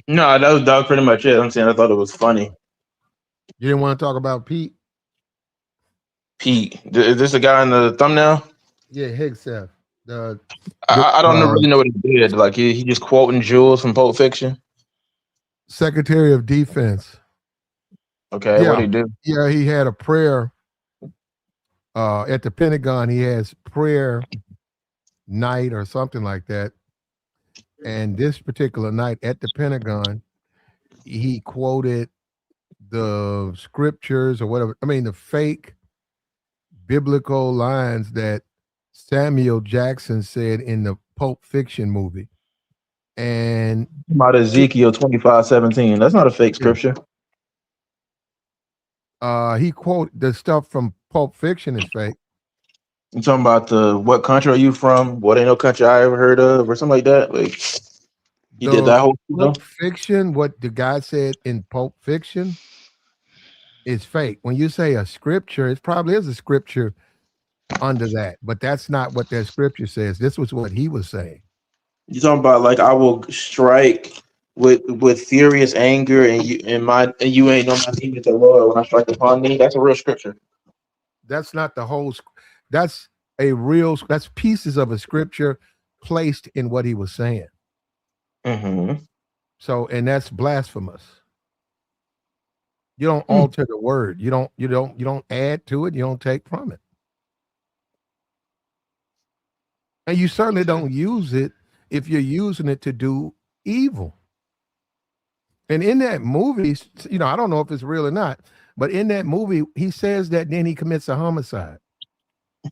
No, that was pretty much it. I'm saying I thought it was funny. You didn't want to talk about Pete? Pete, is this the guy in the thumbnail? Yeah, HEGSETH. The I don't really know what he did. Like he just quoting Jules from Pulp Fiction. Secretary of Defense. Okay, Yeah. what he do? Yeah, he had a prayer at the Pentagon. He has prayer night or something like that. And this particular night at the Pentagon, he quoted the scriptures or whatever. I mean, the fake biblical lines that Samuel Jackson said in the Pulp Fiction movie. And About Ezekiel 25:17. That's not a fake scripture. he quoted the stuff from Pulp Fiction is fake. You talking about the what country are you from? What ain't no country I ever heard of, or something like that? Like he did that whole Pulp Fiction, what the guy said in Pulp Fiction is fake. When you say a scripture, it probably is a scripture under that, but that's not what that scripture says. This was what he was saying. You talking about like I will strike with furious anger, and you ain't know my name is the Lord when I strike upon thee. That's a real scripture. That's not the whole. That's that's pieces of a scripture placed in what he was saying. Mm-hmm. So, and that's blasphemous. You don't alter the word. You don't add to it. You don't take from it. And you certainly don't use it if you're using it to do evil. And in that movie, I don't know if it's real or not, but in that movie, he says that then he commits a homicide.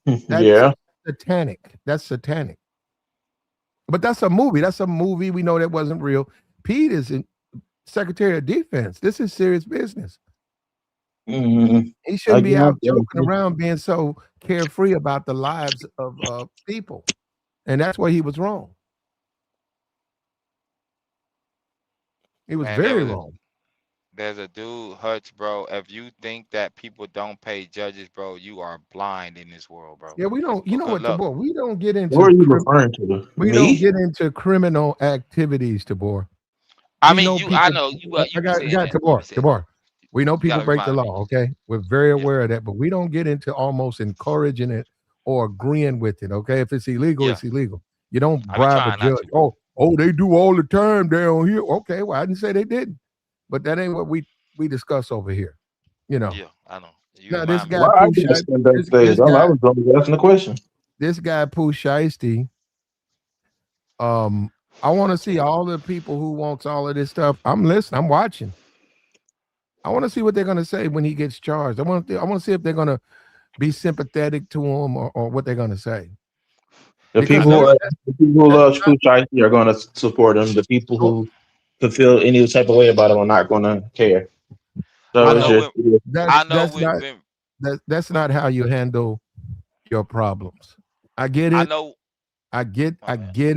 That's satanic. That's satanic. But that's a movie. That's a movie. We know that wasn't real. Pete is in Secretary of Defense. This is serious business. Mm-hmm. He shouldn't be out joking around being so carefree about the lives of people. And that's where he was wrong. He was very wrong. There's a dude, Hutch, bro. If you think that people don't pay judges, bro, you are blind in this world, bro. Yeah, we don't. You know what, Tabor? We don't get into. What are you referring to? We don't get into criminal activities, Tabor. I mean, I know you. I got Tabor. We know people break the law. Okay, we're very aware of that, but we don't get into almost encouraging it or agreeing with it. Okay, if it's illegal, it's illegal. You don't bribe a judge. They do all the time down here. Okay, well, I didn't say they didn't, but that ain't what we discuss over here. Yeah, I know. Now this guy, I was only asking the question. This guy Pooh Shiesty. I want to see all the people who wants all of this stuff. I'm listening. I'm watching. I want to see what they're going to say when he gets charged. I want to see if they're going to be sympathetic to him or what they're going to say. The people who love Pooh Shiesty are going to support him. The people who could feel any type of way about him are not going to care. So that's not how you handle your problems. I get it. I get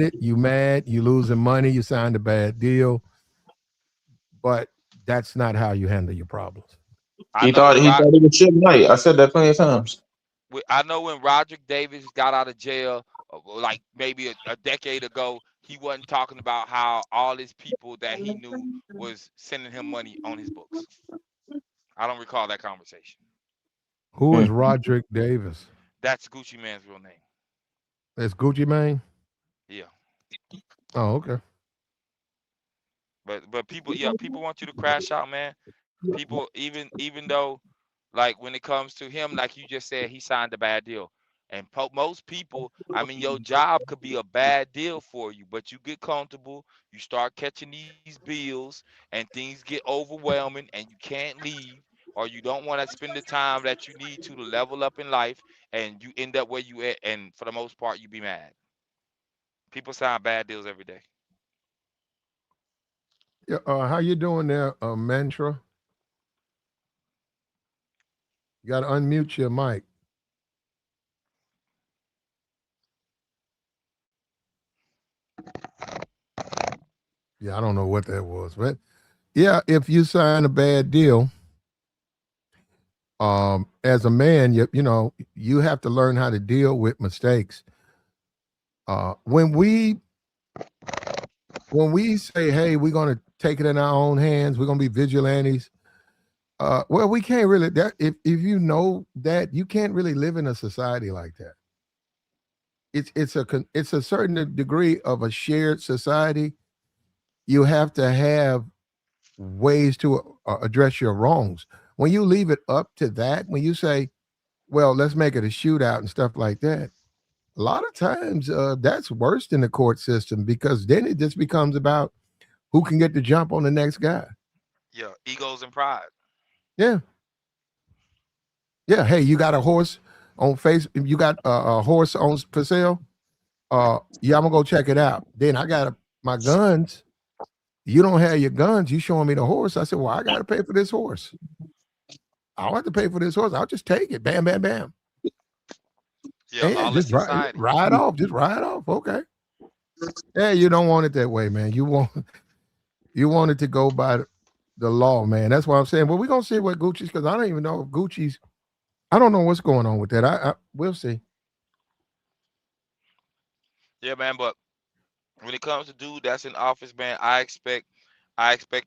it. You mad, you losing money, you signed a bad deal, but that's not how you handle your problems. He thought he was Suge Knight. I said that plenty of times. I know when Roderick Davis got out of jail, like maybe a decade ago, he wasn't talking about how all his people that he knew was sending him money on his books. I don't recall that conversation. Who is Roderick Davis? That's Gucci Mane's real name. That's Gucci Mane? Yeah. Oh, okay. But people want you to crash out, man. People, even though, like when it comes to him, like you just said, he signed a bad deal. And most people, I mean, your job could be a bad deal for you, but you get comfortable, you start catching these bills, and things get overwhelming, and you can't leave, or you don't want to spend the time that you need to level up in life, and you end up where you at, and for the most part, you be mad. People sign bad deals every day. Yeah, how you doing there, Mantra? You got to unmute your mic. Yeah, I don't know what that was, but yeah, if you sign a bad deal, as a man, you have to learn how to deal with mistakes. When we say, "Hey, we're going to take it in our own hands. We're going to be vigilantes." Well, we can't really. That if you know that, you can't really live in a society like that. It's a certain degree of a shared society. You have to have ways to address your wrongs. When you leave it up to that, when you say, "Well, let's make it a shootout" and stuff like that, a lot of times that's worse than the court system because then it just becomes about who can get the jump on the next guy. Yeah, egos and pride. Yeah, yeah. Hey, you got a horse on face? You got a horse on for sale? Yeah, I'm gonna go check it out. Then I got my guns. You don't have your guns. You showing me the horse? I said, well, I got to pay for this horse. I don't have to pay for this horse. I'll just take it. Bam, bam, bam. Yeah, And lawless just society. ride off. Just ride off. Okay. Yeah, you don't want it that way, man. You want it to go by the law, man. That's what I'm saying. Well, we're gonna see what Gucci's because I don't even know if Gucci's. I don't know what's going on with that. We'll see. Yeah, man. But when it comes to dude that's in office, man, I expect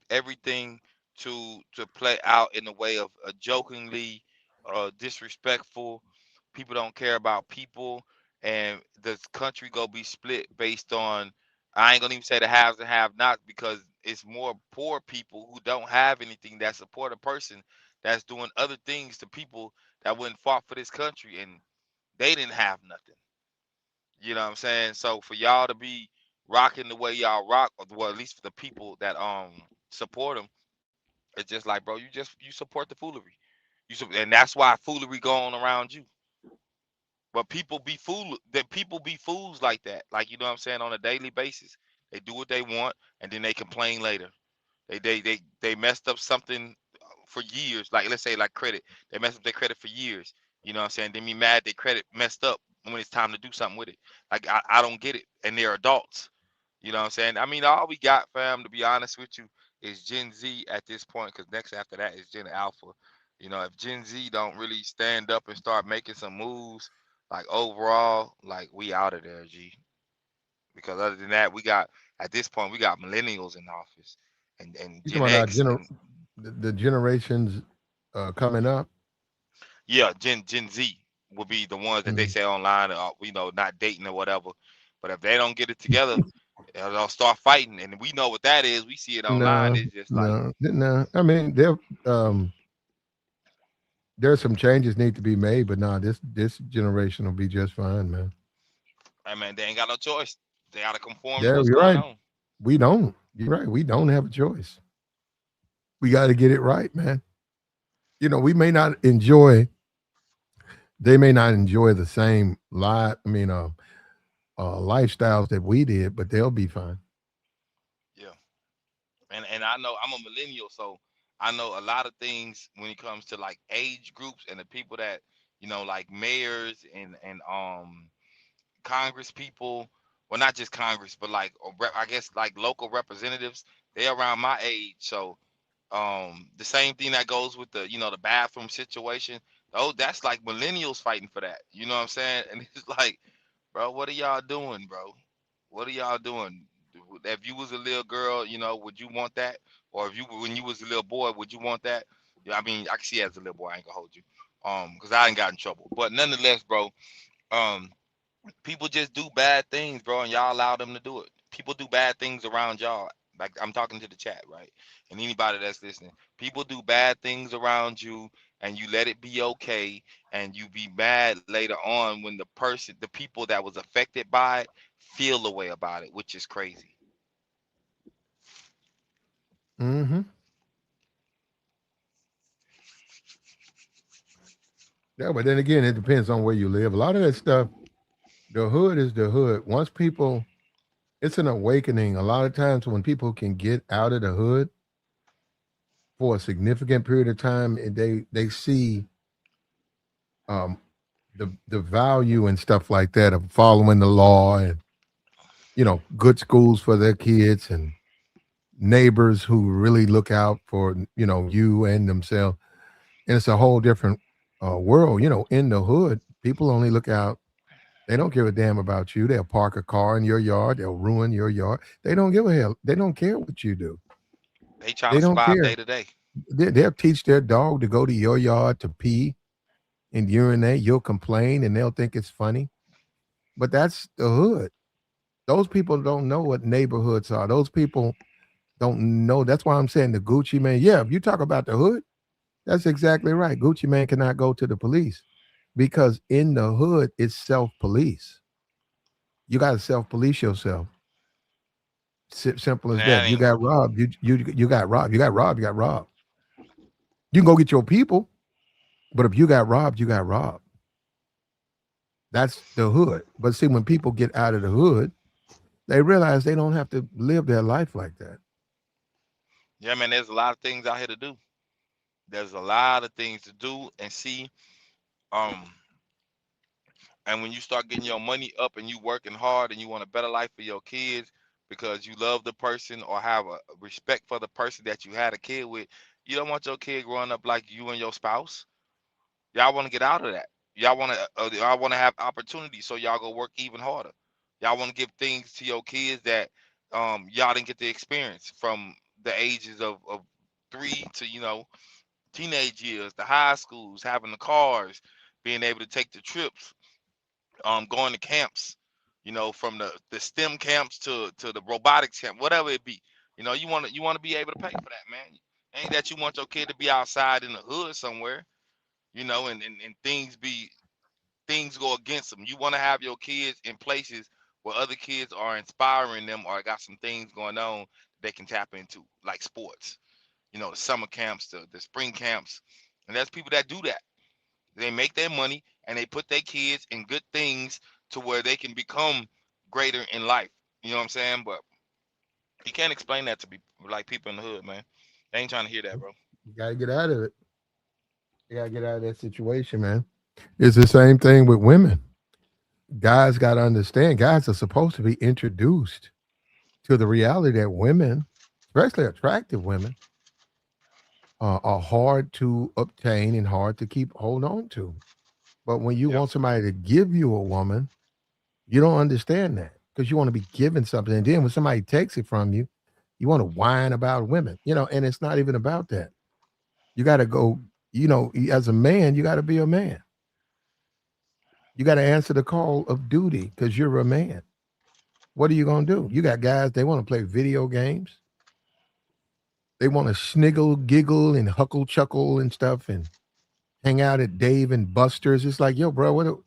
everything to play out in the way of jokingly, disrespectful. People don't care about people, and the country go be split based on. I ain't gonna even say the haves and have nots because it's more poor people who don't have anything that support a person that's doing other things to people that wouldn't fought for this country and they didn't have nothing. You know what I'm saying? So for y'all to be rocking the way y'all rock, or well, at least for the people that support them, it's just like, bro, you support the foolery. And that's why foolery going around you. But people be fools like that. Like, you know what I'm saying, on a daily basis. They do what they want and then they complain later. They messed up something for years. Like, let's say like credit. They messed up their credit for years. You know what I'm saying? They be mad their credit messed up when it's time to do something with it. Like, I don't get it. And they're adults. You know what I'm saying? I mean, all we got, fam, to be honest with you, is Gen Z at this point, because next after that is Gen Alpha. You know, if Gen Z don't really stand up and start making some moves, like overall, like we out of there, G. Because other than that, we got at this point we got millennials in office and You Gen talking about X and the generations coming up? yeah, Gen Z will be the ones that they Mhm. say online, not dating or whatever. But if they don't get it together, they'll start fighting, and we know what that is. We see it online. No, It's just like, no, no. I mean, um, there's some changes need to be made, but no, this generation will be just fine, man. hey man, they ain't got no choice. They gotta conform to Yeah, what's you're going right. on. We don't. You're right. We don't have a choice. We got to get it right, man. We may not enjoy. They may not enjoy the same life. I mean, lifestyles that we did, but they'll be fine. Yeah, and I know I'm a millennial, so I know a lot of things when it comes to like age groups and the people that like mayors and Congress people. Well, not just Congress, but like I guess like local representatives. They around my age, so the same thing that goes with the bathroom situation. Oh, that's like millennials fighting for that. You know what I'm saying? And it's like, bro, what are y'all doing, bro? What are y'all doing? If you was a little girl, would you want that? Or if you when you was a little boy, would you want that? Yeah, I mean, I can see as a little boy, I ain't gonna hold you, because I ain't got in trouble. But nonetheless, bro, um, people just do bad things, bro, and y'all allow them to do it. People do bad things around y'all. Like, I'm talking to the chat, right? And anybody that's listening, people do bad things around you, and you let it be okay, and you be mad later on when the people that was affected by it, feel the way about it, which is crazy. Hmm. Yeah, but then again, it depends on where you live. A lot of that stuff, the hood is the hood. Once people, it's an awakening. A lot of times when people can get out of the hood for a significant period of time, and they see um, the value and stuff like that of following the law and good schools for their kids and neighbors who really look out for you and themselves, and it's a whole different world. In the hood, people only look out. They don't give a damn about you. They'll park a car in your yard. They'll ruin your yard. They don't give a hell. They don't care what you do. They trying They to don't survive care. day to day. They'll teach their dog to go to your yard to pee and urinate. You'll complain and they'll think it's funny. But that's the hood. Those people don't know what neighborhoods are. Those people don't know. That's why I'm saying the Gucci man. Yeah, if you talk about the hood, that's exactly right. Gucci man cannot go to the police because in the hood, it's self-police. You got to self-police yourself. Simple as That that. You ain't got robbed. You got robbed. You got robbed. You got robbed. You can go get your people, but if you got robbed, you got robbed. That's the hood. But see, when people get out of the hood, they realize they don't have to live their life like that. yeah, man. There's a lot of things out here to do. There's a lot of things to do and see. Um, and when you start getting your money up and you working hard and you want a better life for your kids because you love the person or have a respect for the person that you had a kid with, you don't want your kid growing up like you and your spouse. Y'all want to get out of that. Y'all want to have opportunities, so y'all go work even harder. Y'all want to give things to your kids that y'all didn't get to experience from the ages of 3 to teenage years, the high schools, having the cars, being able to take the trips, going to camps, from the STEM camps to the robotics camp, whatever it be. You want to be able to pay for that, man. Ain't that you want your kid to be outside in the hood somewhere, and things go against them. You want to have your kids in places where other kids are inspiring them or got some things going on they can tap into, like sports. The summer camps, the spring camps, and there's people that do that. They make their money and they put their kids in good things to where they can become greater in life. You know what I'm saying? But you can't explain that to be like people in the hood, man. They ain't trying to hear that, bro. You got to get out of it. You got to get out of that situation, man. It's the same thing with women. Guys got to understand, guys are supposed to be introduced to the reality that women, especially attractive women, are hard to obtain and hard to keep hold on to. But when you Yep. want somebody to give you a woman, you don't understand that because you want to be given something. And then when somebody takes it from you, you want to whine about women, and it's not even about that. You got to go, as a man, you got to be a man. You got to answer the call of duty because you're a man. What are you going to do? You got guys, they want to play video games. They want to sniggle, giggle, and huckle, chuckle and stuff and hang out at Dave and Buster's. It's like, yo, bro,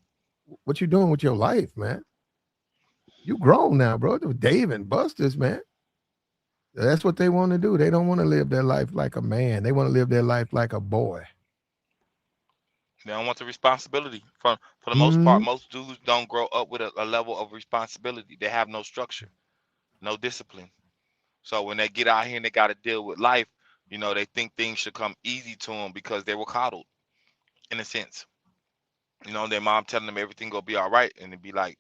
what you doing with your life, man? You grown now, bro. Dave and Buster's, man. That's what they want to do. They don't want to live their life like a man. They want to live their life like a boy. They don't want the responsibility. For the most part, Mhm. most dudes don't grow up with a level of responsibility. They have no structure, no discipline. So when they get out here and they got to deal with life, they think things should come easy to them because they were coddled, in a sense. Their mom telling them everything gonna be all right, and it'd be like,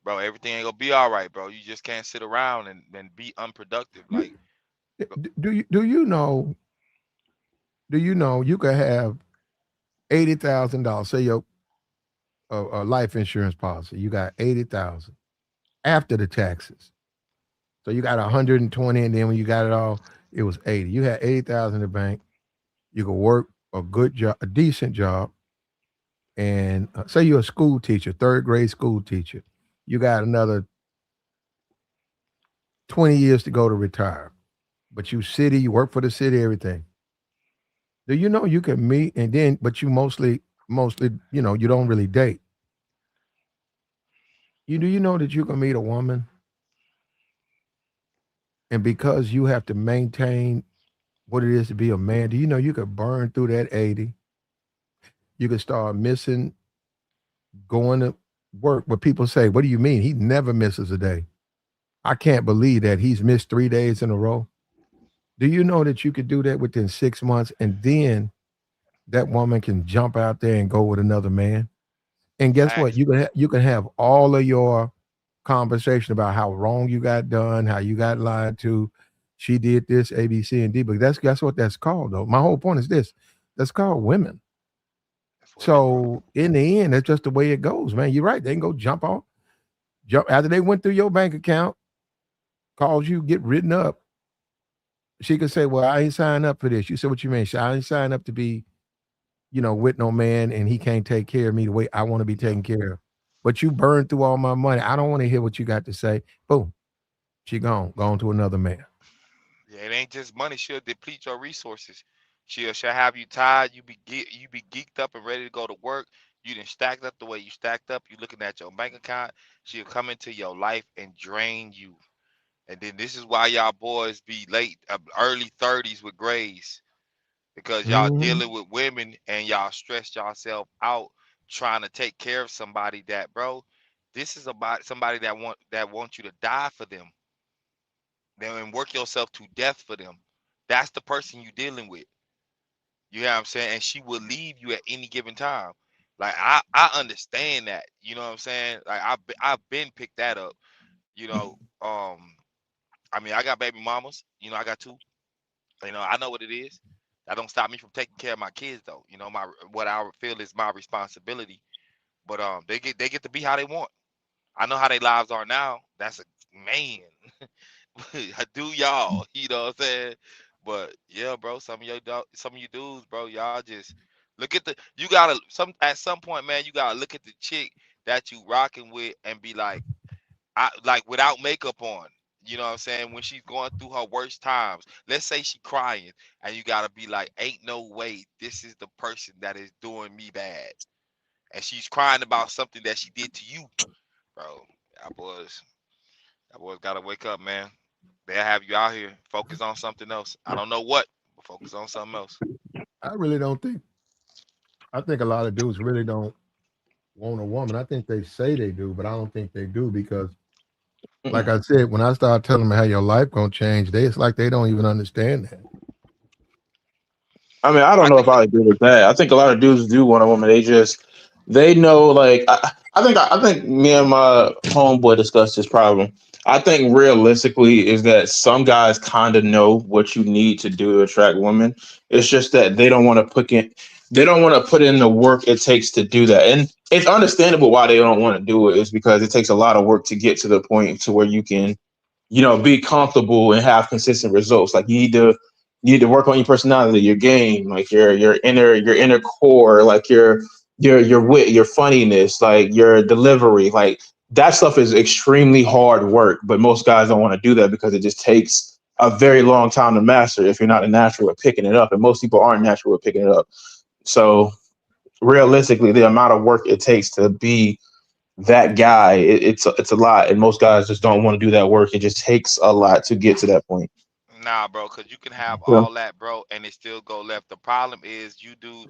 bro, everything ain't gonna be all right, bro. You just can't sit around and be unproductive. Like, You, do you know you could have $80,000, say your life insurance policy, you got 80,000 after the taxes. So you got 120, and then when you got it all, it was 80. You had 80,000 in the bank. You could work a good job, a decent job, and say you're a school teacher, third grade school teacher. You got another 20 years to go to retire, but you work for the city, everything. Do you know you can meet and then, but you mostly, you don't really date. Do you know that you can meet a woman and because you have to maintain what it is to be a man, do you know you could burn through that 80? You could start missing going to work. But people say, what do you mean? He never misses a day. I can't believe that he's missed 3 days in a row. Do you know that you could do that within 6 months and then that woman can jump out there and go with another man? And guess what? facts. You can have all of your conversation about how wrong you got done, how you got lied to, she did this, A, B, C, and D. But that's what that's called, though. My whole point is this: that's called women. So in the end, that's just the way it goes, man. You're right. They can go jump after they went through your bank account, calls you, get written up. She could say, "Well, I ain't signed up for this." You said, "What you mean?" She, I ain't signed up to be, with no man, and he can't take care of me the way I want to be taken care of. But you burned through all my money. I don't want to hear what you got to say. Boom, she gone to another man. Yeah, it ain't just money. She'll deplete your resources. She'll have you tired. You be geeked up and ready to go to work. You done stacked up the way you stacked up. You looking at your bank account. She'll come into your life and drain you. And then this is why y'all boys be late, early 30s with grays, because y'all Mhm. dealing with women and y'all stress yourself out trying to take care of somebody that, bro, this is about somebody that wants you to die for them, and work yourself to death for them. That's the person you dealing with. You know what I'm saying? And she will leave you at any given time. Like I understand that. You know what I'm saying? Like I've been picked that up. You know, I mean I got baby mamas. You know I got two. You know I know what it is. That don't stop me from taking care of my kids though. You know what I feel is my responsibility. But they get to be how they want. I know how their lives are now. That's a man. Do y'all, you know what I'm saying? But yeah, bro, some of you dudes, bro, y'all just look at you gotta at some point, man, you gotta look at the chick that you rocking with and be like, I like without makeup on. You know what I'm saying? When she's going through her worst times, let's say she crying, and you gotta be like, ain't no way this is the person that is doing me bad, and she's crying about something that she did to you, bro. That boys gotta wake up, man. They'll have you out here focus on something else. I don't know what, but focus on something else. I really don't think. I think a lot of dudes really don't want a woman. I think they say they do, but I don't think they do because, like I said, when I start telling them how your life gonna change, it's like they don't even understand that. I mean, I don't I know if think I agree with that. I think a lot of dudes do want a woman. They know, like, I think me and my homeboy discussed this problem. I think realistically is that some guys kind of know what you need to do to attract women. It's just that they don't want to put in the work it takes to do that. And it's understandable why they don't want to do it is because it takes a lot of work to get to the point to where you can be comfortable and have consistent results. Like you need to work on your personality, your game, like your inner core, like your wit, your funniness, like your delivery. Like that stuff is extremely hard work, but most guys don't want to do that because it just takes a very long time to master if you're not a natural at picking it up. And most people aren't natural at picking it up. So realistically, the amount of work it takes to be that guy, it's a lot, and most guys just don't want to do that work. It just takes a lot to get to that point. nah, bro, because you can have Yeah. all that, bro, and it still go left. The problem is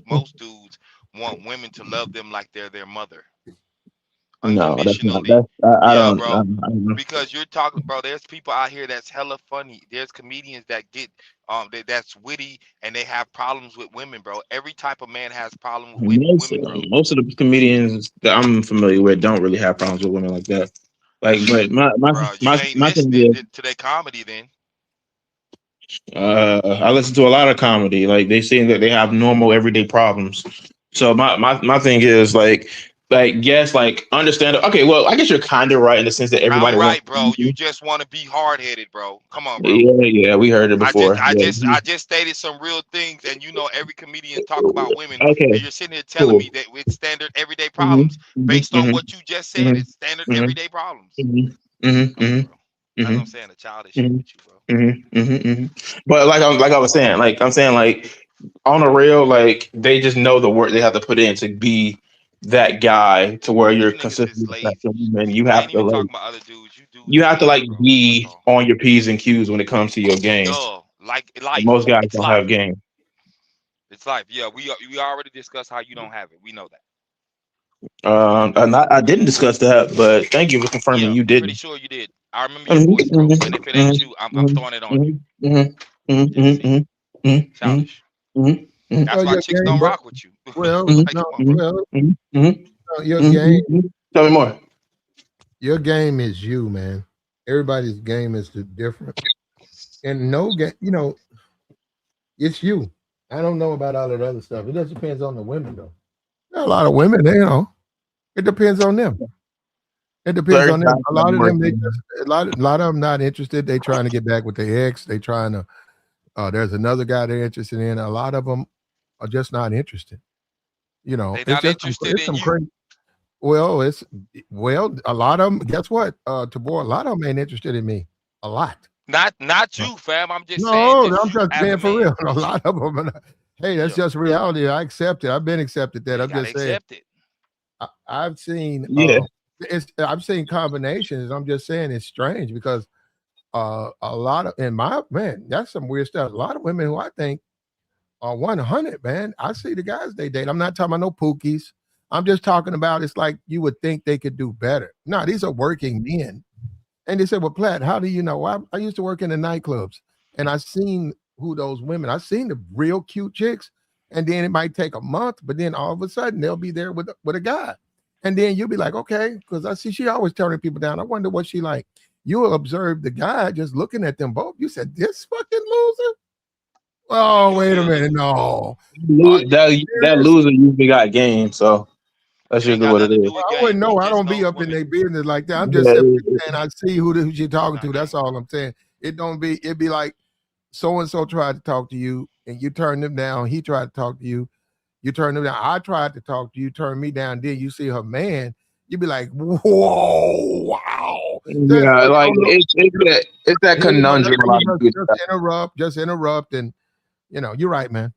most dudes want women to love them like they're their mother, No, that's not. unconditionally. I Yeah, don't. bro. I don't know. Because you're talking, bro. There's people out here that's hella funny. There's comedians that get that's witty and they have problems with women, bro. Every type of man has problem with Most women, bro. most of the comedians that I'm familiar with don't really have problems with women like that. Like, but my Bro, you my ain't my thing listening is, to their comedy then. I listen to a lot of comedy. Like they say that they have normal everyday problems. So my thing is like yes, like understand. Okay, well, I guess you're kind of right in the sense that everybody I'm wants. right, bro. You just want to be hard headed, bro. Come on, bro. Yeah, we heard it I just before. I Yeah. just I just stated some real things, and every comedian talk about women, and Okay. you're sitting here telling Cool. me that it's standard everyday hmm problems based on hmm what you just said. hmm It's standard hmm everyday problems. hmm hmm Come on, hmm bro. That's what I'm saying. The childish shit hmm with you, bro. hmm hmm But like I was saying, like I'm saying, like on a real, like they just know the work they have to put in to be that guy to where You you're niggas is consistently lazy. attracting women. You I have ain't to even like talking about other dudes. You dudes you is have to like lazy, bro. That's be all. on your P's and Q's when it comes to your game. Duh. Like And life. most guys It's don't have life. game. It's life. Yeah, we already discussed how you don't have it. We know that. And I didn't discuss that, but thank you for confirming Yeah, you pretty didn't. sure you did. I remember your Mhm, voice, bro. mhm, And if it mhm, ain't you, I'm mhm, throwing it on you. mhm, mhm, mhm, Just see. mhm, mhm, mhm, Childish. mhm, mhm, That's Well, why your chicks game, don't bro. rock with you. Well, mhm, Like, no, come on, bro. mhm, well, mhm, mhm, no, your mhm, game, mhm. Tell me more. your game is you, man. Everybody's game is different. And no get, you know, it's you. I don't know about all that other stuff. It just depends on the women though. There are a lot of women, you know. It depends on them. It depends Very on them. A lot of them, they fascinating. just a lot of them not interested. They trying to get back with their ex. They trying to. There's another guy they're interested in. A lot of them are just not interested. You know, They it's not just interested it's in some you. crazy. Well, a lot of them. Guess what? Tabor, a lot of them ain't interested in me. A lot. Not Uh, you, fam. I'm just saying, No, just I'm you just as a being for man. real. A Just you. lot of them. Hey, that's Yeah. just reality. I accept it. I've been accepted Yeah, that. you I'm gotta just saying. accept it. I've seen. Yeah. I've seen combinations. I'm just saying it's strange because a lot of in my man, that's some weird stuff. A lot of women who I think are 100, man. I see the guys they date. I'm not talking about no pookies. I'm just talking about it's like you would think they could do better. No, these are working men. And they said, well, Platt, how do you know? Well, I used to work in the nightclubs and I seen who those women, I seen the real cute chicks. And then it might take a month, but then all of a sudden they'll be there with a guy. And then you'll be like, okay, because I see she always turning people down. I wonder what she like. You'll observe the guy just looking at them both. You said, this fucking loser? Oh, You wait a feel me? minute. No. Are you That serious? loser usually got game, so that's It ain't usually got what it nothing to is. do with I wouldn't game. He know. I just don't be knows up in women. their business like that. I'm just Yeah, simply saying I see who she talking Not to. That's game. all I'm saying. It don't be. It be like so and so tried to talk to you, and you turn them down. He tried to talk to you. You turn them down. I tried to talk to you. Turn me down. Then you see her man. You be like, whoa, wow. So yeah, you like don't know. it's that Here you go. Now conundrum a you lot of dudes have. just interrupt, and you're right, man.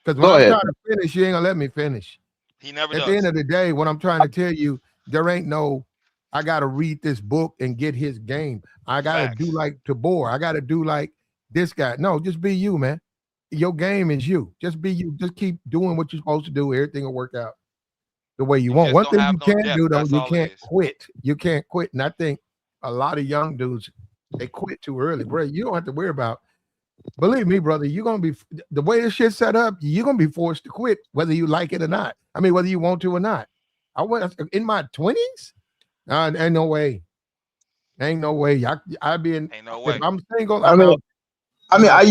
Because when Go I'm ahead. trying to finish, you ain't gonna let me finish. He never At the end does. of the day, what I'm trying to tell you, there ain't no, I got to read this book and get his game. I got to do Facts. like Tabor. I got to do like this guy. No, just be you, man. Your game is you. Just be you. Just keep doing what you're supposed to do. Everything will work out the way you You want. just One don't thing have you no can't depth. do, though, That's you all it can't is. quit. You can't quit. And I think a lot of young dudes, they quit too early, bro. You don't have to worry about. Believe me, brother, you're gonna be the way this shit's set up. You're gonna be forced to quit, whether you like it or not. I mean, whether you want to or not. I went in my 20s. Ain't no way. Ain't no way. I been Ain't no if way. I'm single, I I'm mean, out. I I'm mean, out.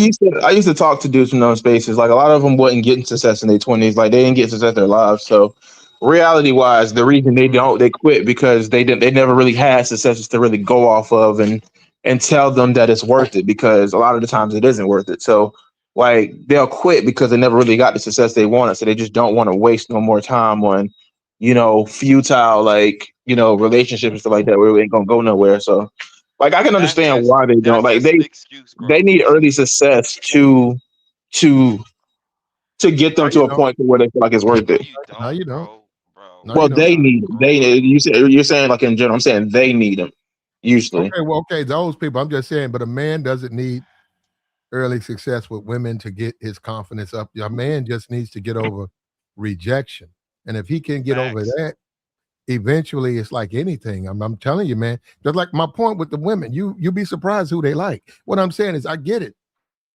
I used to talk to dudes from those spaces. Like a lot of them wasn't getting success in their 20s. Like they didn't get success in their lives. So, reality wise, the reason they quit because they never really had successes to really go off of and tell them that it's worth it because a lot of the times it isn't worth it. So, like they'll quit because they never really got the success they wanted. So they just don't want to waste no more time on futile relationships and stuff like that where we ain't gonna go nowhere. So, like I can That's understand just why they don't that's like just an excuse, they bro. need That's an early excuse. success to get No, them you to a don't. point to where they feel like it's worth No, it. you No, don't, you don't. bro. Bro, No, Well, you you don't. they gotta need them. grow up. You're saying like in general. I'm saying they need them usually. Okay, well, okay, those people. I'm just saying, but a man doesn't need early success with women to get his confidence up. A man just needs to get over rejection. And if he can get over Facts. that, eventually it's like anything. I'm telling you, man. Just like my point with the women, you'll be surprised who they like. What I'm saying is I get it.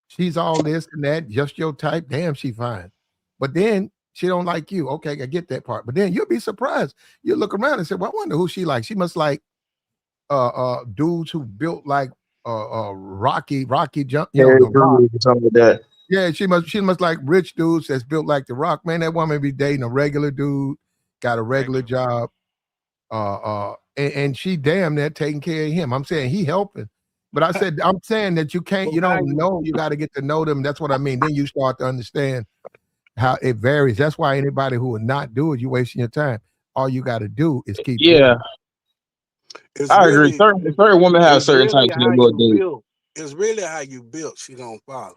She's all this and that, just your type. Damn, she fine. But then she don't like you. Okay, I get that part. But then you'll be surprised. You look around and say, well, I wonder who she likes. She must like dudes who built like Rocky jump, Terry the rock. Crews or something like that. Yeah, she must like rich dudes that's built like the rock. Man, that woman be dating a regular dude, got a regular Regular. job. And she damn near taking care of him. I'm saying he helping. But I'm saying that you can't, Well, you how don't you know, you got to get to know them. That's what I mean. Then you start to understand how it varies. That's why anybody who would not do it, you wasting your time. All you got to do is keep doing Yeah, it. it's I agree. really Certain women have it's certain really types how that will you date. built. It's really how you built. She gonna follow.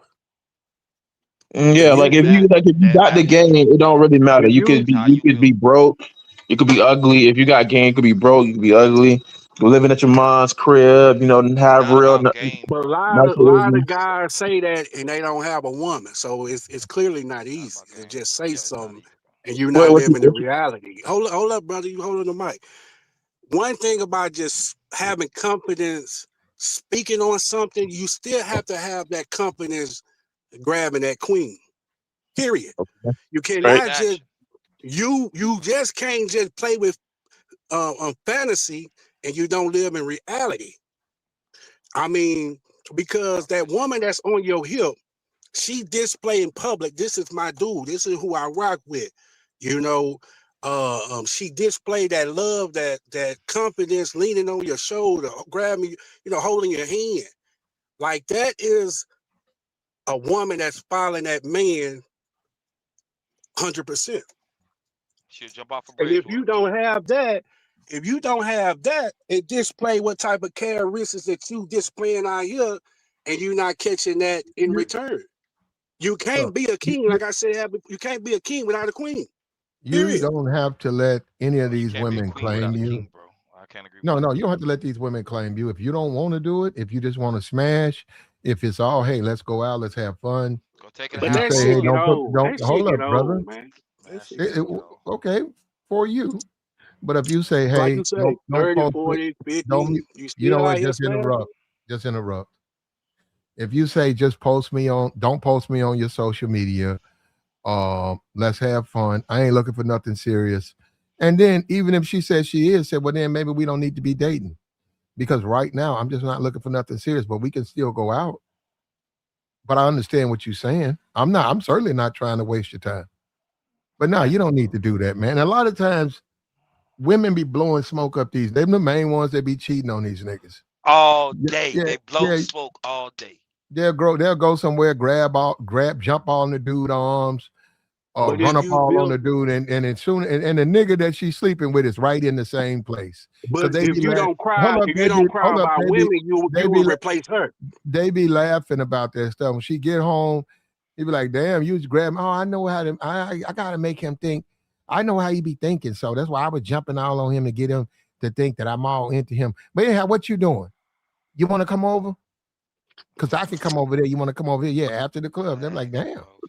If Yeah, like you if you That got the happens game, too. it don't really matter. if you It's how You you could be built. broke, you could be ugly. If you got game, you could be broke, you could be ugly. You're living at your mom's crib, It's have not real about game, but a bro. lot no of a lot charisma. of guys say that and they don't have a woman, so it's clearly not It's not easy about to game. just say Yeah, it's not something easy, bro. and you're not What living the you reality. Hold up, brother. You holding the mic. One thing about just having confidence, speaking on something, you still have to have that confidence grabbing that queen. Period. You right? Take cannot just action. you just can't just play with fantasy and you don't live in reality. I mean, because that woman that's on your hip, she display in public, this is my dude, this is who I rock with, you know. She displayed that love, that confidence, leaning on your shoulder, grabbing, you know, holding your hand. Like that is a woman that's following that man 100%. She'll jump off a And bridge if with you him. don't have that, it display what type of characteristics that you displaying out here, and you're not catching that in return. You can't be a king, like I said, you can't be a king without a queen. You Period. don't have to let any of You these can't be a women queen without claim a you. king, bro. I can't agree with No, that. no, you don't have to let these women claim you. If you don't want to do it, if you just want to smash, if it's all, hey, let's go out, let's have fun. Go take it If But you that say, household hey, shit money. get don't old. don't That shit hold get up, brother. old, man. That That shit shit get do old. get old. Okay, for you. But if you say, Like hey, you say, don't 30, post it, 40, 50, don't you you know still out what? here smashing? Just interrupt. If you say just post me on, don't post me on your social media. Let's have fun. I ain't looking for nothing serious. And then even if she says she is, said, well, then maybe we don't need to be dating. Because right now I'm just not looking for nothing serious, but we can still go out. But I understand what you're saying. I'm certainly not trying to waste your time. But no, you don't need to do that, man. A lot of times women be blowing smoke up these. They're the main ones that be cheating on these niggas. All Yeah, day. yeah, They blow yeah. smoke all day. They'll go somewhere, jump on the dude arms, But run if up you all on built, the dude, and as soon and the nigga that she's sleeping with is right in the same place. but Cause they if be you laughing. don't cry, if you don't cry about women, you They will be replace her. they be laughing about that stuff. When she get home, he be like, "Damn, you just grab him. Oh, I know how to. I gotta make him think. I know how he be thinking. So that's why I was jumping all on him to get him to think that I'm all into him. But anyhow, what you doing? You want to come over? Because I can come over there. You want to come over here? Yeah, after the club. They're like, Facts, damn. bro.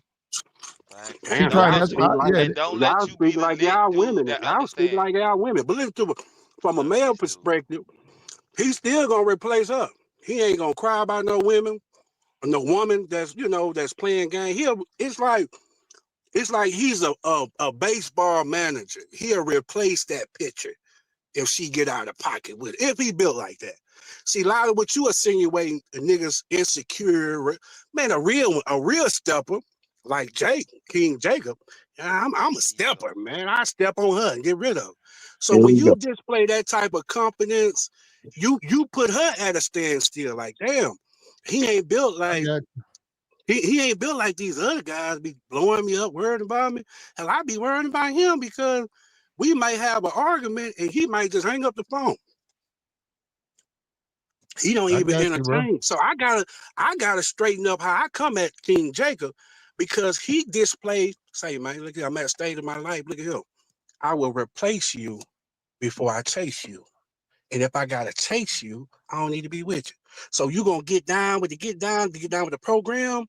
Facts. And Damn, don't Trying. y'all That's let you speak why. like Yeah, and don't let y'all you speak be the like lit y'all dude women. that Y'all speak understand. like y'all women. But listen to from a male Please do. perspective, he's still gonna replace her. He ain't gonna cry about no women, or no woman that's that's playing game. It's like he's a baseball manager. He'll replace that pitcher if she get out of pocket with it, if he built like that. See, a lot of what you insinuating, the niggas insecure, man, a real stepper like King Jacob. I'm a stepper, man. I step on her and get rid of her. So when you display that type of confidence, you put her at a standstill. Like, damn, he ain't built like he ain't built like these other guys be blowing me up, worried about me. Hell, I be worried about him because we might have an argument and he might just hang up the phone. He don't I even got you, bro. entertain. So I gotta straighten up how I come at King Jacob because he displayed, say, man, look, I'm at a state of my life. Look at him. I will replace you before I chase you. And if I gotta chase you, I don't need to be with you. So you gonna get down with the program,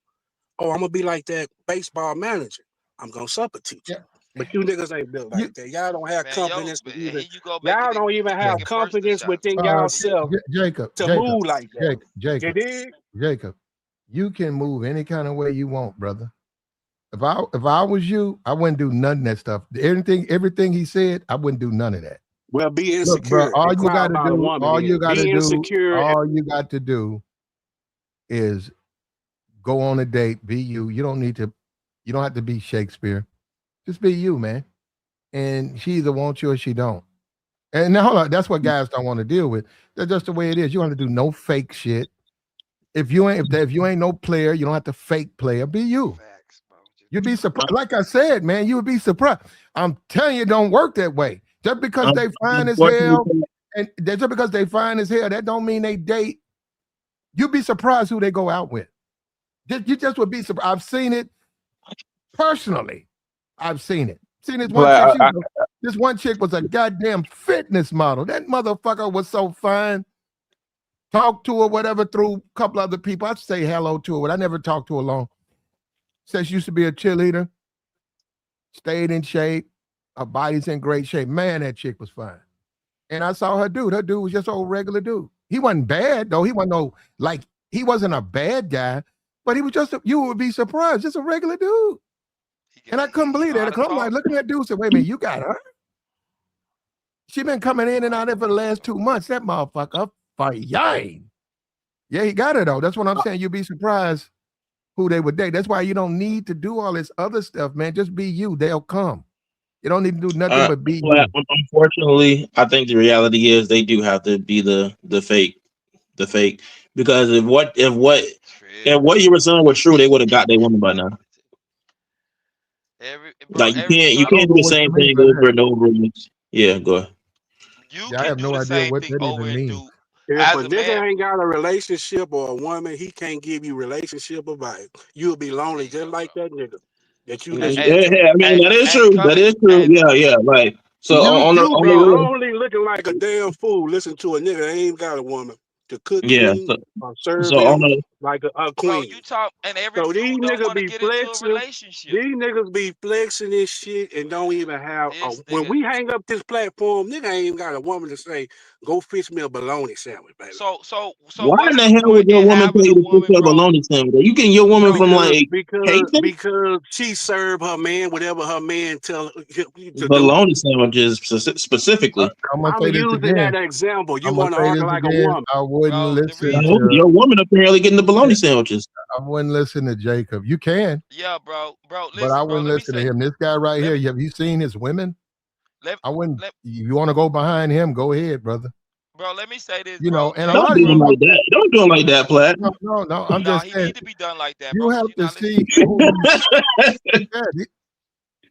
or I'm gonna be like that baseball manager. I'm gonna substitute you. Yeah. But you niggas ain't built You, like that. Y'all don't have Man, yo, confidence to and even. here you go Y'all don't even have making personal confidence shots. within y'allself Jacob, to move like that. You Jacob, dig? Jacob. You can move any kind of way you want, brother. If I was you, I wouldn't do none of that stuff. Everything he said, I wouldn't do none of that. Well, be Look, bro, insecure and cry about a woman. Then be insecure. all you got to do is go on a date, be you. You don't have to be Shakespeare. Just be you, man. And she either wants you or she don't. And now hold on, that's what guys don't want to deal with. That's just the way it is. You don't have to do no fake shit. If you ain't no player, you don't have to fake player. Be you. Facts, bro. You'd be surprised. Like I said, man, you would be surprised. I'm telling you, it don't work that way. Just because they fine as hell, just because they fine as hell, that don't mean they date. You'd be surprised who they go out with. You just would be surprised. I've seen it personally. I've seen it. Seen this one But chick. This one chick was a goddamn fitness model. That motherfucker was so fine. Talked to her, whatever, through a couple other people. I'd say hello to her, but I never talked to her long. Said she used to be a cheerleader. Stayed in shape. Her body's in great shape. Man, that chick was fine. And I saw her dude. Her dude was just an old regular dude. He wasn't bad, though. He wasn't a bad guy, but he was you would be surprised, just a regular dude. And I couldn't believe that. I'm like, looking at that dude, said, wait a minute, you got her? She been coming in and out there for the last 2 months. That motherfucker, fine. Yeah, he got it though. That's what I'm saying. You'd be surprised who they would date. That's why you don't need to do all this other stuff, man. Just be you. They'll come. You don't need to do nothing but be you. Unfortunately, I think the reality is they do have to be the fake, because if what you were saying was true, they would have got their woman by now. Like you can't do the same thing over and over again. Yeah, go ahead. You Yeah, I can have do no the idea same what thing that over even and means. do. If As a a nigga man, ain't got a relationship or a woman, he can't give you relationship advice. You'll be lonely just like that nigga that you listen Yeah, to. I mean that is true. That is true. Yeah. Like so on You the be real. lonely looking like a damn fool. Listen to a nigga that ain't got a woman to cook, Yeah. clean, or serve So on him the like a bro, queen. you talk, and every So these dude don't niggas want to be get into a flexing. relationship. These niggas be flexing this shit and don't even have. This When nigga. we hang up this platform, nigga ain't even got a woman to say, "Go fix me a bologna sandwich, baby." So why what's in the the hell would point your in woman having pay a to fix woman, your bro? bologna sandwich? You getting your woman from like Because she served her man whatever her man tell her to do. bologna sandwiches specifically. I'm gonna I'm say this using again. that example. You I'm gonna want to say argue this like a again. woman. I wouldn't Bro, the listen reason- No, to your woman apparently getting the bologna sandwiches. I wouldn't listen to Jacob. You can, Yeah, bro. Listen, but I wouldn't let me listen to say, him. This guy right let here, me- have you seen his women? I wouldn't. let- You want to go behind him? Go ahead, brother. bro, let me say this, You know, bro. and a Don't lot do of him you, like that. Don't do him like that, Platt. no. I'm Nah, just he saying need to be done like that, you bro. have You to not see who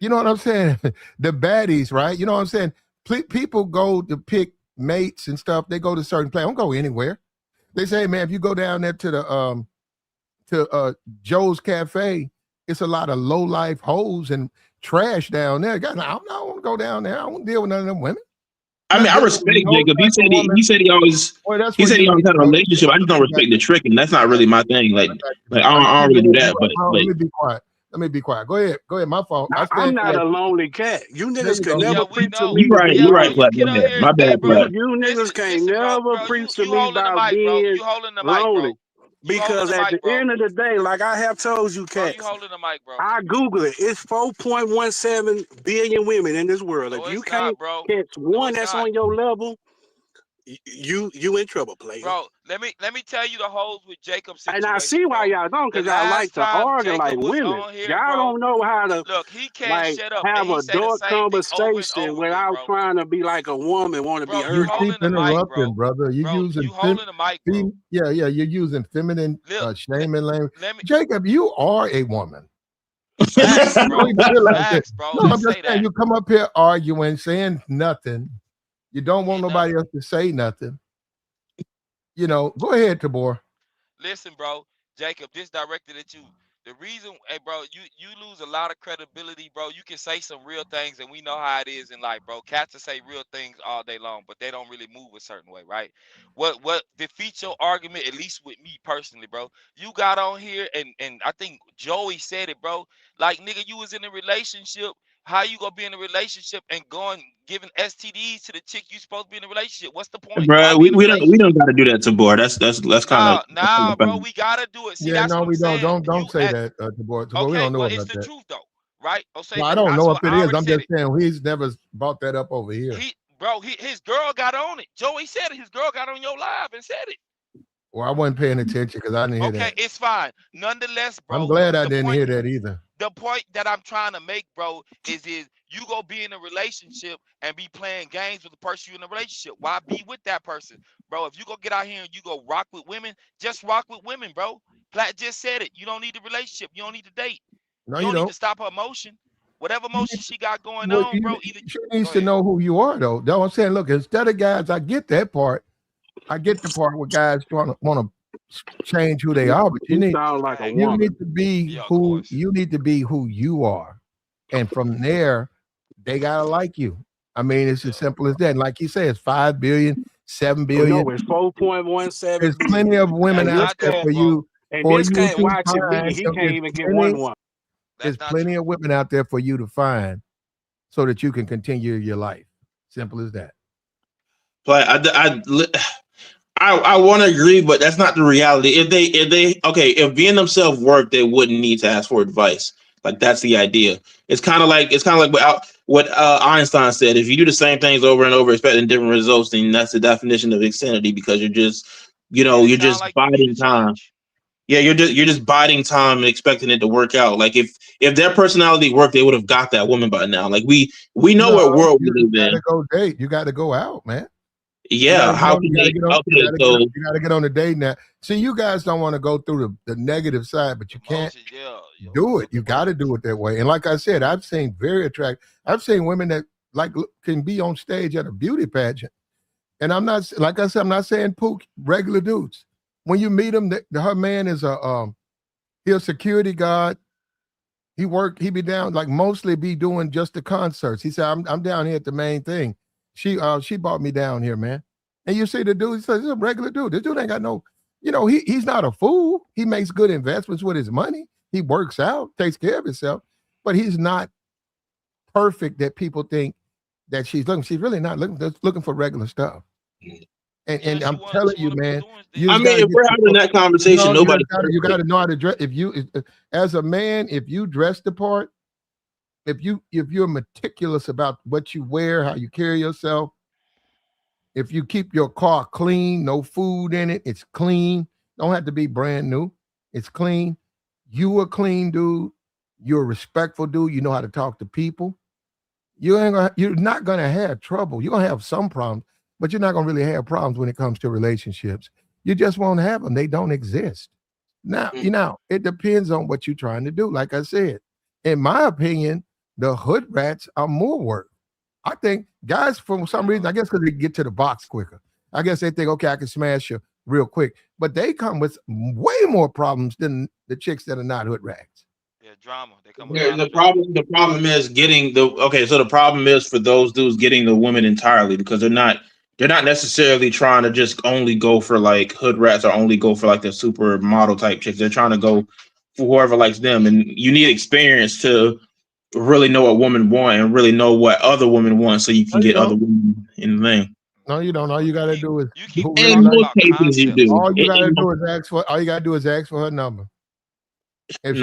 you know what I'm saying? The baddies, right? You know what I'm saying? People go to pick mates and stuff. They go to certain places. Don't go anywhere. They say, man, if you go down there to Joe's Cafe, it's a lot of low life hoes and trash down there. God, I don't want to go down there. I don't deal with none of them women. I mean, I respect Jacob. He said he always had a relationship. I just don't respect the tricking. That's not really my thing. Like I don't really do that. But let me be quiet. Let me be quiet. Go ahead. My fault. I'm not a lonely cat. You niggas can never preach to me. You're right, Platt. My bad, Platt. You niggas can't never preach to me about being lonely. Because at the end of the day, like I have told you, cats, you holding the mic, bro. I Google it. It's 4.17 billion women in this world. No, if you it's can't not, bro. catch one it's that's not. on your level, you in trouble, player. Bro, let me tell you the hoes with Jacob's situation. And I see why y'all don't, because y'all like to argue like women. Y'all don't know how to look. He can't shut up. have And he a say the dark same thing over and conversation over without again, trying to be like a woman, want to be heard. You keep interrupting, brother. You're using you holding the mic, bro. Yeah, you're using feminine shaming language. Let me, Jacob, you are a woman. Facts, bro. Facts, bro. No, I'm just saying, you come up here arguing, saying nothing. You don't want nobody else to say nothing. You know, go ahead, Tabor. Listen, bro. Jacob, this directed at you. The reason, hey, bro, you lose a lot of credibility, bro. You can say some real things, and we know how it is in life, bro. Cats will say real things all day long, but they don't really move a certain way, right? What defeats your argument, at least with me personally, bro? You got on here, and I think Joey said it, bro. Like, nigga, you was in a relationship. How you gonna be in a relationship and going giving STDs to the chick you supposed to be in a relationship? What's the point? Bro, we don't gotta do that to Tabor. That's kind of nah, bro. We gotta do it. See, yeah, that's no, what we I'm saying. don't say that, Tabor. Okay, we don't know well, about it's the that. truth though, right? No, I don't know if it is. I'm just saying he's never brought that up over here. His girl got on it. Joey said it. His girl got on your live and said it. Well, I wasn't paying attention because I didn't hear that. Okay, it's fine. Nonetheless, bro. I'm glad I didn't hear that either. The point that I'm trying to make, bro, is you go be in a relationship and be playing games with the person you're in a relationship. Why be with that person? Bro, if you go get out here and you go rock with women, just rock with women, bro. Platt just said it. You don't need a relationship. You don't need to date. No, you don't need to stop her emotion. Whatever emotion she got going on, bro. She needs to know who you are, though. That's what I'm saying. Look, instead of guys, I get that part. I get the part where guys want to change who they are, but you need to be who you are, and from there, they gotta like you. I mean, it's as simple as that. And like you say, it's 5 billion, 7 billion. No, it's 4.17. There's plenty of women out there for you. And this can't watch it. He can't even get one. There's plenty of women out there for you to find, so that you can continue your life. Simple as that. But I want to agree, but that's not the reality. If being themselves worked, they wouldn't need to ask for advice. Like, that's the idea. It's kind of like what Einstein said. If you do the same things over and over, expecting different results, then that's the definition of insanity, because you're just You And know, it you're sound just like you need biding to time. change. Yeah, you're just biding time and expecting it to work out. Like if their personality worked, they would have got that woman by now. Like we know No, what world we you live got to in. go date. You got to go out, man. You got Yeah, to get how on. can You got to they? get on. Okay, so You got to get on the date now. See, you guys don't want to go through the negative side, but you can't Emotions, yeah. do it. You got to do it that way. And like I said, I've seen very attractive. I've seen women that like can be on stage at a beauty pageant. And I'm not, like I said, I'm not saying pook regular dudes. When you meet him, her man is he a security guard. He be down, like mostly be doing just the concerts. He said, I'm down here at the main thing. She brought me down here, man. And you see the dude, he says, he's a regular dude. This dude ain't got no, he's not a fool. He makes good investments with his money. He works out, takes care of himself, but he's not perfect that people think that she's looking. She's really not looking for regular stuff. And I'm telling you, man, I mean, if we're having that conversation, nobody. You got to know how to dress. As a man, if you dress the part, if you're meticulous about what you wear, how you carry yourself, if you keep your car clean, no food in it, it's clean. Don't have to be brand new. It's clean. You a clean dude. You're a respectful dude. You know how to talk to people. You're not gonna have trouble. You're gonna have some problems, but you're not gonna really have problems when it comes to relationships. You just won't have them. They don't exist. Now, it depends on what you're trying to do. Like I said, in my opinion, the hood rats are more work. I think guys, for some reason, I guess because they get to the box quicker. I guess they think, okay, I can smash you real quick. But they come with way more problems than the chicks that are not hood rats. Yeah, drama. They come with The problem is getting so the problem is for those dudes getting the woman entirely because they're not necessarily trying to just only go for like hood rats or only go for like the super model type chicks. They're trying to go for whoever likes them, and you need experience to really know what women want and really know what other women want, so you can get other women in the thing. No, you don't. All you gotta do is in most cases you do. All you gotta do is ask for her number. But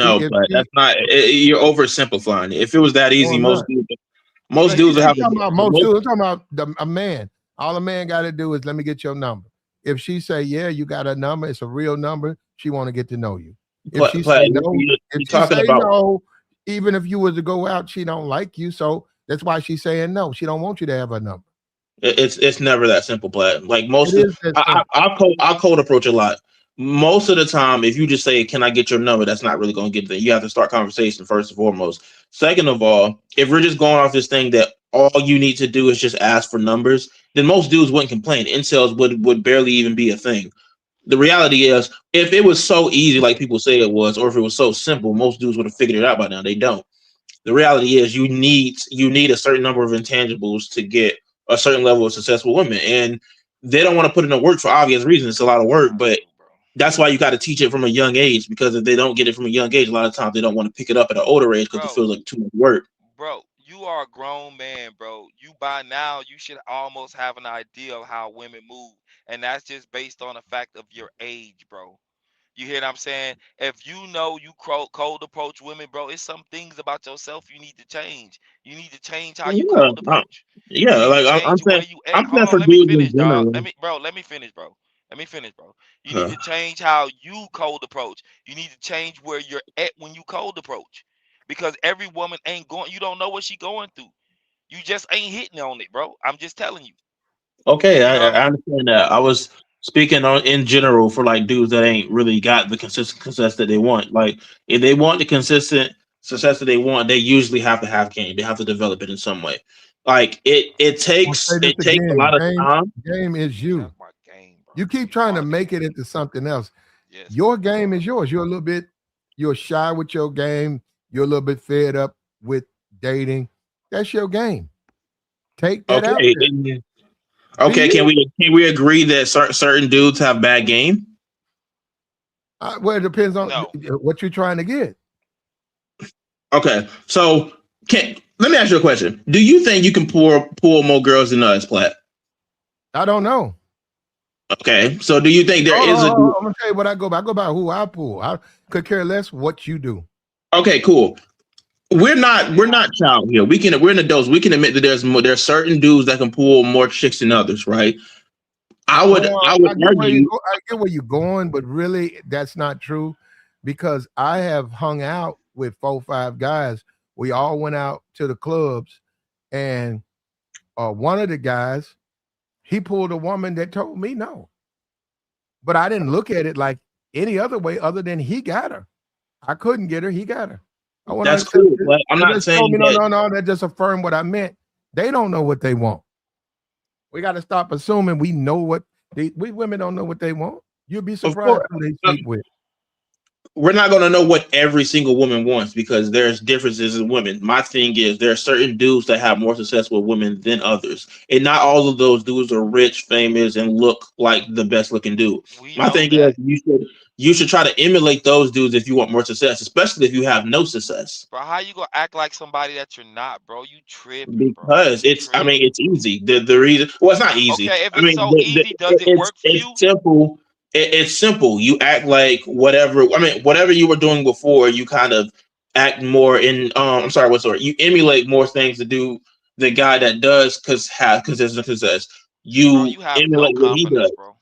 that's not. You're oversimplifying it. If it was that easy, most dudes would have. I'm talking about a man. All a man got to do is let me get your number. If she say yeah, you got a number, it's a real number. She want to get to know you. If she say no, no, even if you were to go out, she don't like you. So that's why she's saying no. She don't want you to have her number. It's never that simple, Platt. Like most of I cold approach a lot. Most of the time, if you just say, "Can I get your number?" that's not really going to get there. You have to start conversation first and foremost. Second of all, if we're just going off this thing that all you need to do is just ask for numbers, then most dudes wouldn't complain. Incels would barely even be a thing. The reality is, if it was so easy, like people say it was, or if it was so simple, most dudes would have figured it out by now. They don't. The reality is, you need a certain number of intangibles to get a certain level of successful women, and they don't want to put in the work for obvious reasons. It's a lot of work, but that's why you got to teach it from a young age, because if they don't get it from a young age, a lot of times they don't want to pick it up at an older age because it feels like too much work. Bro, you are a grown man, bro. You by now you should almost have an idea of how women move, and that's just based on the fact of your age, bro. You hear what I'm saying? If you know you cold approach women, bro, it's some things about yourself you need to change. You need to change how you cold approach. Yeah, like I'm saying, Hold on, let me finish, dog. Let me finish, bro. Let me finish, bro. You need to change how you cold approach. You need to change where you're at when you cold approach. Because every woman ain't going, you don't know what she going through. You just ain't hitting on it, bro. I'm just telling you. Okay, I understand that. I was speaking on in general for like dudes that ain't really got the consistent success that they want. Like if they want the consistent success that they want, they usually have to have game. They have to develop it in some way. Like it takes a lot of time. Game is you. You keep trying to make it into something else. Yes. Your game is yours. You're shy with your game. You're a little bit fed up with dating. That's your game. Take that out there. Okay, can we agree that certain dudes have bad game? Well, it depends on what you're trying to get. Okay, so let me ask you a question. Do you think you can pull more girls than us, Platt? I don't know. Okay, so do you think there is a? I'm gonna tell you what I go by. I go by who I pull. I could care less what you do. Okay, cool. We're not child here. We're in adults. We can admit that there's certain dudes that can pull more chicks than others, right? I would argue. I get where you're going, but really that's not true because I have hung out with 4-5 guys. We all went out to the clubs, and one of the guys, he pulled a woman that told me no. But I didn't look at it like any other way other than he got her. I couldn't get her, he got her. That's cool. But I'm not saying no, that just affirmed what I meant. They don't know what they want. We got to stop assuming we know what we women don't know what they want. You'll be surprised who they sleep with. We're not going to know what every single woman wants because there's differences in women. My thing is there are certain dudes that have more success with women than others. And not all of those dudes are rich, famous, and look like the best looking dude. My thing is you should try to emulate those dudes if you want more success, especially if you have no success. Bro, how you gonna act like somebody that you're not, bro? You tripping, because bro. I mean, it's easy. The reason, well, it's not easy. Okay, if it's easy, does it work for you? It's simple. It's simple. You act like whatever. I mean, whatever you were doing before, you kind of act more in. I'm sorry, what's the word? You emulate more things to do the guy that does because there's no success. You emulate what he does. Bro.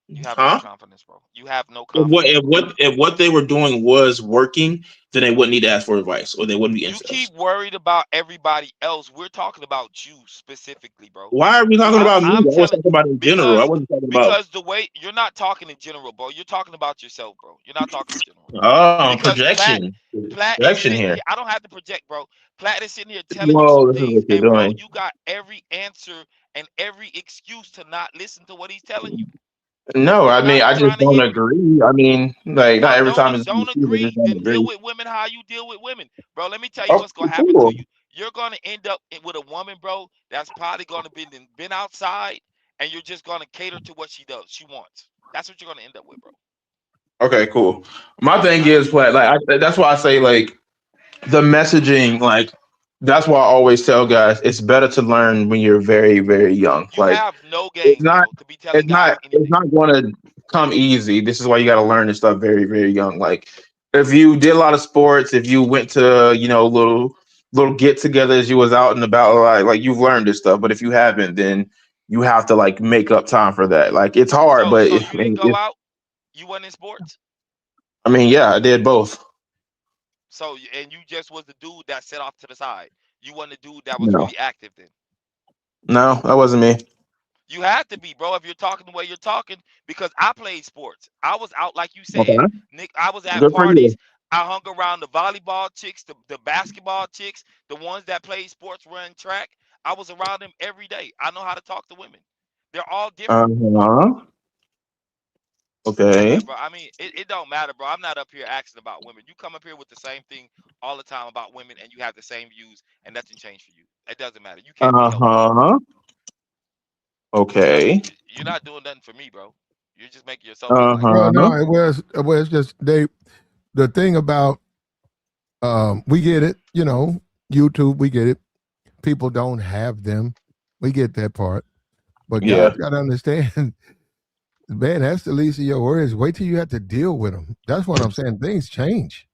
You have no confidence, bro. You have no confidence. If what they were doing was working, then they wouldn't need to ask for advice, or they wouldn't be interested. You keep worried about everybody else. We're talking about you specifically, bro. Why are we talking about me? I was talking about in general. I wasn't talking about because the way you're not talking in general, bro. You're talking about yourself, bro. You're not talking in general. Oh, projection. Projection here. I don't have to project, bro. Platt is sitting here telling you some things, and bro, you got every answer and every excuse to not listen to what he's telling you. No, I mean, I just don't agree. I mean, like, not every time it's don't agree, then deal with women how you deal with women, bro. Let me tell you what's gonna happen to you. You're gonna end up with a woman, bro, that's probably gonna been outside, and you're just gonna cater to what she does, she wants. That's what you're gonna end up with, bro. Okay, cool. My thing is, like, that's why I say, like, the messaging, like, that's why I always tell guys it's better to learn when you're very, very young. You like, have no game, bro, to be telling guys anything. It's not going to come easy. This is why you got to learn this stuff very, very young. Like, if you did a lot of sports, if you went to little get-togethers, you was out and about, like you've learned this stuff. But if you haven't, then you have to like make up time for that. Like, it's hard, but you didn't go out. You wasn't in sports. I mean, yeah, I did both. So, and you just was the dude that sat off to the side. You wasn't the dude that was really active then. No, that wasn't me. You had to be, bro, if you're talking the way you're talking, because I played sports. I was out, like you said, okay. Nick. I was at parties. I hung around the volleyball chicks, the basketball chicks, the ones that played sports, run track. I was around them every day. I know how to talk to women. They're all different. Okay. Yeah, bro. I mean, it don't matter, bro. I'm not up here asking about women. You come up here with the same thing all the time about women, and you have the same views, and nothing changed for you. It doesn't matter. You can't be helped. Okay. You're not doing nothing for me, bro. You're just making yourself look like no, it was just the thing about we get it, YouTube, we get it. People don't have them. We get that part. But guys gotta understand, man, that's the least of your worries. Wait till you have to deal with them. That's what I'm saying. Things change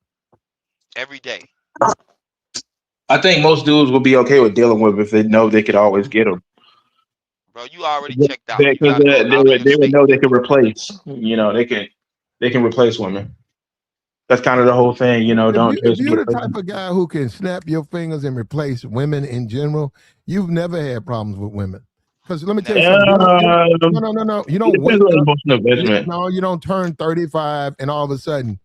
every day. I think most dudes will be okay with dealing with if they know they could always get them. Bro, you already checked out. Because they would know they can replace. They can replace women. That's kind of the whole thing, If you're the type of guy who can snap your fingers and replace women in general, you've never had problems with women. Because let me tell you something. No. You don't wake up. You don't turn 35 and all of a sudden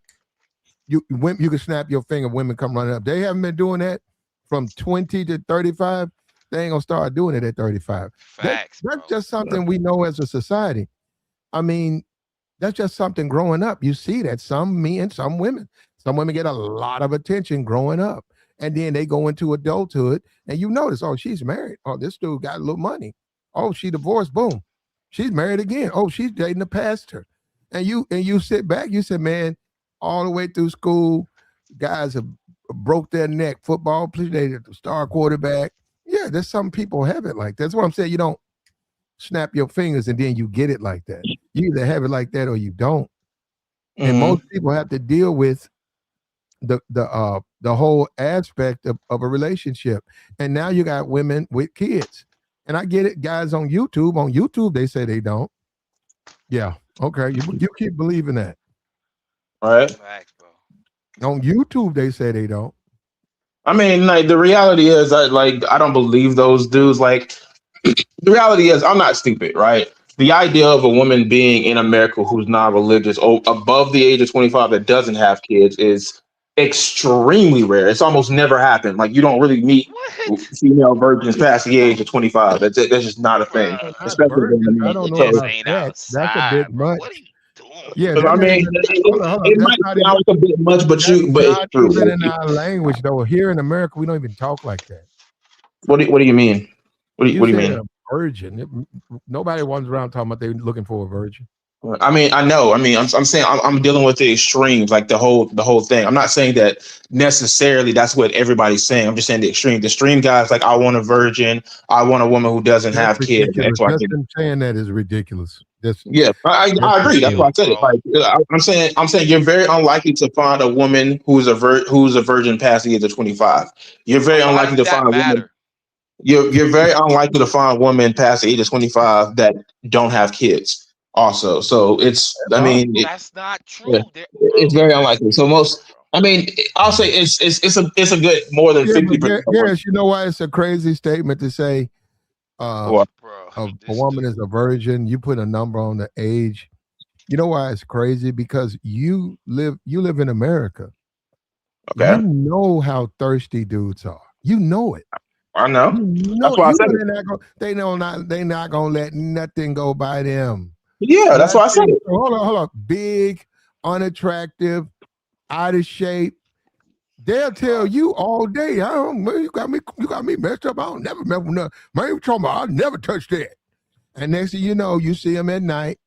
you can snap your finger. Women come running up. They haven't been doing that from 20 to 35. They ain't gonna start doing it at 35. Facts, that's just something we know as a society. I mean, that's just something growing up. You see that some men, some women get a lot of attention growing up, and then they go into adulthood, and you notice, oh, she's married. Oh, this dude got a little money. Oh, she divorced. Boom, she's married again. Oh, she's dating a pastor, and you sit back. You say, man, all the way through school, guys have broke their neck. Football, they the star quarterback. Yeah, there's some people have it like that. That's what I'm saying. You don't snap your fingers and then you get it like that. You either have it like that or you don't. Mm-hmm. And most people have to deal with the whole aspect of a relationship. And now you got women with kids. And I get it, guys on YouTube. On YouTube, they say they don't. Yeah. Okay. You keep believing that. right? Facts, bro. On YouTube, they say they don't. I mean, like the reality is, I don't believe those dudes. Like the reality is, I'm not stupid, right? The idea of a woman being in America who's non-religious, above the age of 25, that doesn't have kids is extremely rare. It's almost never happened. Like you don't really meet What? female virgins past the age of 25. That's it. That's just not a thing, Not Bruh. especially in virgins. I America. don't know Niggas So, about ain't that. That's a bit outside, bro. much. What are you doing? Yeah, but that I ain't mean, even. Hold on. it That's might not sound even. like a bit much, but That's but it's not true. even Like, in our language, though. Here in America, we don't even talk like that. what do you mean? You What do you said mean? a virgin. Nobody runs around talking about they looking for a virgin. I mean, I know. I mean, I'm saying I'm dealing with the extremes, like the whole thing. I'm not saying that necessarily that's what everybody's saying. I'm just saying the extreme. The extreme guys like I want a virgin, I want a woman who doesn't That's have kids, and X, ridiculous. Y, Just Z. them saying that is ridiculous. Yeah, That's I agree. That's why I ridiculous. said it. Bro. Like I'm saying you're very unlikely to find a woman who's a virgin past the age of 25. You're But very why unlikely does to that find a woman. matter? You're very unlikely to find women past the age of 25 that don't have kids. Also, so I Huh? mean, That's not yeah, true. it's Bro, very unlikely. So come on, most, bro. I mean, I'll say it's a good more than Yeah, but 50% of women. yes, you know why it's a crazy statement to say uh, Well, Bro, a this woman dude. is a virgin. You put a number on the age. You know why it's crazy? Because you live in America. You okay, know how thirsty dudes are. You know it. I know. You That's know, why I said it. they not gonna let nothing go by them. Yeah, that's why I said Nothing. it. Hold on. Big, unattractive, out of shape. They'll tell you all day, I don't, man, you got me messed up. I don't never remember nothing. Man, you talking about I never touched that. And next thing you know, you see them at night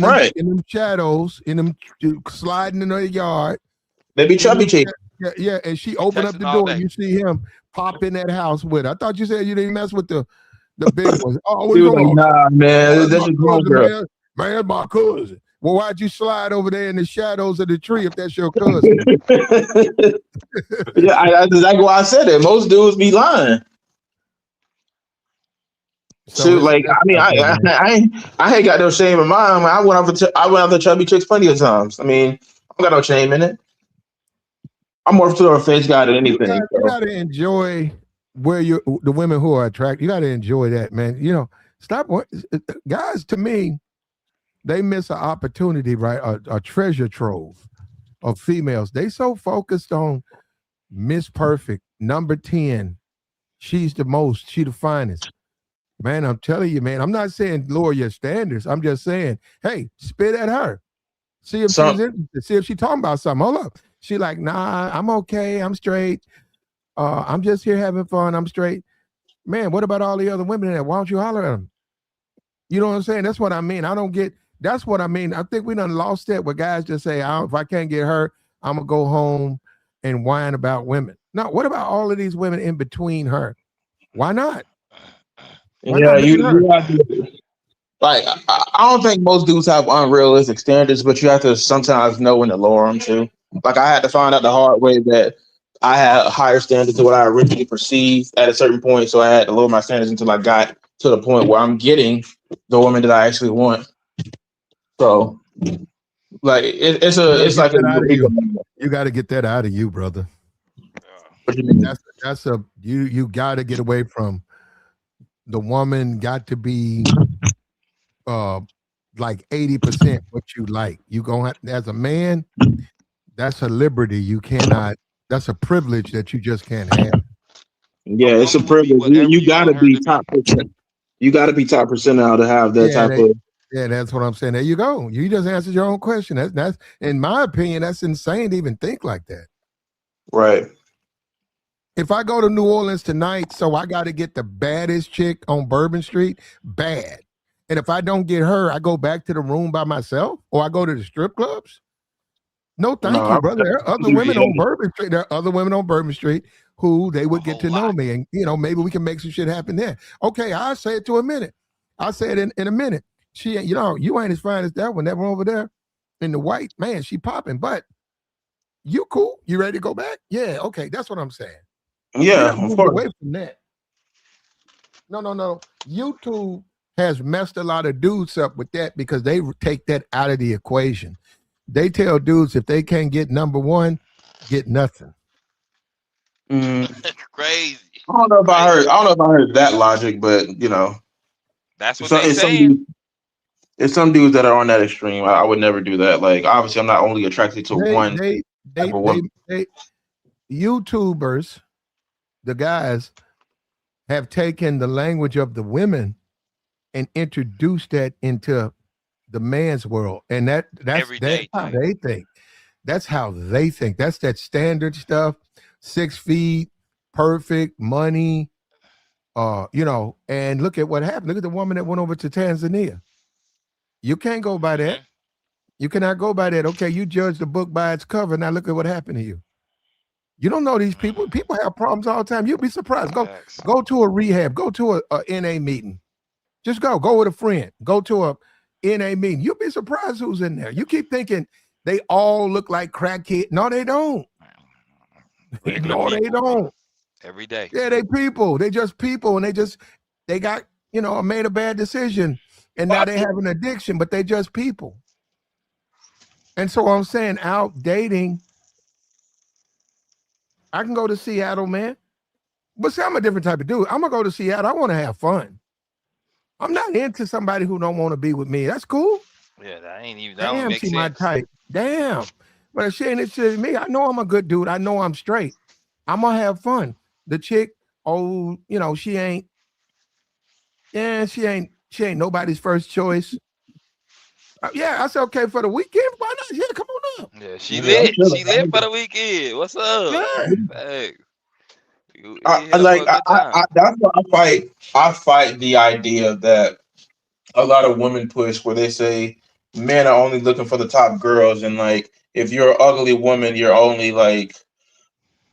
Right? in them shadows, in them sliding in the yard. They be In chubby them, cheeks. yeah, and she They opened up texting the all door. day. You see him pop in that house with her. I thought you said you didn't mess with the big ones. Oh, what He you was like, talking about? "Nah, Oh, man, that's that's my just cousin, homegirl." man. Man, that's my cousin. Well, why'd you slide over there in the shadows of the tree if that's your cousin? Yeah, that's exactly why I said it. Most dudes be lying. So Shoot, it's like I messed mean, up, man. I ain't got no shame in mine. I went after chubby chicks plenty of times. I mean, I don't got no shame in it. I'm more to a face guy than anything. You So gotta enjoy where the women who are attracted. You gotta enjoy that, man. You know, guys. To me, they miss an opportunity, right? A treasure trove of females. They so focused on Miss Perfect, number 10. She's the most. She the finest. Man, I'm telling you, man. I'm not saying lower your standards. I'm just saying, hey, spit at her. See if she's some interested. See if she talking about something. Hold up. She like, nah, I'm okay. I'm straight. I'm just here having fun. I'm straight. Man, what about all the other women there? Why don't you holler at them? You know what I'm saying? That's what I mean. I don't get. That's what I mean. I think we done lost that where guys just say, if I can't get her, I'm gonna go home and whine about women. No, what about all of these women in between her? Why not? Why yeah, not look at her? you have to, like I don't think most dudes have unrealistic standards, but you have to sometimes know when to lower them too. Like I had to find out the hard way that I had a higher standard to what I originally perceived at a certain point, so I had to lower my standards until I got to the point where I'm getting the woman that I actually want. So like You got to it's get like a that out of ego. you. You got to get that out of you, brother. What do you mean? That's a you got to get away from the woman. Got to be like 80% what you like. You gonna as a man, that's a liberty you cannot. That's a privilege that you just can't have. Yeah, A it's a woman will be privilege. whatever You you gotta want her be to be. top percent. You gotta be top percentile to have that Yeah, type of yeah, that's what I'm saying. There you go. You just answered your own question. That's in my opinion, that's insane to even think like that. right. If I go to New Orleans tonight, so I got to get the baddest chick on Bourbon Street, bad. And if I don't get her, I go back to the room by myself, or I go to the strip clubs. No, No, thank you, brother. There are other women on Bourbon Street. There are other women on Bourbon Street who they A would get whole to know lot. me, and maybe we can make some shit happen there. Okay, I'll say it to a minute. I'll say it in a minute. She, you ain't as fine as that one. That one over there in the white, man, she popping. But you cool? You ready to go back? Yeah, okay. That's what I'm saying. We yeah, done of moved course. away from that. No. YouTube has messed a lot of dudes up with that because they take that out of the equation. They tell dudes if they can't get number one, get nothing. Crazy. I don't know if I heard that logic, but you know, That's what they saying. It's some dudes that are on that extreme. I would never do that. Like, obviously, I'm not only attracted to one type of woman. YouTubers, the guys, have taken the language of the women and introduced that into the man's world, and that's how they think. That's how they think. That's that standard stuff. 6 feet, perfect, money. You know, and look at what happened. Look at the woman that went over to Tanzania. You can't go by that. You cannot go by that. Okay, you judge the book by its cover. Now look at what happened to you. You don't know these people. People have problems all the time. You'll be surprised. Go to a rehab. Go to a NA meeting. Just go with a friend. Go to a NA meeting. You'll be surprised who's in there. You keep thinking they all look like crackheads. No, they don't. No, they don't. Every day. Yeah, they people. They just people, and they got, you know, made a bad decision, and now they have an addiction, but they just people. And so I'm saying, out dating, I can go to Seattle, man. But see, I'm a different type of dude. I'm gonna go to Seattle. I want to have fun. I'm not into somebody who don't want to be with me. That's cool. Yeah, that ain't even. That Damn, she my type. Damn. But if she ain't interested in me, I know I'm a good dude. I know I'm straight. I'm gonna have fun. The chick, you know, she ain't nobody's first choice. Yeah, I said okay for the weekend. Why not? Yeah, come on up. Yeah, she lit. She lit for the weekend. What's up? Yeah. Hey. That's why I fight the idea that a lot of women push, where they say men are only looking for the top girls, and like if you're an ugly woman, you're only like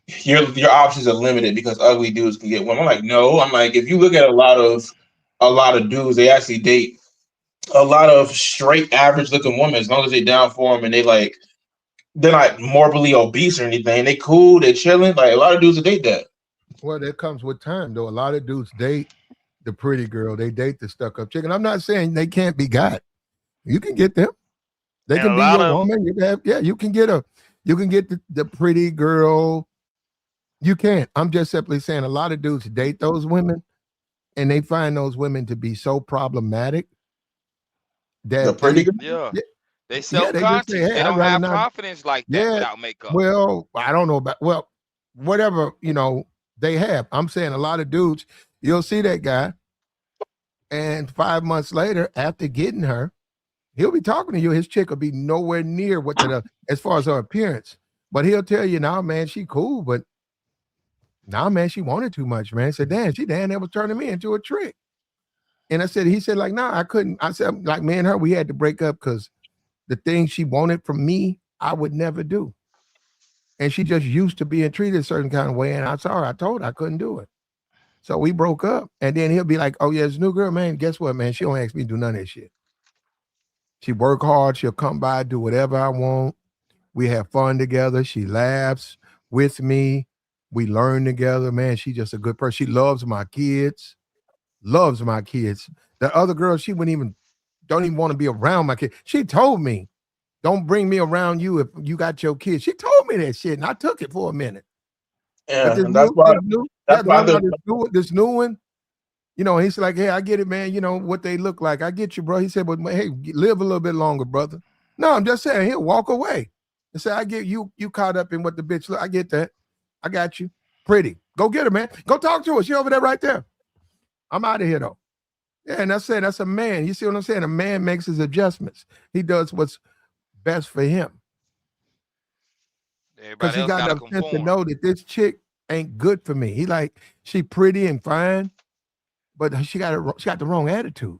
your options are limited because ugly dudes can get women. I'm like, no. I'm like, if you look at a lot of dudes, they actually date a lot of straight average looking women as long as they down for them and they're not morbidly obese or anything. They cool, they chilling. Like a lot of dudes that date that. Well, that comes with time, though. A lot of dudes date the pretty girl. They date the stuck-up chick. And I'm not saying they can't be got. You can get them. They can be your woman. You can get the pretty girl. You can't. I'm just simply saying a lot of dudes date those women, and they find those women to be so problematic that the pretty girl. Yeah. They self-conscious. They don't have confidence like that without makeup. Well, I don't know about whatever, you know, they have. I'm saying a lot of dudes, you'll see that guy, and 5 months later, after getting her, he'll be talking to you. His chick will be nowhere near what as far as her appearance. But he'll tell you, nah, man, she cool, but nah, man, she wanted too much, man. I said, damn, that was turning me into a trick. And he said, like, nah, I couldn't. I said, like, me and her, we had to break up because the thing she wanted from me, I would never do. And she just used to being treated a certain kind of way. And I told her I couldn't do it. So we broke up. And then he'll be like, oh, yeah, this new girl, man, guess what, man? She don't ask me to do none of that shit. She work hard. She'll come by, do whatever I want. We have fun together. She laughs with me. We learn together, man. She's just a good person. She loves my kids. The other girl, she don't even want to be around my kids. She told me, don't bring me around you if you got your kids. She told me that shit, and I took it for a minute. Yeah, this new one, you know, he's like, hey, I get it, man. You know what they look like. I get you, bro. He said, but hey, live a little bit longer, brother. No, I'm just saying, he'll walk away and say, I get you caught up in what the bitch look. I get that. I got you. Pretty. Go get her, man. Go talk to her. She over there right there. I'm out of here, though. Yeah, and that's a man. You see what I'm saying? A man makes his adjustments. He does what's best for him. Because he got enough sense to know that this chick ain't good for me. He like, she pretty and fine, but she got the wrong attitude.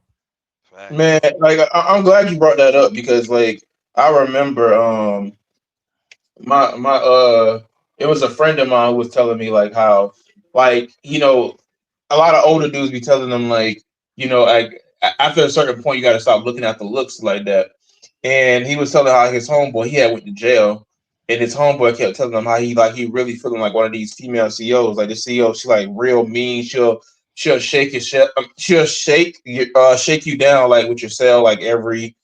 Man, like I'm glad you brought that up because like I remember it was a friend of mine who was telling me like how like, you know, a lot of older dudes be telling them like, you know, like after a certain point you got to stop looking at the looks like that. And he was telling how his homeboy, he had went to jail, and his homeboy kept telling him how he really feeling like one of these female CEOs. Like the CEO, she like real mean. She'll she'll shake shake you down like with your cell like every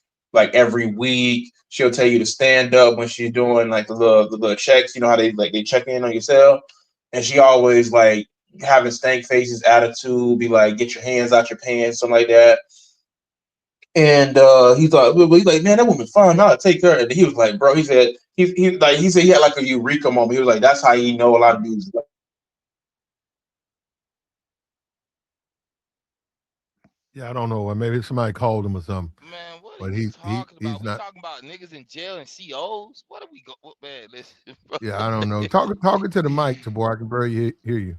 week. She'll tell you to stand up when she's doing like the little checks. You know how they check in on your cell, and she always like having stank faces, attitude, be like, get your hands out your pants, something like that. And he's like, man, that woman fine. I'll take her. And he was like, bro, he said he had like a eureka moment. He was like, that's how you know a lot of dudes. Yeah, I don't know. Or maybe somebody called him or something. Man, what But are you talking he's about? We not. talking about niggas in jail and COs? What are we go? Man, listen, bro. Yeah, I don't know. Talking to the mic, Tabor. I can barely hear you.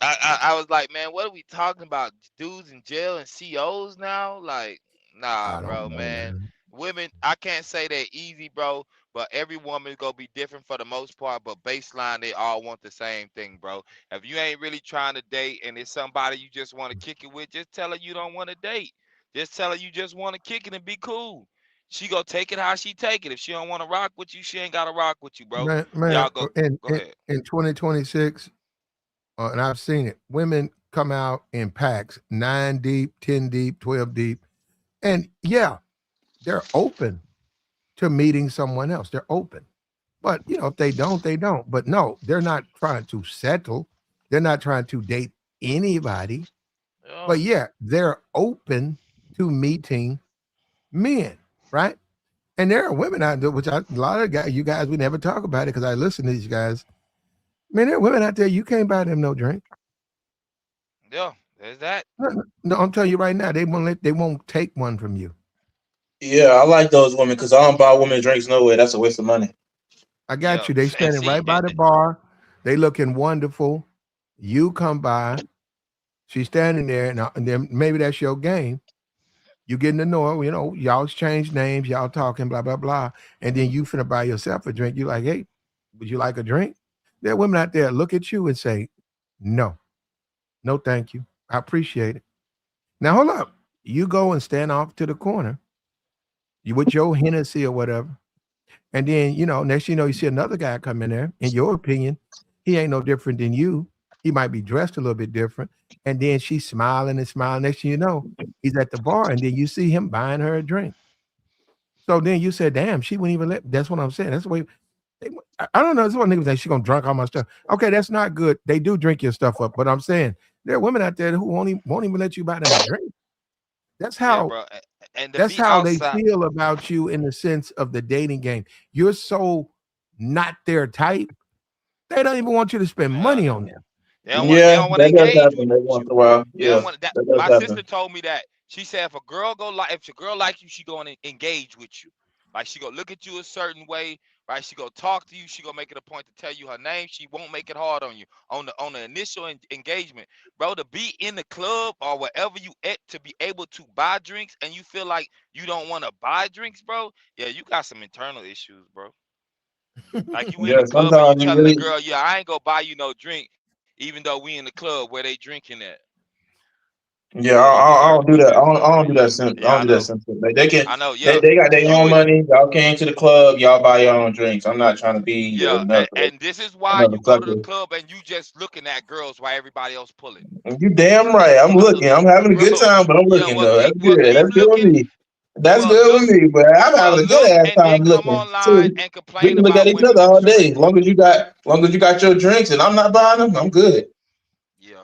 I was like, man, what are we talking about? Dudes in jail and COs now? Like, nah, I bro, don't know, man. man. Women, I can't say they're easy, bro, but every woman is gonna be different for the most part. But baseline, they all want the same thing, bro. If you ain't really trying to date and it's somebody you just want to kick it with, just tell her you don't want to date. Just tell her you just want to kick it and be cool. She gonna take it how she take it. If she don't want to rock with you, she ain't gotta rock with you, bro. Man, Y'all go in ahead. 2026, and I've seen it. Women come out in packs, 9 deep, 10 deep, 12 deep, and yeah, they're open to meeting someone else. They're open, but if they don't, they don't. But no, they're not trying to settle. They're not trying to date anybody. Yeah. But yeah, they're open to meeting men, right? And there are women out there, which a lot of guys, you guys, we never talk about it because I listen to these guys. Man, there are women out there, you can't buy them no drink. Yeah, there's that. No, I'm telling you right now, they won't take one from you. Yeah, I like those women because I don't buy women drinks no way. That's a waste of money. I got Yeah, you. They and standing see, right by the bar. They looking wonderful. You come by. She's standing there, and then maybe that's your game. You getting to know her, y'all exchange names, y'all talking, blah, blah, blah. And then you finna buy yourself a drink. You like, hey, would you like a drink? There are women out there look at you and say, no, thank you. I appreciate it. Now hold up. You go and stand off to the corner. You with your Hennessy or whatever. And then, next you see another guy come in there. In your opinion, he ain't no different than you. He might be dressed a little bit different. And then she's smiling and smiling. Next thing you know, he's at the bar. And then you see him buying her a drink. So then you said, damn, she wouldn't even let. That's what I'm saying. That's the way. I don't know. This is what niggas say. She gonna drink all my stuff. Okay, that's not good. They do drink your stuff up. But I'm saying there are women out there who won't even let you buy them a drink. That's yeah, how bro. And to that's be how they outside, feel about you in the sense of the dating game. You're so not their type. They don't even want you to spend money on them. they don't Yeah, want to that does engage happen with every once in a while. you. They don't Yeah, want that. that does My happen. sister told me that. She said if a girl like you, she gonna engage with you. Like she gonna look at you a certain way, right? She gonna talk to you. She gonna make it a point to tell you her name. She won't make it hard on you on the initial engagement, bro. To be in the club or wherever you at to be able to buy drinks and you feel like you don't want to buy drinks, bro. Yeah, you got some internal issues, bro. Like you in Yeah, the club and you sometimes you telling the really. girl, yeah, I ain't gonna buy you no drink, even though we in the club where they drinking at. Yeah, Yeah, you I deserve don't to do be that. I different. don't, I don't do that. I Yeah, don't I do that. know. Simple. Like they can, I know. they, Yeah, they got their you own in it. money. Y'all came to the club. Y'all buy your own drinks. I'm not trying to be Yeah, and this is why another you go to the sucker. club and you just looking at girls while everybody else pulling. You damn right. I'm looking. I'm having a good Bro, time, but I'm yeah, looking though. That's well good. keep That's good with looking. me. That's Well good look, with me. But I'm having a good ass and then time come looking online too. and We complain can look at about each women other all day. mistreating As you. long as you got your drinks and I'm not buying them, I'm good. Yeah,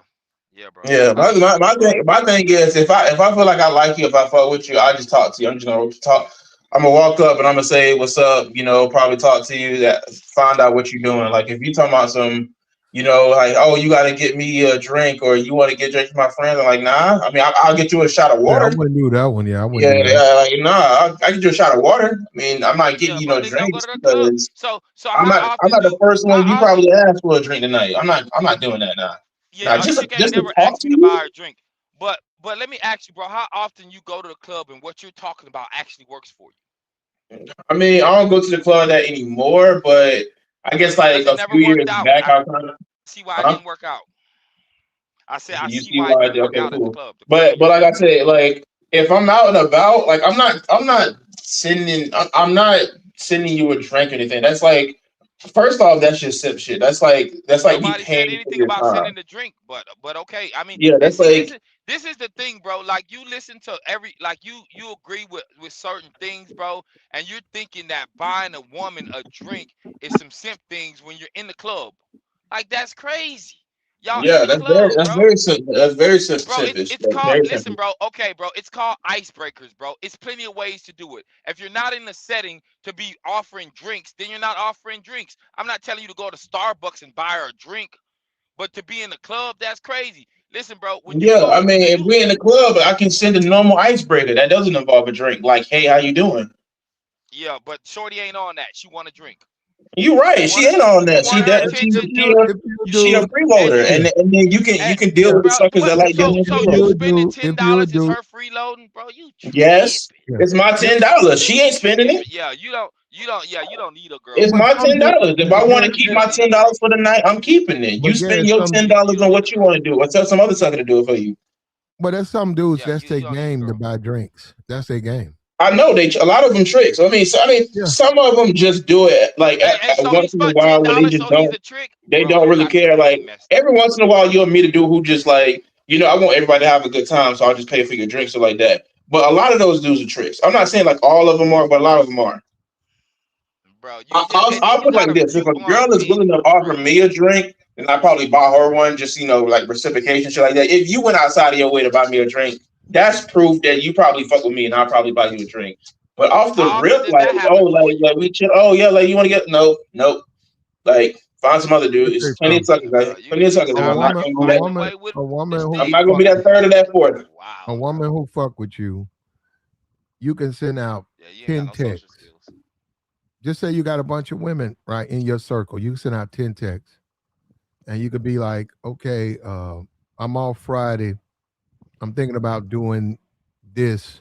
yeah, bro. Yeah, I my, mean, my, my thing my thing is if I feel like I like you, if I fuck with you, I just talk to you. I'm just gonna talk. I'm gonna walk up and I'm gonna say what's up. Probably talk to you. That find out what you're doing. Like if you talking about some, like oh you got to get me a drink or you want to get a drink for my friends. I'm like nah. I mean I'll get you a shot of Yeah, I water. wouldn't do that one. Yeah, I wouldn't Yeah, do that. yeah. Like nah, I get you a shot of water. I mean I'm not getting yeah, you but no nigga don't go drinks to the club. because So I'm how not I'm often not the do first one you how often? probably asked for a drink tonight. I'm not doing that now. Yeah, Now a chick ain't just to never talk asked to me to you. buy her a drink. But let me ask you, bro, how often you go to the club and what you're talking about actually works for you? I mean, I don't go to the club that anymore, but I guess Because like it a never few years worked out. back, I I was kind of, see why it huh? didn't work out. I said I You see see why it why I didn't did? work Okay, out at the cool. club. The club But was like I different. said, like if I'm out and about, like I'm not sending you a drink or anything. That's like First off, that's just sip shit. That's like you Nobody said paying for anything your about time. sending the drink, but okay. I mean, Yeah, and that's see, this like is the thing, bro. Like you listen to like you agree with certain things, bro, and you're thinking that buying a woman a drink is some simp things when you're in the club. Like that's crazy. Y'all in yeah, the club, bro. that's very Bro, simpish. it's Like, called, very listen, simple. bro. Okay, bro. It's called icebreakers, bro. It's plenty of ways to do it. If you're not in the setting to be offering drinks, then you're not offering drinks. I'm not telling you to go to Starbucks and buy her a drink, but to be in the club, that's crazy. Listen, bro, when you Yeah, go, I mean, when if you, we're in the club, I can send a normal icebreaker. That doesn't involve a drink. Like, hey, how you doing? yeah, but Shorty ain't on that. She want a drink. You You right. She want ain't on you that. want her attention. If you She a do, And freeloader, and and then and, you can deal yeah, with the bro, suckers what? that like So dealing with so you freeloaders. spending if ten you dollars is do, her freeloading, bro? You Yes, tripping? yeah. it's my $10. She ain't spending it. Yeah, you don't need a girl It's for But my that. some $10. do, If but I want to Garrett, keep You my don't need a $10 girl. for the night, I'm keeping it. You but spend Garrett, your some, You $10 don't on need a what you girl. want to do, or tell some other sucker to do it for you. but there's some dudes Yeah, that's you their don't need a game to girl. buy drinks. That's their game. I know a lot of them tricks. I mean, Yeah. some of them just do it like Hey, at so he once in a spent ten while when dollars, so he's a trick, they bro. don't You really got the care. game Like messed up. every once in a while, you'll meet a dude who just like, I want everybody to have a good time, so I'll just pay for your drinks or like that. But a lot of those dudes are tricks. I'm not saying like all of them are, but a lot of them are. Bro, you just I'll, and then I'll you put it like gotta this: if you a oh girl is man, willing to you offer me a crazy. drink, then I probably buy her one. Just like reciprocation, shit like that. If you went outside of your way to buy me a drink, that's proof that you probably fuck with me, and I'll probably buy you a drink. But off the How often rip, does like that happen for you? like we chill. Oh yeah, like you want to get nope. Like find some other Let dude. me say It's plenty of something. suckers. Bro, Like, plenty of suckers. A And I'm not woman, gonna a do that. fighting woman, away with a woman the who I'm stick. not gonna fuck, be that third or that fourth. a Wow, bro. woman who fuck with you, you can send out Yeah, you ain't got 10 no social texts. skills. Just say you got a bunch of women right in your circle. You can send out 10 texts, and you could be like, okay, I'm off Friday. I'm thinking about doing this.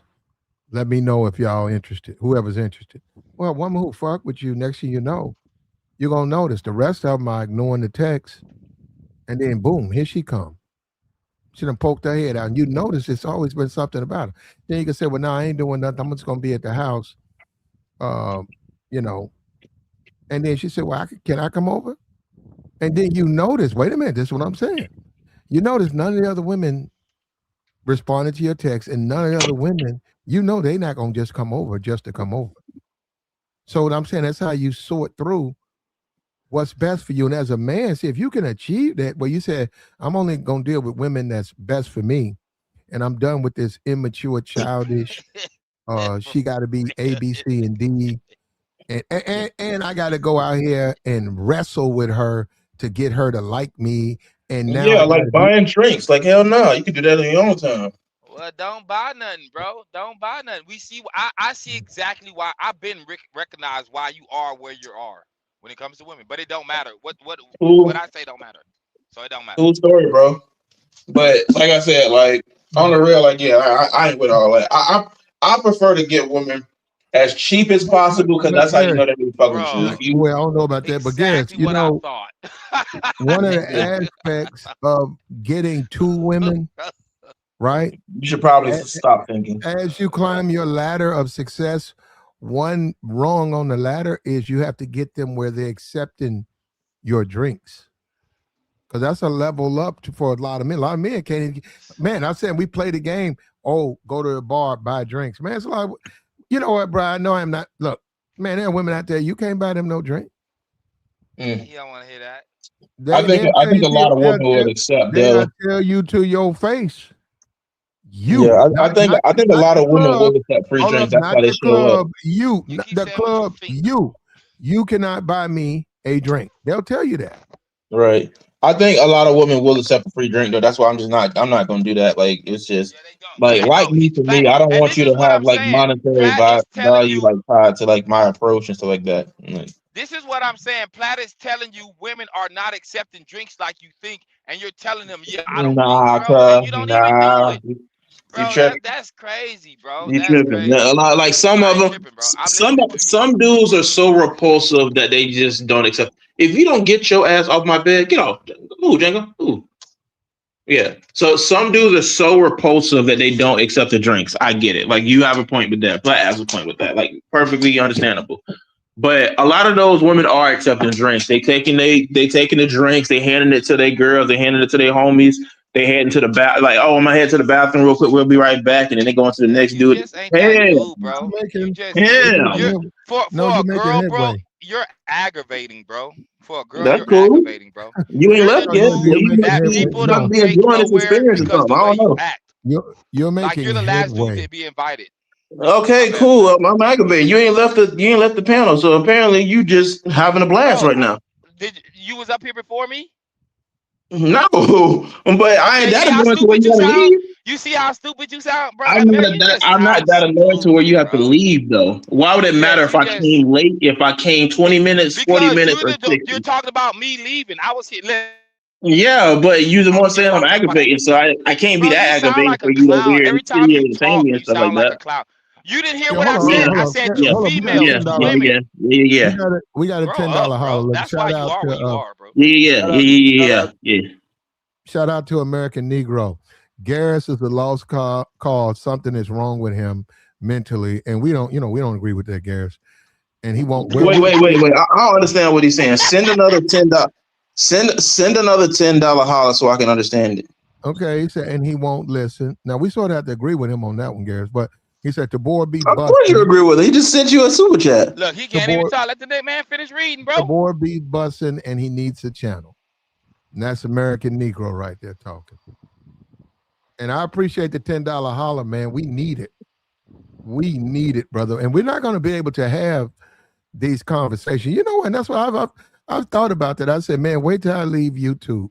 Let me know if y'all interested. Whoever's interested. Well, a woman who fuck with you, next thing you know, you're gonna notice the rest of them are ignoring the text, and then boom, here she come. She done poked her head out, and you notice it's always been something about her. Then you can say, well, no, I ain't doing nothing. I'm just gonna be at the house. Um, you know. And then she said, well, can I come over? And then you notice, wait a minute, this is what I'm saying. You notice none of the other women responded to your text, and none of the other women, they're not gonna just come over just to come over. So what I'm saying, that's how you sort through what's best for you. And as a man, see if you can achieve that, well, you said, I'm only gonna deal with women that's best for me, and I'm done with this immature, childish, she gotta be A, B, C, and D. And I gotta go out here and wrestle with her to get her to like me. And now Yeah, I like gotta do buying drinks. Like hell no, you can do that on your own time. Well, don't buy nothing, bro. Don't buy nothing. We see. I see exactly why I've been recognized why you are where you are when it comes to women. But it don't matter. What Cool, I say don't matter. So it don't matter. cool story, bro. But like I said, like on the real, like yeah, I ain't with all that. I prefer to get women as cheap as possible because but that's how you Garrett, know they really fuck with you. Bro, If you well, I don't know about that, but Garrett, exactly what I thought. one of the aspects of getting two women, right? you should probably a- stop thinking. As you climb your ladder of success, one rung on the ladder is you have to get them where they're accepting your drinks. Because that's a level up for a lot of men. A lot of men can't even, man, I'm saying we play the game. Oh, go to the bar, buy drinks. Man, it's a lot of, you know what, bro? I know I'm not, look, man, there are women out there, you can't buy them no drink. He don't want to hear that. They'll I tell think you, a lot of women will accept. they'll tell you to your face. You, Yeah, not I think a not lot the of women club. will accept free Hold up, drinks. That's not why they the show up. club. You, You keep the saying with your club. feet. You cannot buy me a drink. They'll tell you that. Right. I think a lot of women will accept a free drink though. That's why I'm not gonna do that. Like it's just Yeah, they don't. like No, me for Pat, me, I don't and want this you is to what have I'm like saying. monetary Pat is telling value you. like tied to like my approach and stuff like that. Like, This is what I'm saying. Platt is telling you women are not accepting drinks like you think, and you're telling them, yeah, I don't think, nah, bro, and you don't even do nah. it, You bro. tripping. That's crazy, bro. You That's tripping. crazy. Like some I of ain't them, tripping, bro. I'm listening to you. some dudes are so repulsive that they just don't accept. If you don't get your ass off my bed, get off. Ooh, Django. Ooh. Yeah. So some dudes are so repulsive that they don't accept the drinks. I get it. Like you have a point with that. But has a point with that. Like perfectly understandable. But a lot of those women are accepting drinks. They taking the drinks, they handing it to their girls, they handing it to their homies, they heading to the bath, like, oh, I'm gonna head to the bathroom real quick, we'll be right back, and then they go into the next You dude. just ain't that Hey, dude, bro. You just yeah, you're No, for you're a making girl, bro. headway. You're aggravating, bro. For a girl, that's you're cool. aggravating, bro. You ain't You're the left No, yet. you're dude making that headway. people You must don't be take enjoying this nowhere experience or because the something. I way don't you know. act. You're Like making you're the last dude headway. to be invited. Okay, My bad, cool. sir. I'm aggravated. You ain't left the panel, so apparently you just having a blast Bro, right now. you was up here before me? No, but I ain't Okay, that see how annoying to where stupid you you gotta sound? leave. You see how stupid you sound, bro? I'm Man, not you that. just I'm not sound that annoying to where you stupid, have to bro. leave though. Why would it matter if You I just came late? If I came 20 minutes, 40 because minutes, or you're 60? talking about me leaving. I was here. Yeah, but you the one saying While I'm I'm talking about aggravating, so I can't be bro, you that sound aggravating like for a you over clown. here Every time sitting you entertaining talk, me and you stuff like sound like a that. clown. You didn't hear Yeah, what I hold said. on, Yeah, hold I on. said Yeah, two yeah, hold on. We got a females, yeah, $10 two yeah, women. yeah, yeah, We yeah, got a Grow $10 up, bro. holler. Look, That's why you are where you are, bro. yeah, shout yeah, out yeah, yeah, yeah. shout out to American Negro. Garris is a lost cause. Something is wrong with him mentally, and we don't agree with that, Garris. And he won't. Wait, wait, wait, wait. I don't understand what he's saying. Send another $10. Send another $10 holler so I can understand it. Okay, he said, and he won't listen. Now we sort of have to agree with him on that one, Garris. But he said the board be Of course you busting. agree with it. He just sent you a super chat. Look, he The can't even board, talk. Let the man finish reading, the bro. board be busting, and he needs a channel. And that's American Negro right there talking. And I appreciate the $10 holler, man. We need it. We need it, brother. And we're not going to be able to have these conversations. You know, and that's why I've thought about that. I said, man, wait till I leave YouTube.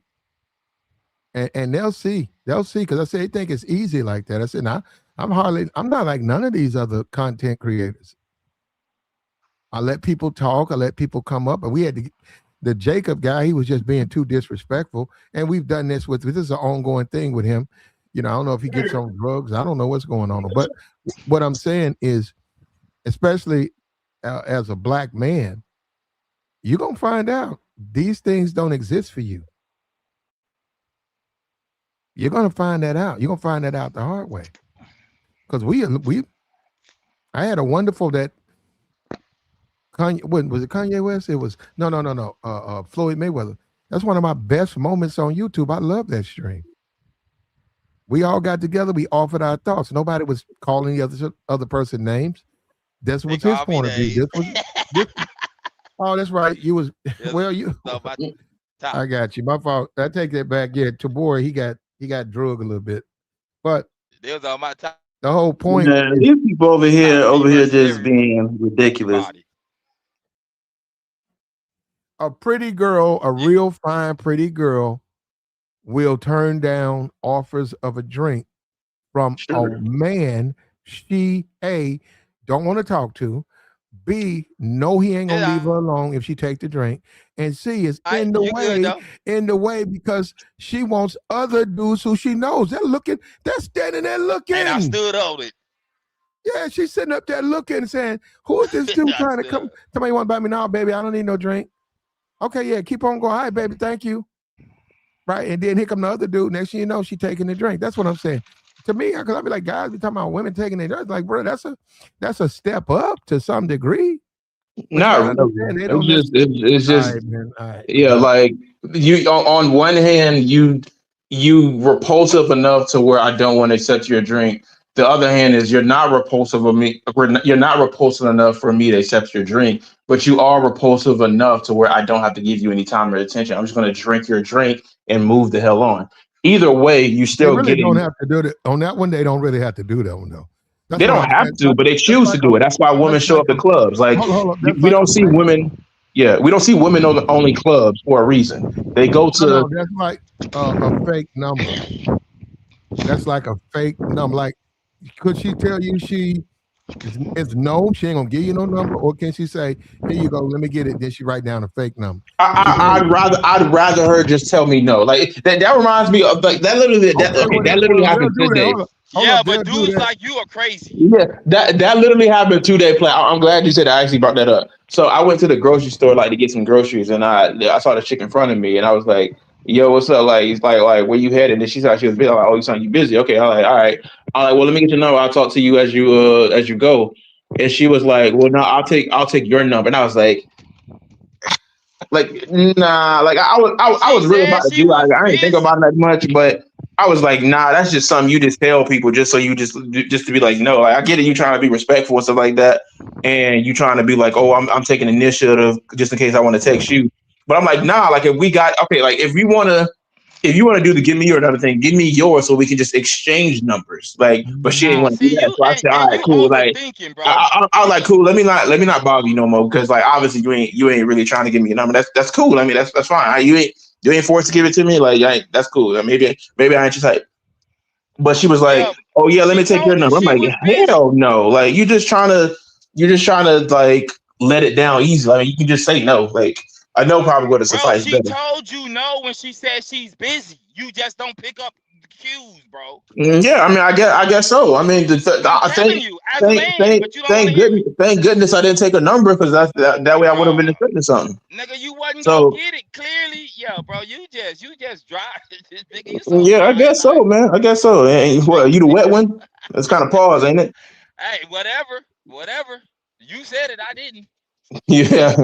And they'll see. They'll see. Because I said they think it's easy like that. I said, nah, I'm not like none of these other content creators. I let people talk, I let people come up, and we had the Jacob guy, he was just being too disrespectful. And we've done this this is an ongoing thing with him. You know, I don't know if he gets on drugs. I don't know what's going on. But what I'm saying is, especially as a black man, you're going to find out these things don't exist for you. You're going to find that out. You're going to find that out the hard way. Because I had a wonderful that Kanye, was it Kanye West? It was no. Floyd Mayweather. That's one of my best moments on YouTube. I love that stream. We all got together. We offered our thoughts. Nobody was calling the other person names. This They was his call me point of view. names. This. Oh, that's right. You was Yes, well. You. so my top. I got you. My fault. I take that back. Yeah, Tabor, he got drugged a little bit, but They was on my top. the whole point Yeah, is these people over here, Versus just being ridiculous. everybody. a pretty girl, a Yeah. real fine, pretty girl, will turn down offers of a drink from a man she A don't want to talk to, B know he ain't gonna leave her alone if she take the drink, and C is You good in the way because she wants other dudes who she knows. They're standing there looking. And I stood on it. Yeah, she's sitting up there looking, saying, "Who is this dude trying to come? Somebody want to buy me now, baby? I don't need no drink." Okay, yeah, keep on going. All right, baby, thank you. Right, and then here come the other dude. Next thing you know, she taking the drink. That's what I'm saying. To me, because I be like, guys be talking about women taking their drugs. Like, bro, that's a step up to some degree. Not really. It's just all right, man. All right. yeah, like you on one hand you repulsive enough to where I don't want to accept your drink. The other hand is you're not repulsive you're not repulsive enough for me to accept your drink, but you are repulsive enough to where I don't have to give you any time or attention. I'm just going to drink your drink and move the hell on. Either way, you They still really getting. don't have to do that on that one. They don't really have to do that one though. That's They what don't I'm have saying. to, but they choose to do it. That's why women show up at clubs. Like Hold on. That's we like don't a see fake. women. Yeah, we don't see women only clubs for a reason. They go to. No, that's like a fake number. That's like a fake number. Like, could she tell you it's no? She ain't gonna give you no number, or can she say, "Here you go, let me get it"? Then she write down a fake number. I'd rather her just tell me no. Like that reminds me of like that literally that literally happened today. Yeah, but dudes like you are crazy. Yeah, that literally happened 2 day play. I'm glad you said I actually brought that up. So I went to the grocery store like to get some groceries, and I saw the chick in front of me, and I was like, "Yo, what's up?" Like he's like where you headed? And she said she was busy. I'm like, "Oh, you sound you busy? Okay." I'm like, "All right." I'm like, "Well, let me get your number. I'll talk to you as you go." and she was like, "Well, no, I'll take your number." And I was like, nah, like I was She really said about to she do. was I didn't think busy. about it that much, but I was like, nah, that's just something you just tell people just so you just to be like, no, like I get it, you trying to be respectful and stuff like that, and you trying to be like, oh, I'm taking initiative just in case I want to text you. But I'm like, nah, like if we got okay, like if you want to do the give me your another thing, give me yours so we can just exchange numbers. Like, but she didn't Nah, want to do see that. you So I said, all and right, you cool. Like, overthinking, bro. I was like, cool. Let me not bother you no more because like obviously you ain't really trying to give me a number. That's cool. I mean, that's fine. You ain't forced to give it to me. Like, that's cool. Maybe I ain't just like. But she was like, Yeah, oh yeah, let she me take your told you number. I'm she like, was busy. hell no. Like you're just trying to like let it down easy. Like you can just say no. Like I know probably would have Bro, sufficed she better. told you no when she said she's busy. You just don't pick up the cues, bro. Yeah, I mean, I guess so. I mean, I'm I telling you, as a man, but you don't want to hear it. thank goodness I didn't take a number because that way I would have been Bro, expecting something. nigga, you wasn't gonna So get it clearly. Yeah, bro, you just dry. Nigga, you so yeah, I dry. guess so, Like, man. I guess so. And what you the wet one? That's kind of pause, ain't it? hey, whatever. You said it, I didn't. Yeah,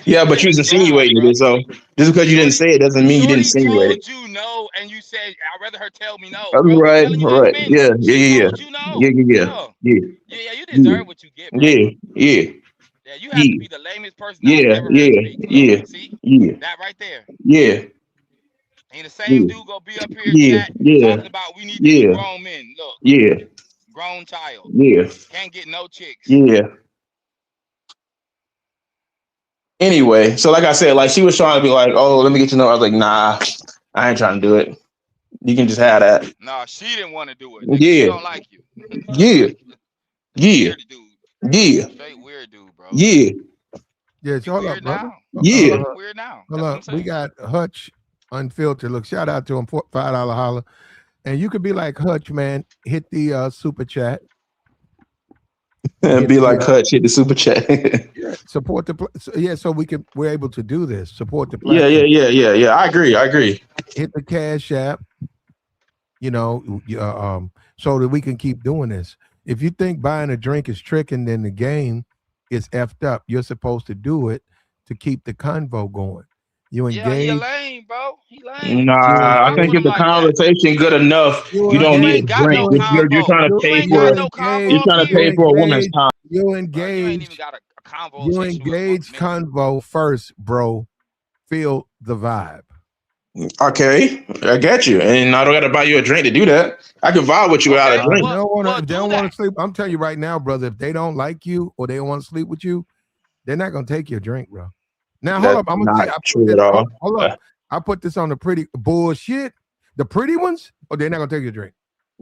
yeah, but you was Dry, insinuating bro. it. So just because you didn't say it doesn't mean you didn't Shorty insinuate it. told you no, and you said I'd rather her tell me no, bro. I'm Right, telling you, as right. men, Yeah, yeah, she yeah, told you yeah, no. yeah, Yeah, yeah, yeah. You yeah, deserve what you get, bro. yeah, yeah, Yeah, you have to yeah, be the lamest person I've yeah, ever heard yeah, speak. Look, yeah, see yeah, that right there. yeah, Ain't the yeah, same dude gonna be up here yeah, chat yeah, talking about we need to be yeah, grown men. Look, yeah, grown child yeah, can't get no chicks. yeah. Anyway, so like I said, like she was trying to be like, "Oh, let me get you know." I was like, "Nah, I ain't trying to do it. You can just have that." Nah, she didn't want to do it, nigga. She Yeah, don't like you. She don't yeah, like you. That's a yeah, weird dude. yeah, Straight weird dude, bro. yeah, Yeah, You hold up, weird brother. now. Hold yeah. up, You weird now. hold That's what I'm up. We saying. got Hutch Unfiltered. Look, shout out to him for $5 holler. And you could be like Hutch, man. Hit the super chat. Hit Be the like Hutch, hit the super chat. yeah, support the so we're able to do this. Support the Yeah, platform. yeah. I agree. I agree. Hit the Cash App. So that we can keep doing this. If you think buying a drink is tricking, then the game is effed up. You're supposed to do it to keep the convo going. You Yeah, he a engage. lame, bro. He lame. You Nah, I Rock think with engage. if him the like that. conversation good enough, You you don't You need engage. a ain't got drink. no You You're convo. trying to You pay ain't for got you no you're convo, engage. trying to You pay period. for a woman's engage. time. You Bro, you ain't even engage. got a You conversation with engage men. convo first, bro. Feel the vibe. Okay, I get you, and I don't got to buy you a drink to do that. I can vibe with you without a Okay, If they drink. don't want to, well, if they do don't want that. to sleep, I'm telling you right now, brother. If they don't like you or they don't want to sleep with you, they're not gonna take your drink, bro. Now hold That's up, I'm gonna tell not you. I put true this. at all. Hold up, I put this on the pretty bullshit. The pretty ones, or they're not gonna take your drink.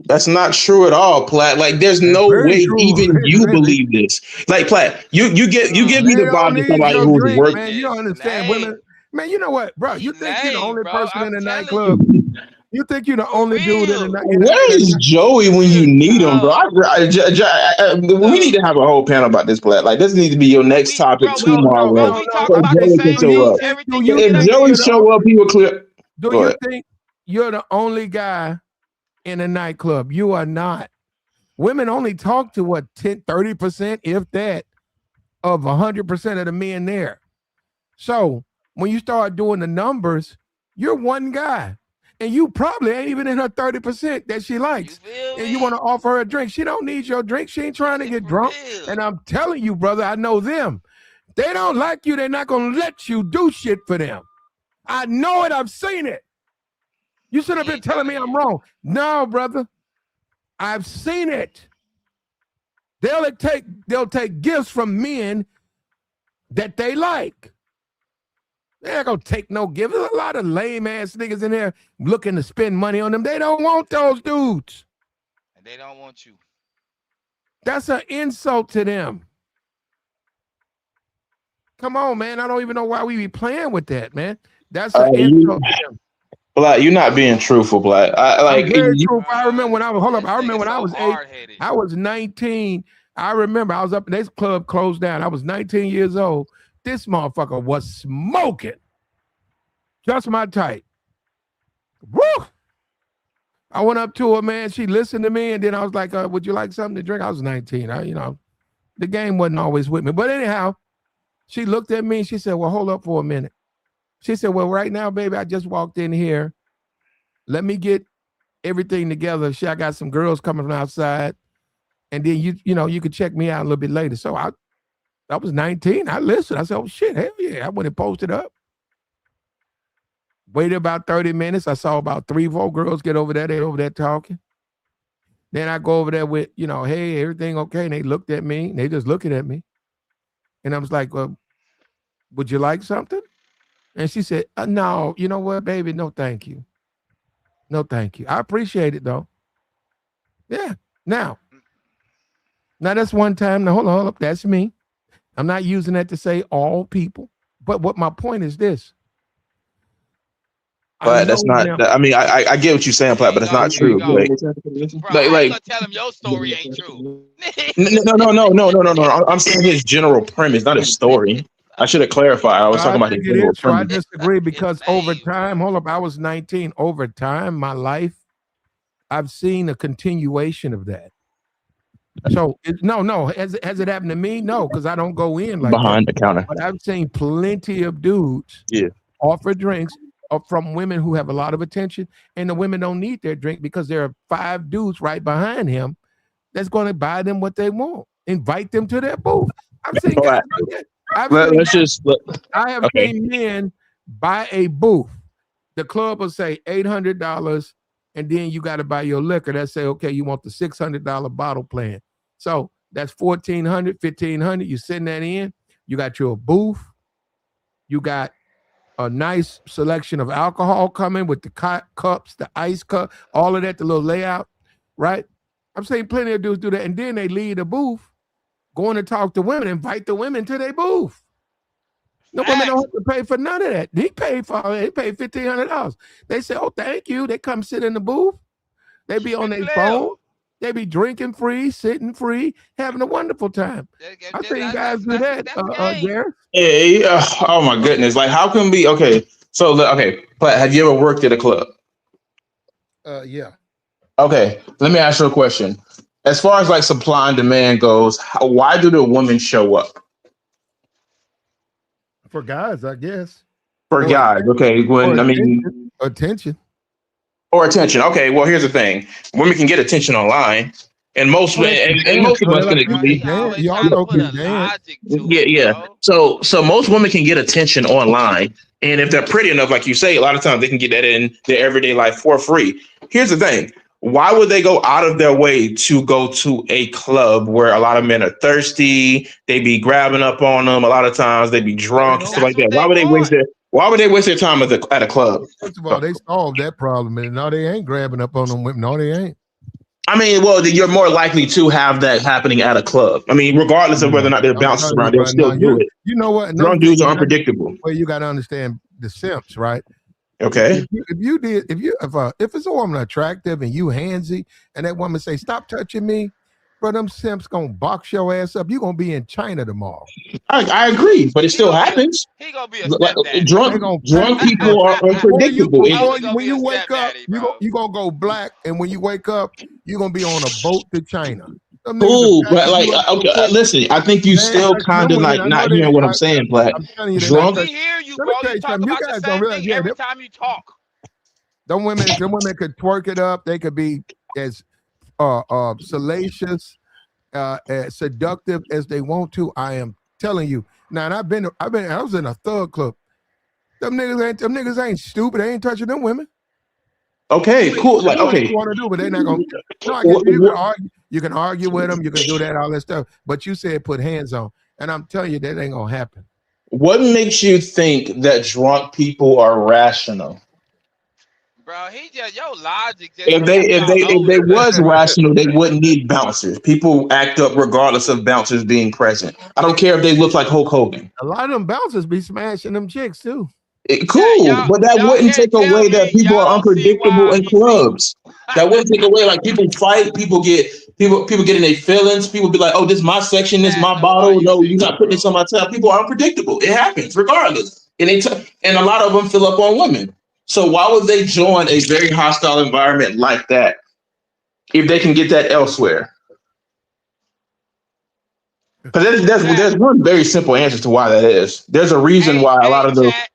That's not true at all, Platt. Like, there's That's no very way true. even you Listen, believe this. Like, Platt, you Oh give me they the man, don't vibe of need somebody your who's this drink, worth. nigga man. You don't is understand lame. women, man. You know what, bro? He You think you're the lame, only bro. person in I'm the telling nightclub? you. You think you're the For only dude in the real. Where is Joey when you Real need him, bro? talk. We need Look. to have a whole panel about this, Platt. Like, this needs to be your next We topic bro, we bro, tomorrow. we No. talk So about the Joey can same Do show you things, up. think? everything you If get Think Joey you're against. the? show up, he will clear. Do Go you ahead. think you're the only guy in a nightclub? You are not. Women only talk to what 30%, if that, of 100% of the men there. So when you start doing the numbers, you're one guy. And you probably ain't even in her 30% that she You likes. feel And you want me? to offer her a drink. She don't need your drink. She ain't trying to get For drunk. real. And I'm telling you, brother, I know them. They don't like you. They're not going to let you do shit for them. I know it. I've seen it. You should have He been ain't telling gotta me I'm hear. wrong. No, brother. I've seen it. They'll take gifts from men that they like. They're not gonna take no gift. There's a lot of lame ass niggas in there looking to spend money on them. They don't want those dudes. And they don't want you. That's an insult to them. Come on, man. I don't even know why we be playing with that, man. That's an You, insult to them. Black, you're not being truthful, Black. I I'm like very you. true. I remember when I was hold up. This I remember nigga when I so was 8. hard headed. I was 19. I remember I was up. This club closed down. I was 19 years old. This motherfucker was smoking. Just my type. Woo! I went up to her, man. She listened to me, and then I was like, "Would you like something to drink?" I was 19. The game wasn't always with me. But anyhow, she looked at me and she said, well, hold up for a minute. She said, well, right now, baby, I just walked in here. Let me get everything together. I got some girls coming from outside. And then you could check me out a little bit later. So I was 19. I listened. I said, oh shit, hell yeah. I went and posted up. Waited about 30 minutes. I saw about 3-4 girls get over there. They over there talking. Then I go over there with, hey, everything okay? And they looked at me. And they just looking at me. And I was like, well, would you like something? And she said, no, you know what, baby? No, thank you. No, thank you. I appreciate it, though. Yeah. Now that's one time. Now, hold up. That's me. I'm not using that to say all people. But what my point is this. But that's not. I mean, I get what you're saying, Platt, but it's not true. Bro, I ain't gonna tell him your story ain't true. No. I'm saying his general premise, not his story. I should have clarified. I was talking about his general premise. I disagree because over time, hold up, I was 19. Over time, my life, I've seen a continuation of that. So no. Has it happened to me? No, because I don't go in like behind that. The counter. But I've seen plenty of dudes offer drinks from women who have a lot of attention, and the women don't need their drink because there are 5 dudes right behind him that's going to buy them what they want. Invite them to their booth. I've seen guys do that. I have seen men buy a booth. The club will say $800, and then you got to buy your liquor. That say, okay, you want the $600 bottle plan. So that's $1,400, $1,500. You send that in. You got your booth. You got a nice selection of alcohol coming with the cups, the ice cup, all of that, the little layout, right? I'm saying plenty of dudes do that, and then they leave the booth, going to talk to women, invite the women to their booth. The women don't have to pay for none of that. They paid $1,500. They say, oh, thank you. They come sit in the booth. They be on their phone. They be drinking free, sitting free, having a wonderful time. I think guys do that, Gareth. Yeah. Oh my goodness. Like, how can we? Okay. So, Platt, have you ever worked at a club? Yeah. Okay. Let me ask you a question. As far as like supply and demand goes, why do the women show up? For guys, I guess. For guys, okay. Attention. Or attention. Okay, well, here's the thing: women can get attention online, and most of us can agree. So most women can get attention online, and if they're pretty enough, like you say, a lot of times they can get that in their everyday life for free. Here's the thing: why would they go out of their way to go to a club where a lot of men are thirsty? They be grabbing up on them. A lot of times they be drunk, stuff like that. Why would they waste their time at a club? First of all, they solved that problem, and no, they ain't grabbing up on them women. No, they ain't. I mean, well, you're more likely to have that happening at a club. I mean, regardless of whether or not they're bouncing around, they'll still do it. You know what? Drunk dudes are unpredictable. Well, you got to understand the simps, right? Okay. If it's a woman attractive and you handsy, and that woman say, "Stop touching me," bro, them simps gonna box your ass up. You gonna be in China tomorrow. I agree, but it still happens. He gonna be a stepdaddy. Drunk people are unpredictable. When you wake up, you gonna go black, and when you wake up, you're gonna be on a boat to China. Cool, but like, okay, listen, I think you still kind of like not hearing what I'm saying, Black. Drunk. We hear you, bro. You talk about the same thing every time you talk. Them women could twerk it up. They could be as salacious, as seductive as they want to. I am telling you. Now, and I was in a thug club. Them niggas ain't stupid. They ain't touching them women. Okay, cool. Like, okay, you want to do, but they're not gonna. You can argue with them. You can do that, all that stuff. But you said put hands on, and I'm telling you that ain't gonna happen. What makes you think that drunk people are rational? Bro, your logic. If they was rational, they wouldn't need bouncers. People act up regardless of bouncers being present. I don't care if they look like Hulk Hogan. A lot of them bouncers be smashing them chicks too. But that wouldn't take away that people are unpredictable in clubs. That wouldn't take away, like, people fight, people get in their feelings. People be like, "Oh, this is my section, this is my bottle. No, you're not putting this on my tab." People are unpredictable. It happens regardless, and a lot of them fill up on women. So why would they join a very hostile environment like that if they can get that elsewhere? Because there's one very simple answer to why that is. There's a reason why a lot of those. Chat,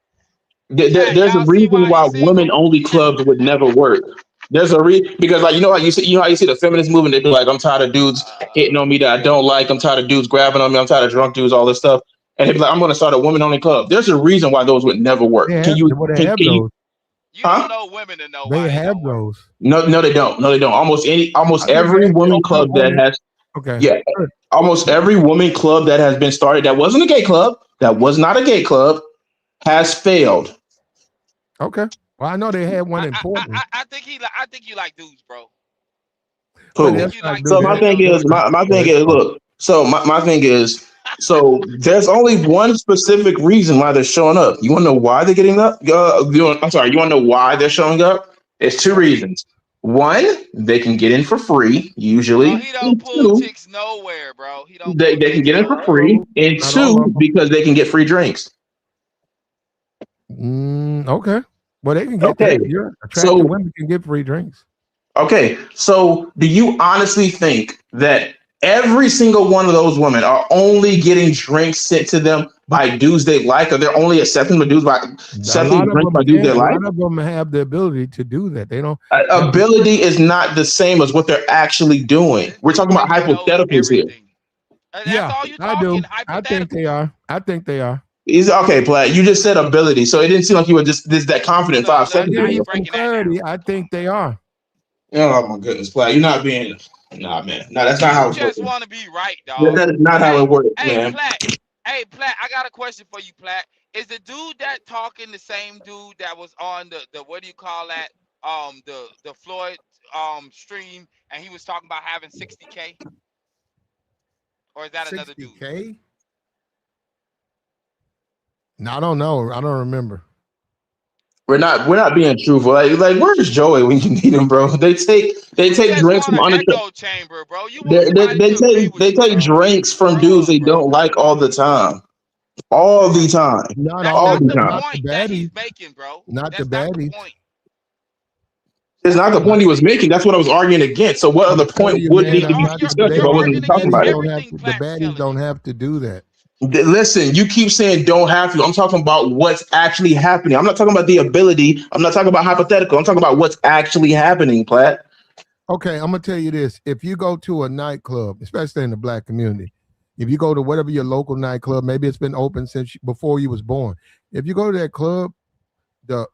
There's a y'all see reason why why he's women single? only clubs would never work. There's a because like you know how you see the feminist movement, they be like, I'm tired of dudes hitting on me that I don't like, I'm tired of dudes grabbing on me, I'm tired of drunk dudes, all this stuff. And they be like, I'm gonna start a women only club. There's a reason why those would never work. They have Can you those. You huh? don't know women to know They why they have don't work. those. No, they don't. No, they don't. Almost I think every they women open up club that one. has Okay. yeah, almost every woman club that has been started that wasn't a gay club, that was not a gay club, has failed. Okay. Well, I know they had one in Portland. I think you like dudes, bro. Cool. Let's You not like do So dudes my that. that thing don't is, drink. my thing is, look. So my thing is, so there's only one specific reason why they're showing up. You want to know why they're getting up? I'm sorry. You want to know why they're showing up? It's two reasons. One, they can get in for free, usually. He don't And pull two, chicks nowhere, bro. He don't they pull can chicks get in for nowhere. free. And Not all two, of them. because they can get free drinks. Okay. Well, they can get Okay. that. Yeah. Attractive So women can get free drinks. okay. So do you honestly think that every single one of those women are only getting drinks sent to them by dudes they like, or they're only accepting the dudes by A accepting lot of drinks them by dudes can. they A like? lot of them have the ability to do that. They don't. Ability is not the same as what they're actually doing. We're talking about He knows hypotheticals here. everything. That's Yeah, all you I do. talking. I think they Hypotheticals. are. I think they are. Is okay, Platt. You just said ability, so it didn't seem like you were just that confident Look, 5 seconds now Giving he ago. you some breaking that down. clarity. I think they are. Oh my goodness, Platt, you're not being. Nah, man. No, that's not how You it's just working. want to be right, dog. That is not how it works, man. Platt. Hey, Platt. I got a question for you, Platt. Is the dude that talking the same dude that was on the what do you call that? The Floyd stream, and he was talking about having 60K, or is that another dude? 60K? No, I don't know. I don't remember. We're not being truthful. Like where's Joey when you need him, bro? They take You just drinks want from an unattractive. echo chamber, bro. You want somebody They to agree with you, take bro. drinks from Grow dudes up, they bro. don't like all the time. All the time. Not That's all All of not the them. the time. Not the point that baddies. he's making, bro. Not the That's not the baddies. point. It's not the point he was making. That's what I was arguing against. So what other point You, would man, need to be not the discussed if You're I baddies. wasn't The arguing talking against baddies about it? don't have everything to. The Platt's baddies telling don't you. have to do that. Listen, you keep saying don't have to. I'm talking about what's actually happening. I'm not talking about the ability. I'm not talking about hypothetical. I'm talking about what's actually happening, Platt. Okay, I'm gonna tell you this. If you go to a nightclub, especially in the black community, if you go to whatever your local nightclub, maybe it's been open since before you was born. If you go to that club, the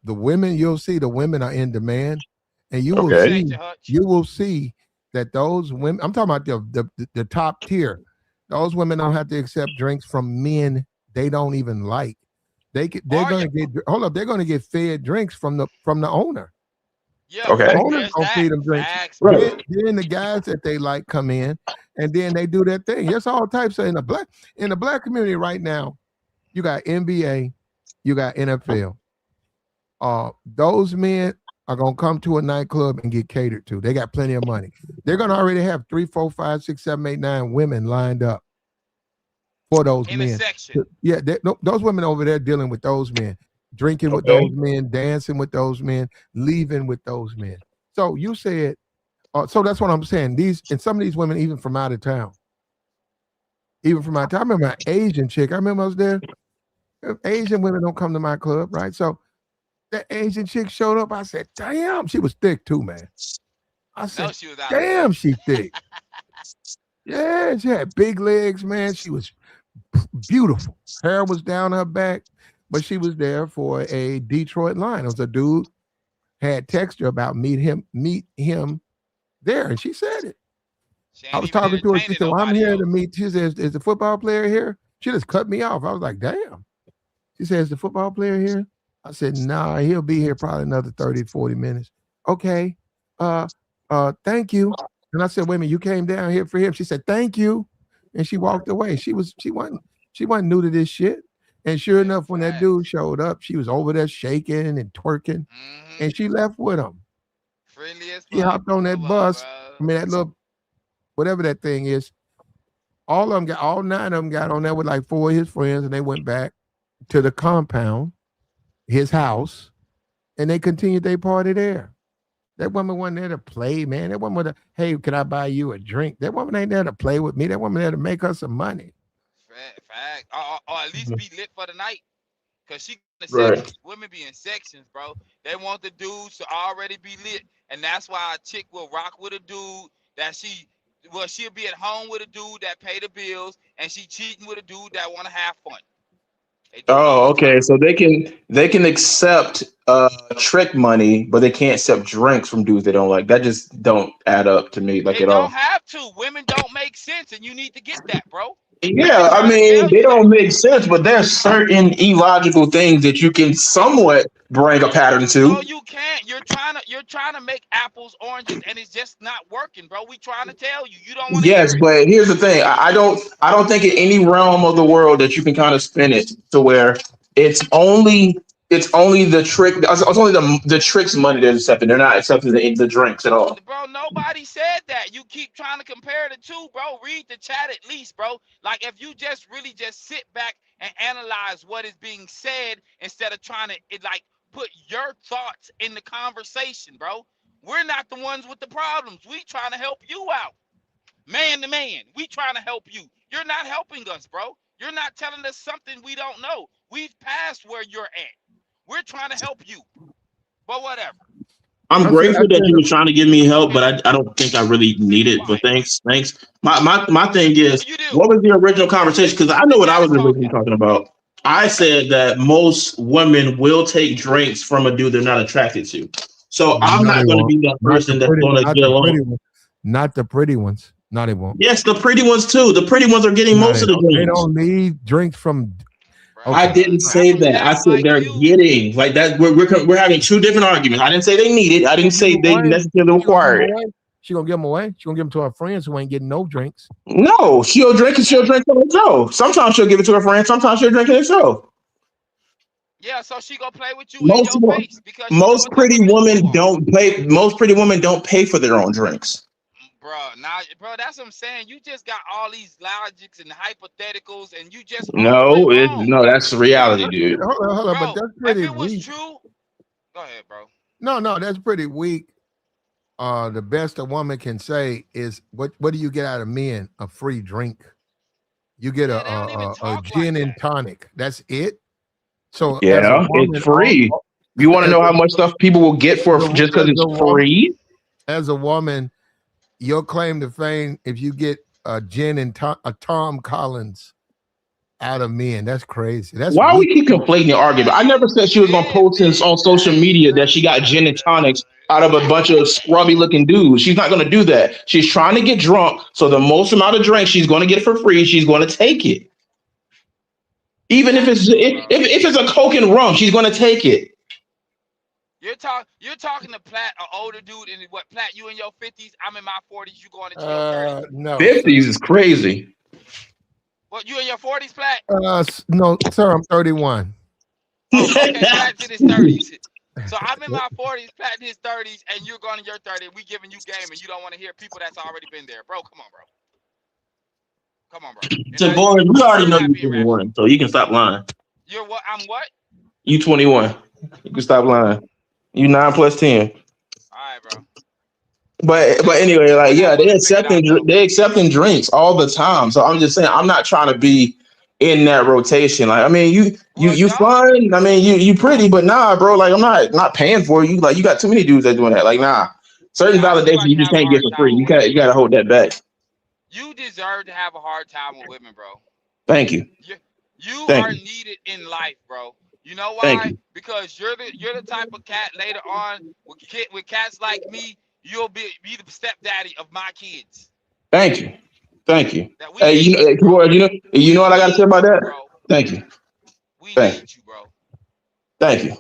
women, you'll see the women are in demand, and you will Okay. see that those women. I'm talking about the top tier. Those women don't have to accept drinks from men they don't even like. They're gonna get hold up. They're gonna get fed drinks from the owner. Yeah, Okay. The owner's there's gonna that. feed them drinks. Facts, Right. bro. Then the guys that they like come in, and then they do their thing. There's all types of in the black community right now. You got NBA, you got NFL. Those men are gonna come to a nightclub and get catered to. They got plenty of money. They're gonna already have 3, 4, 5, 6, 7, 8, 9 women lined up for those In men. a section. Yeah, those women over there dealing with those men, drinking with those men, dancing with those men, leaving with those men. So you said, so that's what I'm saying. And some of these women, even from out of town, I remember my Asian chick. I remember I was there. Asian women don't come to my club, right? So that Asian chick showed up. I said, damn, she was thick too, man. I said, She was out damn, she thick. Yeah, she had big legs, man. She was beautiful. Hair was down her back, but she was there for a Detroit line. It was a dude had texted her about meet him there, and she said it. I was talking to her. She said, well, I'm here to meet. She says, is the football player here? She just cut me off. I was like, damn. She says, the football player here? I said, nah, he'll be here probably another 30, 40 minutes. Okay. Thank you. And I said, wait a minute, you came down here for him. She said, thank you. And she walked away. She wasn't new to this shit. And sure enough, when that dude showed up, she was over there shaking and twerking. And she left with him. Friendly as fuck. He hopped on that bus. I mean, that little, whatever that thing is. All 9 of them got on there with like 4 of his friends, and they went back to the compound, his house, and they continued their party there. That woman wasn't there to play, man. That woman, hey, can I buy you a drink? That woman ain't there to play with me. That woman there to make her some money. Fact. Or at least be lit for the night. Cause she in the Right. sections. Women be in sections, bro. They want the dudes to already be lit. And that's why a chick will rock with a dude that she'll be at home with a dude that pay the bills, and she cheating with a dude that wanna have fun. They do it all Oh, the okay. time. So they can accept trick money, but they can't accept drinks from dudes they don't like. That just don't add up to me like It at don't all. have to. Women don't make sense, and you need to get that, bro. I've been Yeah, I trying to mean tell they you that. don't make sense, but there's certain illogical things that you can somewhat bring a pattern No, to. you can't. You're trying to make apples oranges, and it's just not working, bro. We trying to tell you. You don't want to Yes, hear it. but here's the thing. I don't think in any realm of the world that you can kind of spin it to where it's only the trick. It's only the tricks money they're accepting. They're not accepting the drinks at all. Bro, nobody said that. You keep trying to compare the two, bro. Read the chat at least, bro. Like if you just really just sit back and analyze what is being said instead of trying to put your thoughts in the conversation, bro. We're not the ones with the problems. We trying to help you out. Man to man. We trying to help you. You're not helping us, bro. You're not telling us something we don't know. We've passed where you're at. We're trying to help you. But whatever. I'm I grateful that you said, were trying to give me help, Okay. but I don't think I really need it. But Why? thanks. My thing is, You do. what was the original conversation? Because I know The what I chat was is originally talking. talking about. I said that most women will take drinks from a dude they're not attracted to. So I'm no, they not going to won't. be that Not the person that's pretty, going to not get the along. pretty ones. Not the pretty ones. No, they won't. Yes, the pretty ones too. The pretty ones are getting No, most they of the don't. They drinks. don't need drinks from. I Okay. didn't Not say from that. I cats said like they're you. getting like that. We're having two different arguments. I didn't say they need it. I didn't Give say them they away. necessarily She gonna give require them it. away. She gonna give them away. She gonna give them to her friends who ain't getting no drinks. No, she'll drink and she'll drink for herself. Sometimes she'll give it to her friend. Sometimes she'll drink it herself. Yeah, so she gonna play with you in Most your face because she know most what type pretty of dude you women are. don't pay. Most pretty women don't pay for their own drinks. Bro, that's what I'm saying. You just got all these logics and hypotheticals, and you just all the way wrong, No, that's reality, dude. Hold on, but bro. that's If pretty it was weak. true, go ahead, bro. No, that's pretty weak. The best a woman can say is, what do you get out of men? A free drink. You get Yeah, they don't even a talk like gin and that. tonic. That's it. So as a Yeah, it's woman, free. You want to as know how much stuff people will get for just because as it's a woman, free? as a woman, your claim to fame, if you get a gin and a Tom Collins out of men, that's crazy. That's Why we weak. keep conflating the Yeah, argument? I never said she was gonna post this on social media that she got gin and tonics out of a bunch of scrubby looking dudes. She's not gonna do that. She's trying to get drunk, so the most amount of drink she's gonna get for free, she's gonna take it. Even if that's it's true, bro. if it's a Coke and rum, she's gonna take it. You're talking to Platt, an older dude, and what Platt? You in your 50s? I'm in my 40s. You going into your 30s? No, sir. 50s is crazy. What? You in your 40s, Platt? No, sir. I'm 31. Oh, okay. Platt's in his 30s. So I'm in my 40s, Platt in his 30s, and you're going to your 30s. We giving you game, and you don't want to hear people that's already been there, bro. Come on, bro. Come on, bro. So, boy, we already know You're not you're being rational. 21, so you can stop lying. You're what? I'm what? You 21. You can stop lying. You 9 plus 10. All right, bro. But Hey, anyway, like I got yeah, women figured out though. they accepting drinks all the time. So I'm just saying I'm not trying to be in that rotation. Like I mean Well, you don't. fine. I mean you pretty, but nah, bro. Like I'm not paying for you. Like you got too many dudes that doing that. Like nah, certain Yeah, I feel validation like you you just have a can't get hard for time free. with women. You gotta hold that back. You deserve to have a hard time with women, bro. Thank you, You thank are you, needed in life, bro. You know thank why? you, Because you're the type of cat later on with cats like me, you'll be the stepdaddy of my kids. thank you, thank you. That we Hey, need you, bro. boy, you know We what I gotta say need about you, that? bro. Thank you, We thank you, need you, bro. thank you.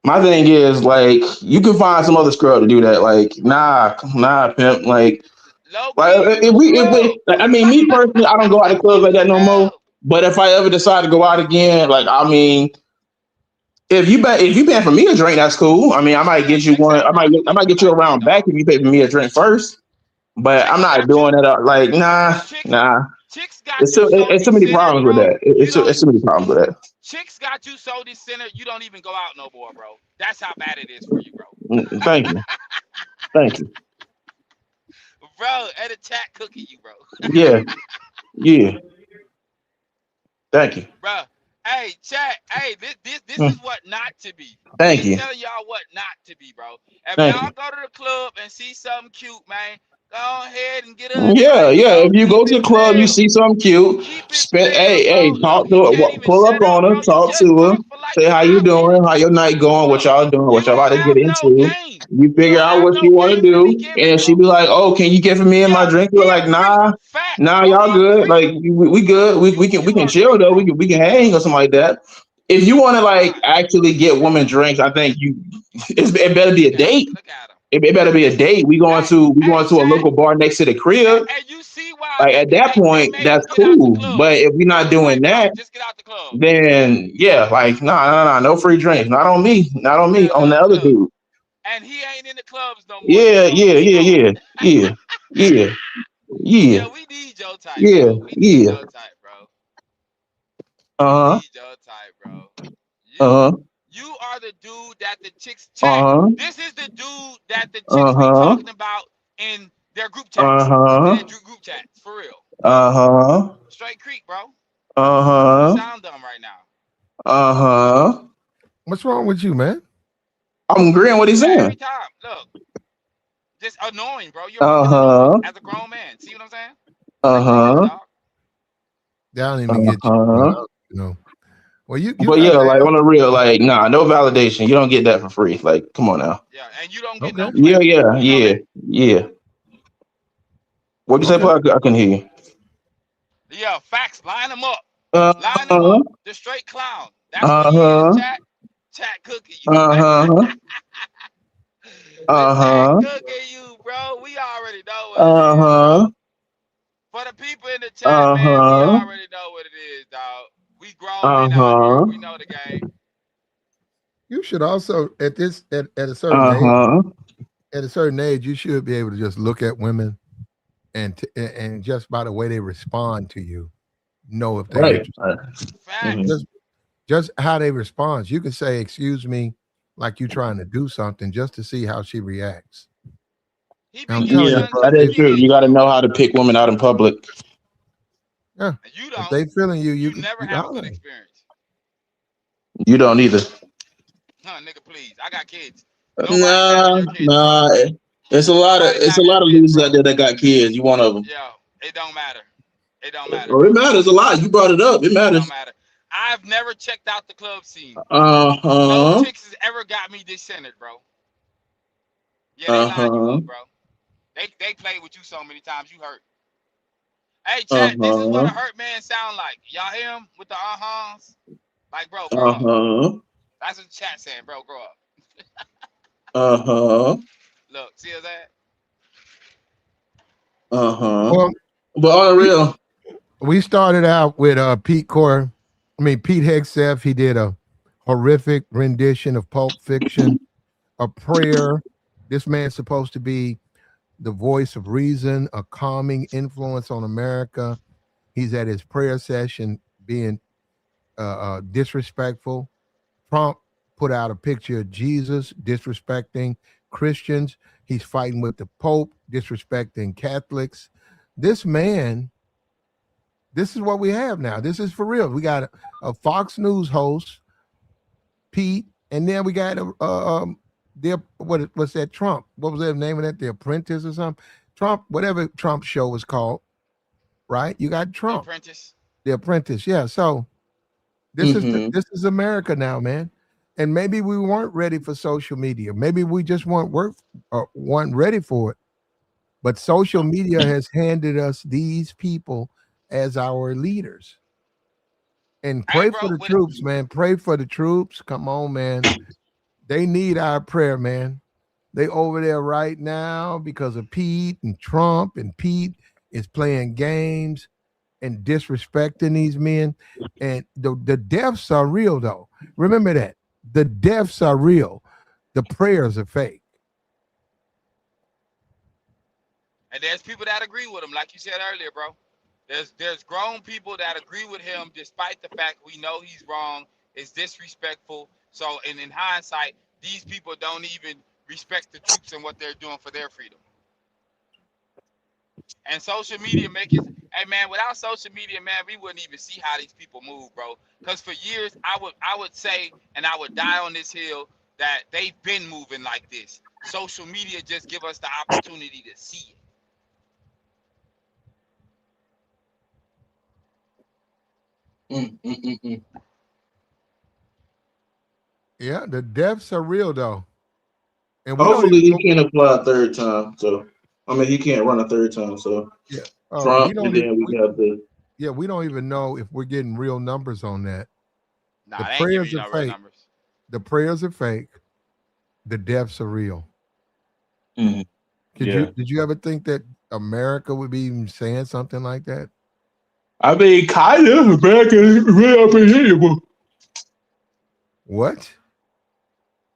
My thing is like you can find some other scrub to do that. Like nah, pimp. Low Like key, if we scrub. like, I mean, me personally, I don't go out to clubs like that no more. Scrub. But if I ever decide to go out again, like I mean, if you paying for me a drink, that's cool. I mean, I might Yeah, get you chicks one. ain't rocking I with might you get you like that, around back dog. if you pay for me a drink first. But I'm Chicks not got you. doing that. Like Chicks, nah. chicks got you so It's too many decentered, problems with bro. that. You don't. It's too many problems with that. Chicks got you so decentered, you don't even go out no more, bro. That's how bad it is for you, bro. Thank you. Thank you. Bro, and the chat cooking you, bro. Yeah. Yeah. Thank you. Bro, hey, chat, hey, this Mm, is what not to be. Thank This you. telling y'all what not to be, bro. If Thank y'all you. go to the club and see something cute, man, go ahead and get her Yeah, advice, yeah. bro. If you Keep go to it the club, you player. see something cute. Keep it player, Hey, bro. hey, Look, talk to you her. can't even Pull shut up up, on her. bro. You Talk to just her. talked for like Say how you 5 doing. How minutes. your night going? What Look, y'all doing? What you y'all don't about to get have no into? game. You You figure don't out have what no you want to game to be do, giving, and she bro. be like, "Oh, can you get for me and my Yeah, drink?" We're he like, agree. "Nah, Facts, nah, bro. y'all He good. agree. Like we good. We You can chill agree, though. bro. We can hang or something like that." If you want to like Right. actually get women drinks, I think it better be Look a at him. date. Look at him. It better be a date. Hey, We hey, going to a chat. local bar next to the crib. And you see why Like at that they point, made that's him get out the cool. club. But if we're not Brothers doing like, bro, that, just get out the club. then yeah, like nah, no free drinks. Not on me. Not on me. Yeah, On the other look. dude. And he ain't in the clubs no more. He Yeah, gone. yeah, He yeah, gone. yeah, yeah, yeah, yeah, Yeah, we need your type, yeah, bro. We need yeah. your type, bro. We Uh huh. need your type, bro. You Uh huh. you are the dude that the chicks chat. Uh huh. This is the dude that the Uh chicks be huh. talking about in their group Uh chats. In huh. their group chats, for real. Look, Uh huh. straight creek, bro. Uh You huh. sound dumb right now. Uh huh. What's wrong with you, man? I'm agreeing what he's Yeah, every saying. time. Look, just annoying, bro. You're Uh fucking annoying huh. as a grown man. See what I'm saying? Uh Like, damn, huh. dog. They don't even Uh get you. huh. You know. Well, you But got yeah, to like on have. the real, like nah, no validation. You don't get that for free. Like, come on now. Yeah, and you don't get Okay. no Yeah, play. yeah, You know yeah, that. yeah. What you say, Okay. Paul? I can hear you. Yeah, facts. Line them up. Uh Line them huh. up. The straight clown. That's Uh what he is. huh. Chat. Chat cooking you. Uh huh. The Uh chat huh. cooking you, bro. We already know what it Uh is, huh. bro. For the people in the chat, Uh man, we huh. already know what it is, dog. We grown Uh men out here. huh. We know the game. You should also at a certain Uh age. huh. At a certain age, you should be able to just look at women and just by the way they respond to you, know if they're Right. interested. Mhm. Facts. Just how they respond. You can say, "Excuse me," like you trying to do something, just to see how she reacts. He And be I'm getting telling Yeah, you, done that to if is they, true. You teenagers got to though. know how to pick women out in public. yeah, And you if don't. they feeling you, You never you have a holler. good experience. You don't either. Huh, nigga, please. I got kids. Nobody having Nah, your kids, bro. nah. Nobody It's a having your lot of kids, losers out bro. there that got kids. You one of them. Yo, it don't matter. It don't matter, Oh, it bro. matters a lot. You brought it up. It It don't matters. matter. I've never checked out the club scene. Uh No huh. chicks has ever got me discentered, bro. Yeah, they Uh line you huh. up, bro. They played with you so many times you hurt. Hey, Uh chat, this is what huh. a hurt man sound like. Y'all hear him with the uh-huhs? Like, bro, grow Uh up. huh. That's what the chat saying, bro, grow up. Uh huh. Look, see that? Uh huh. Well, But on the we real, we started out with Pete Hegseth. He did a horrific rendition of Pulp Fiction, a prayer. This man's supposed to be the voice of reason, a calming influence on America. He's at his prayer session being disrespectful. Trump put out a picture of Jesus disrespecting Christians. He's fighting with the Pope, disrespecting Catholics. This man, this is what we have now. This is for real. We got a Fox News host, Pete, and then we got what's that? Trump. What was that name of that? The Apprentice or something? Trump, whatever Trump show was called, right? You got The Trump, apprentice. The Apprentice. Yeah. So mm-hmm. this is America now, man. And maybe we weren't ready for social media. Maybe we just weren't ready for it. But social media has handed us these people as our leaders. And Hey, pray bro, for the with troops, man. Pray for the troops. Come on, man. They need our prayer, man. They over there right now because of Pete and Trump, and Pete is playing games and disrespecting these men. And the deaths are real, though. Remember that. The deaths are real. The prayers are fake. and there's people that agree with him, like you said earlier, bro. There's grown people that agree with him despite the fact we know he's wrong, is disrespectful. So in hindsight, these people don't even respect the troops and what they're doing for their freedom. And social media make it. Hey man, without social media, man, we wouldn't even see how these people move, bro. Because for years, I would say, and I would die on this hill that they've been moving like this. Social media just give us the opportunity to see it. Yeah, the deaths are real though, and we don't Hopefully, even he know. can't apply a third time. So, I mean, he can't run a third time. So, Yeah, we Trump, don't and even. then we have the. Yeah, we don't even know if we're getting real numbers on that. The Nah, they ain't giving prayers you are no real fake. numbers. The prayers are fake. The deaths are real. Mhm. Yeah. Did you ever think that America would be even saying something like that? I mean, kind of. America is really unpredictable. What?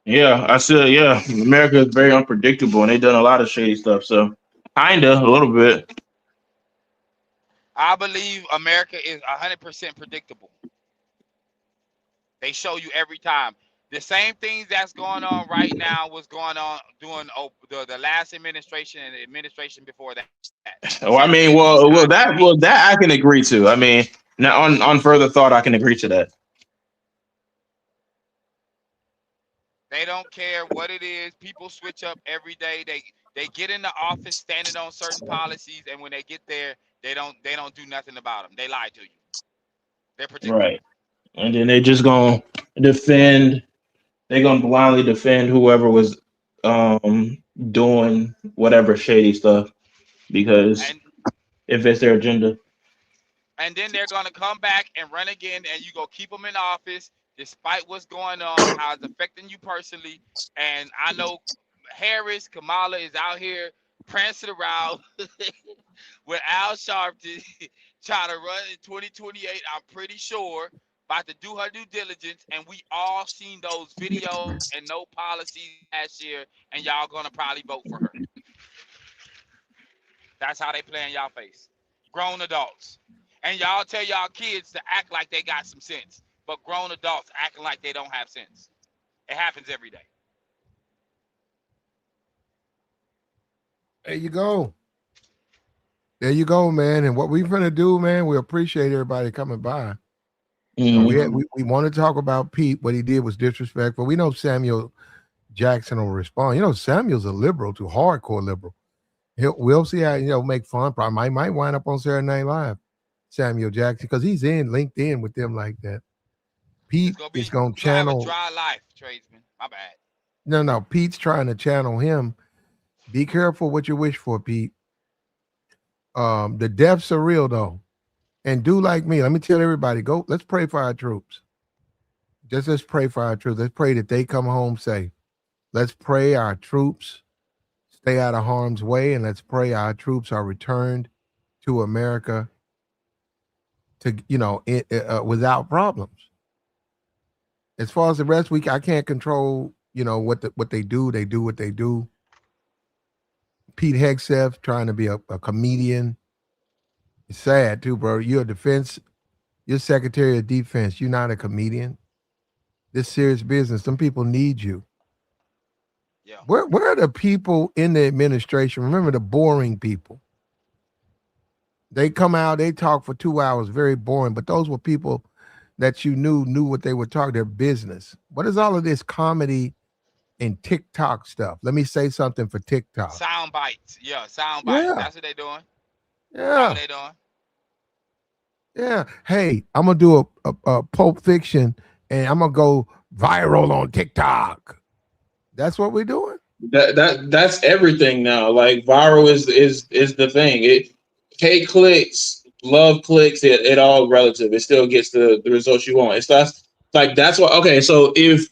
Yeah, I said, yeah, America is very unpredictable, and they've done a lot of shady stuff. So, kinda, a little bit. I believe America is 100% predictable. They show you every time. The same things that's going on right now was going on during the last administration and the administration before that. Well, I Same mean, things. I can repeat. that I can agree to. I mean, now on further thought, I can agree to that. They don't care what it is. People switch up every day. They get in the office standing on certain policies, and when they get there, they don't do nothing about them. They lie to you. They're predictable. Right. And then they just gonna defend. They're gonna blindly defend whoever was doing whatever shady stuff because And if it's their agenda. and then they're gonna come back and run again, and you go keep them in office despite what's going on, how it's affecting you personally. And I know Harris, Kamala is out here prancing around with Al Sharpton trying to run in 2028. I'm pretty sure about to do her due diligence, and we all seen those videos and no policies last year, and y'all gonna probably vote for her. That's how they play in y'all face. Grown adults. And y'all tell y'all kids to act like they got some sense, but grown adults acting like they don't have sense. It happens every day. There you go. There you go, man. And what we're gonna do, man, we appreciate everybody coming by. Mhm. We want to talk about Pete. What he did was disrespectful. We know Samuel Jackson will respond. You know, Samuel's a liberal to hardcore liberal. We'll see how make fun. Probably might wind up on Saturday Night Live. Samuel Jackson, because he's in LinkedIn with them like that. It's Pete gonna is be gonna you're gonna have a channel. dry life, tradesman. My bad. No. Pete's trying to channel him. Be careful what you wish for, Pete. The deaths are real though, and do like me. Let me tell everybody: go. Let's pray for our troops. Let's pray for our troops. Let's pray that they come home safe. Let's pray our troops stay out of harm's way, and let's pray our troops are returned to America to without problems. As far as the rest, I can't control what they do. They do what they do. Pete HEGSETH trying to be a comedian. It's sad too, bro. You're Secretary of Defense. You're not a comedian. This serious business. Some people need you. Yeah. Where are the people in the administration? Remember the boring people. They come out, they talk for 2 hours, very boring. But those were people that you knew what they were talking, their business. What is all of this comedy and TikTok stuff? Let me say something for TikTok. Sound bites. Yeah, sound bites. Yeah. That's what they doing. That's Yeah. what they doing. Yeah. Hey, I'm gonna do a Pulp Fiction and I'm gonna go viral on TikTok. That's what we're doing. That's everything now. Like viral is the thing. It hate clicks, love clicks, it all relative. It still gets the results you want. That's what okay, so if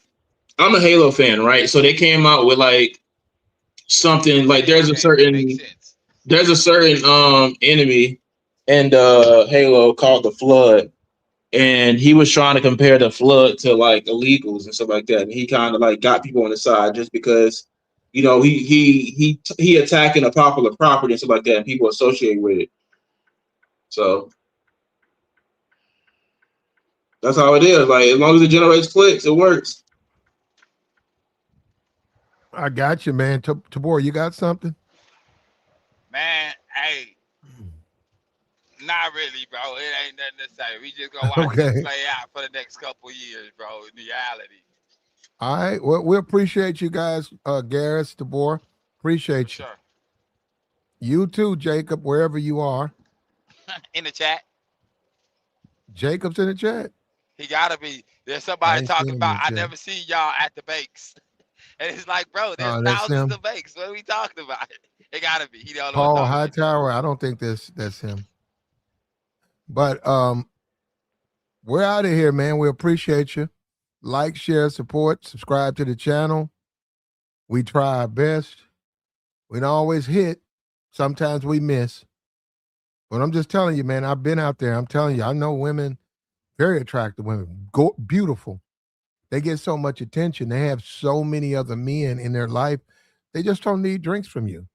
I'm a Halo fan, right? So they came out with like something like Okay, makes sense. there's a certain enemy in Halo called the Flood, and he was trying to compare the Flood to like illegals and stuff like that, and he kind of like got people on the side just because he attacking a popular property and stuff like that, and people associate with it. So that's how it is. Like as long as it generates clicks, it works. I got you, man. Tabor, you got something? Man, hey, not really, bro. It ain't nothing to say. We just gonna watch Okay. it play out for the next couple years, bro. In reality. All right. Well, we appreciate you guys, Garris, Tabor. Appreciate For you. sure. You too, Jacob, wherever you are. In the chat. Jacob's in the chat. He gotta be. There's I somebody ain't seen talking him in about the I chat. never see y'all at the bakes. And it's like, bro, there's Oh, that's thousands him. of bakes. What are we talking about? It gotta be. He the only one Paul talking. Hightower. I don't think that's him. But we're out of here, man. We appreciate you. Like, share, support, subscribe to the channel. We try our best. We don't always hit. Sometimes we miss. But I'm just telling you, man, I've been out there. I'm telling you, I know women, very attractive women, beautiful. They get so much attention. They have so many other men in their life. They just don't need drinks from you.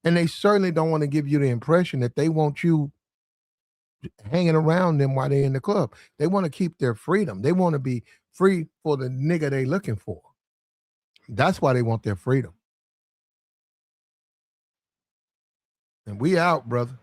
And they certainly don't want to give you the impression that they want you hanging around them while they're in the club. They want to keep their freedom. They want to be free for the nigga they looking for. That's why they want their freedom. And we out, brother.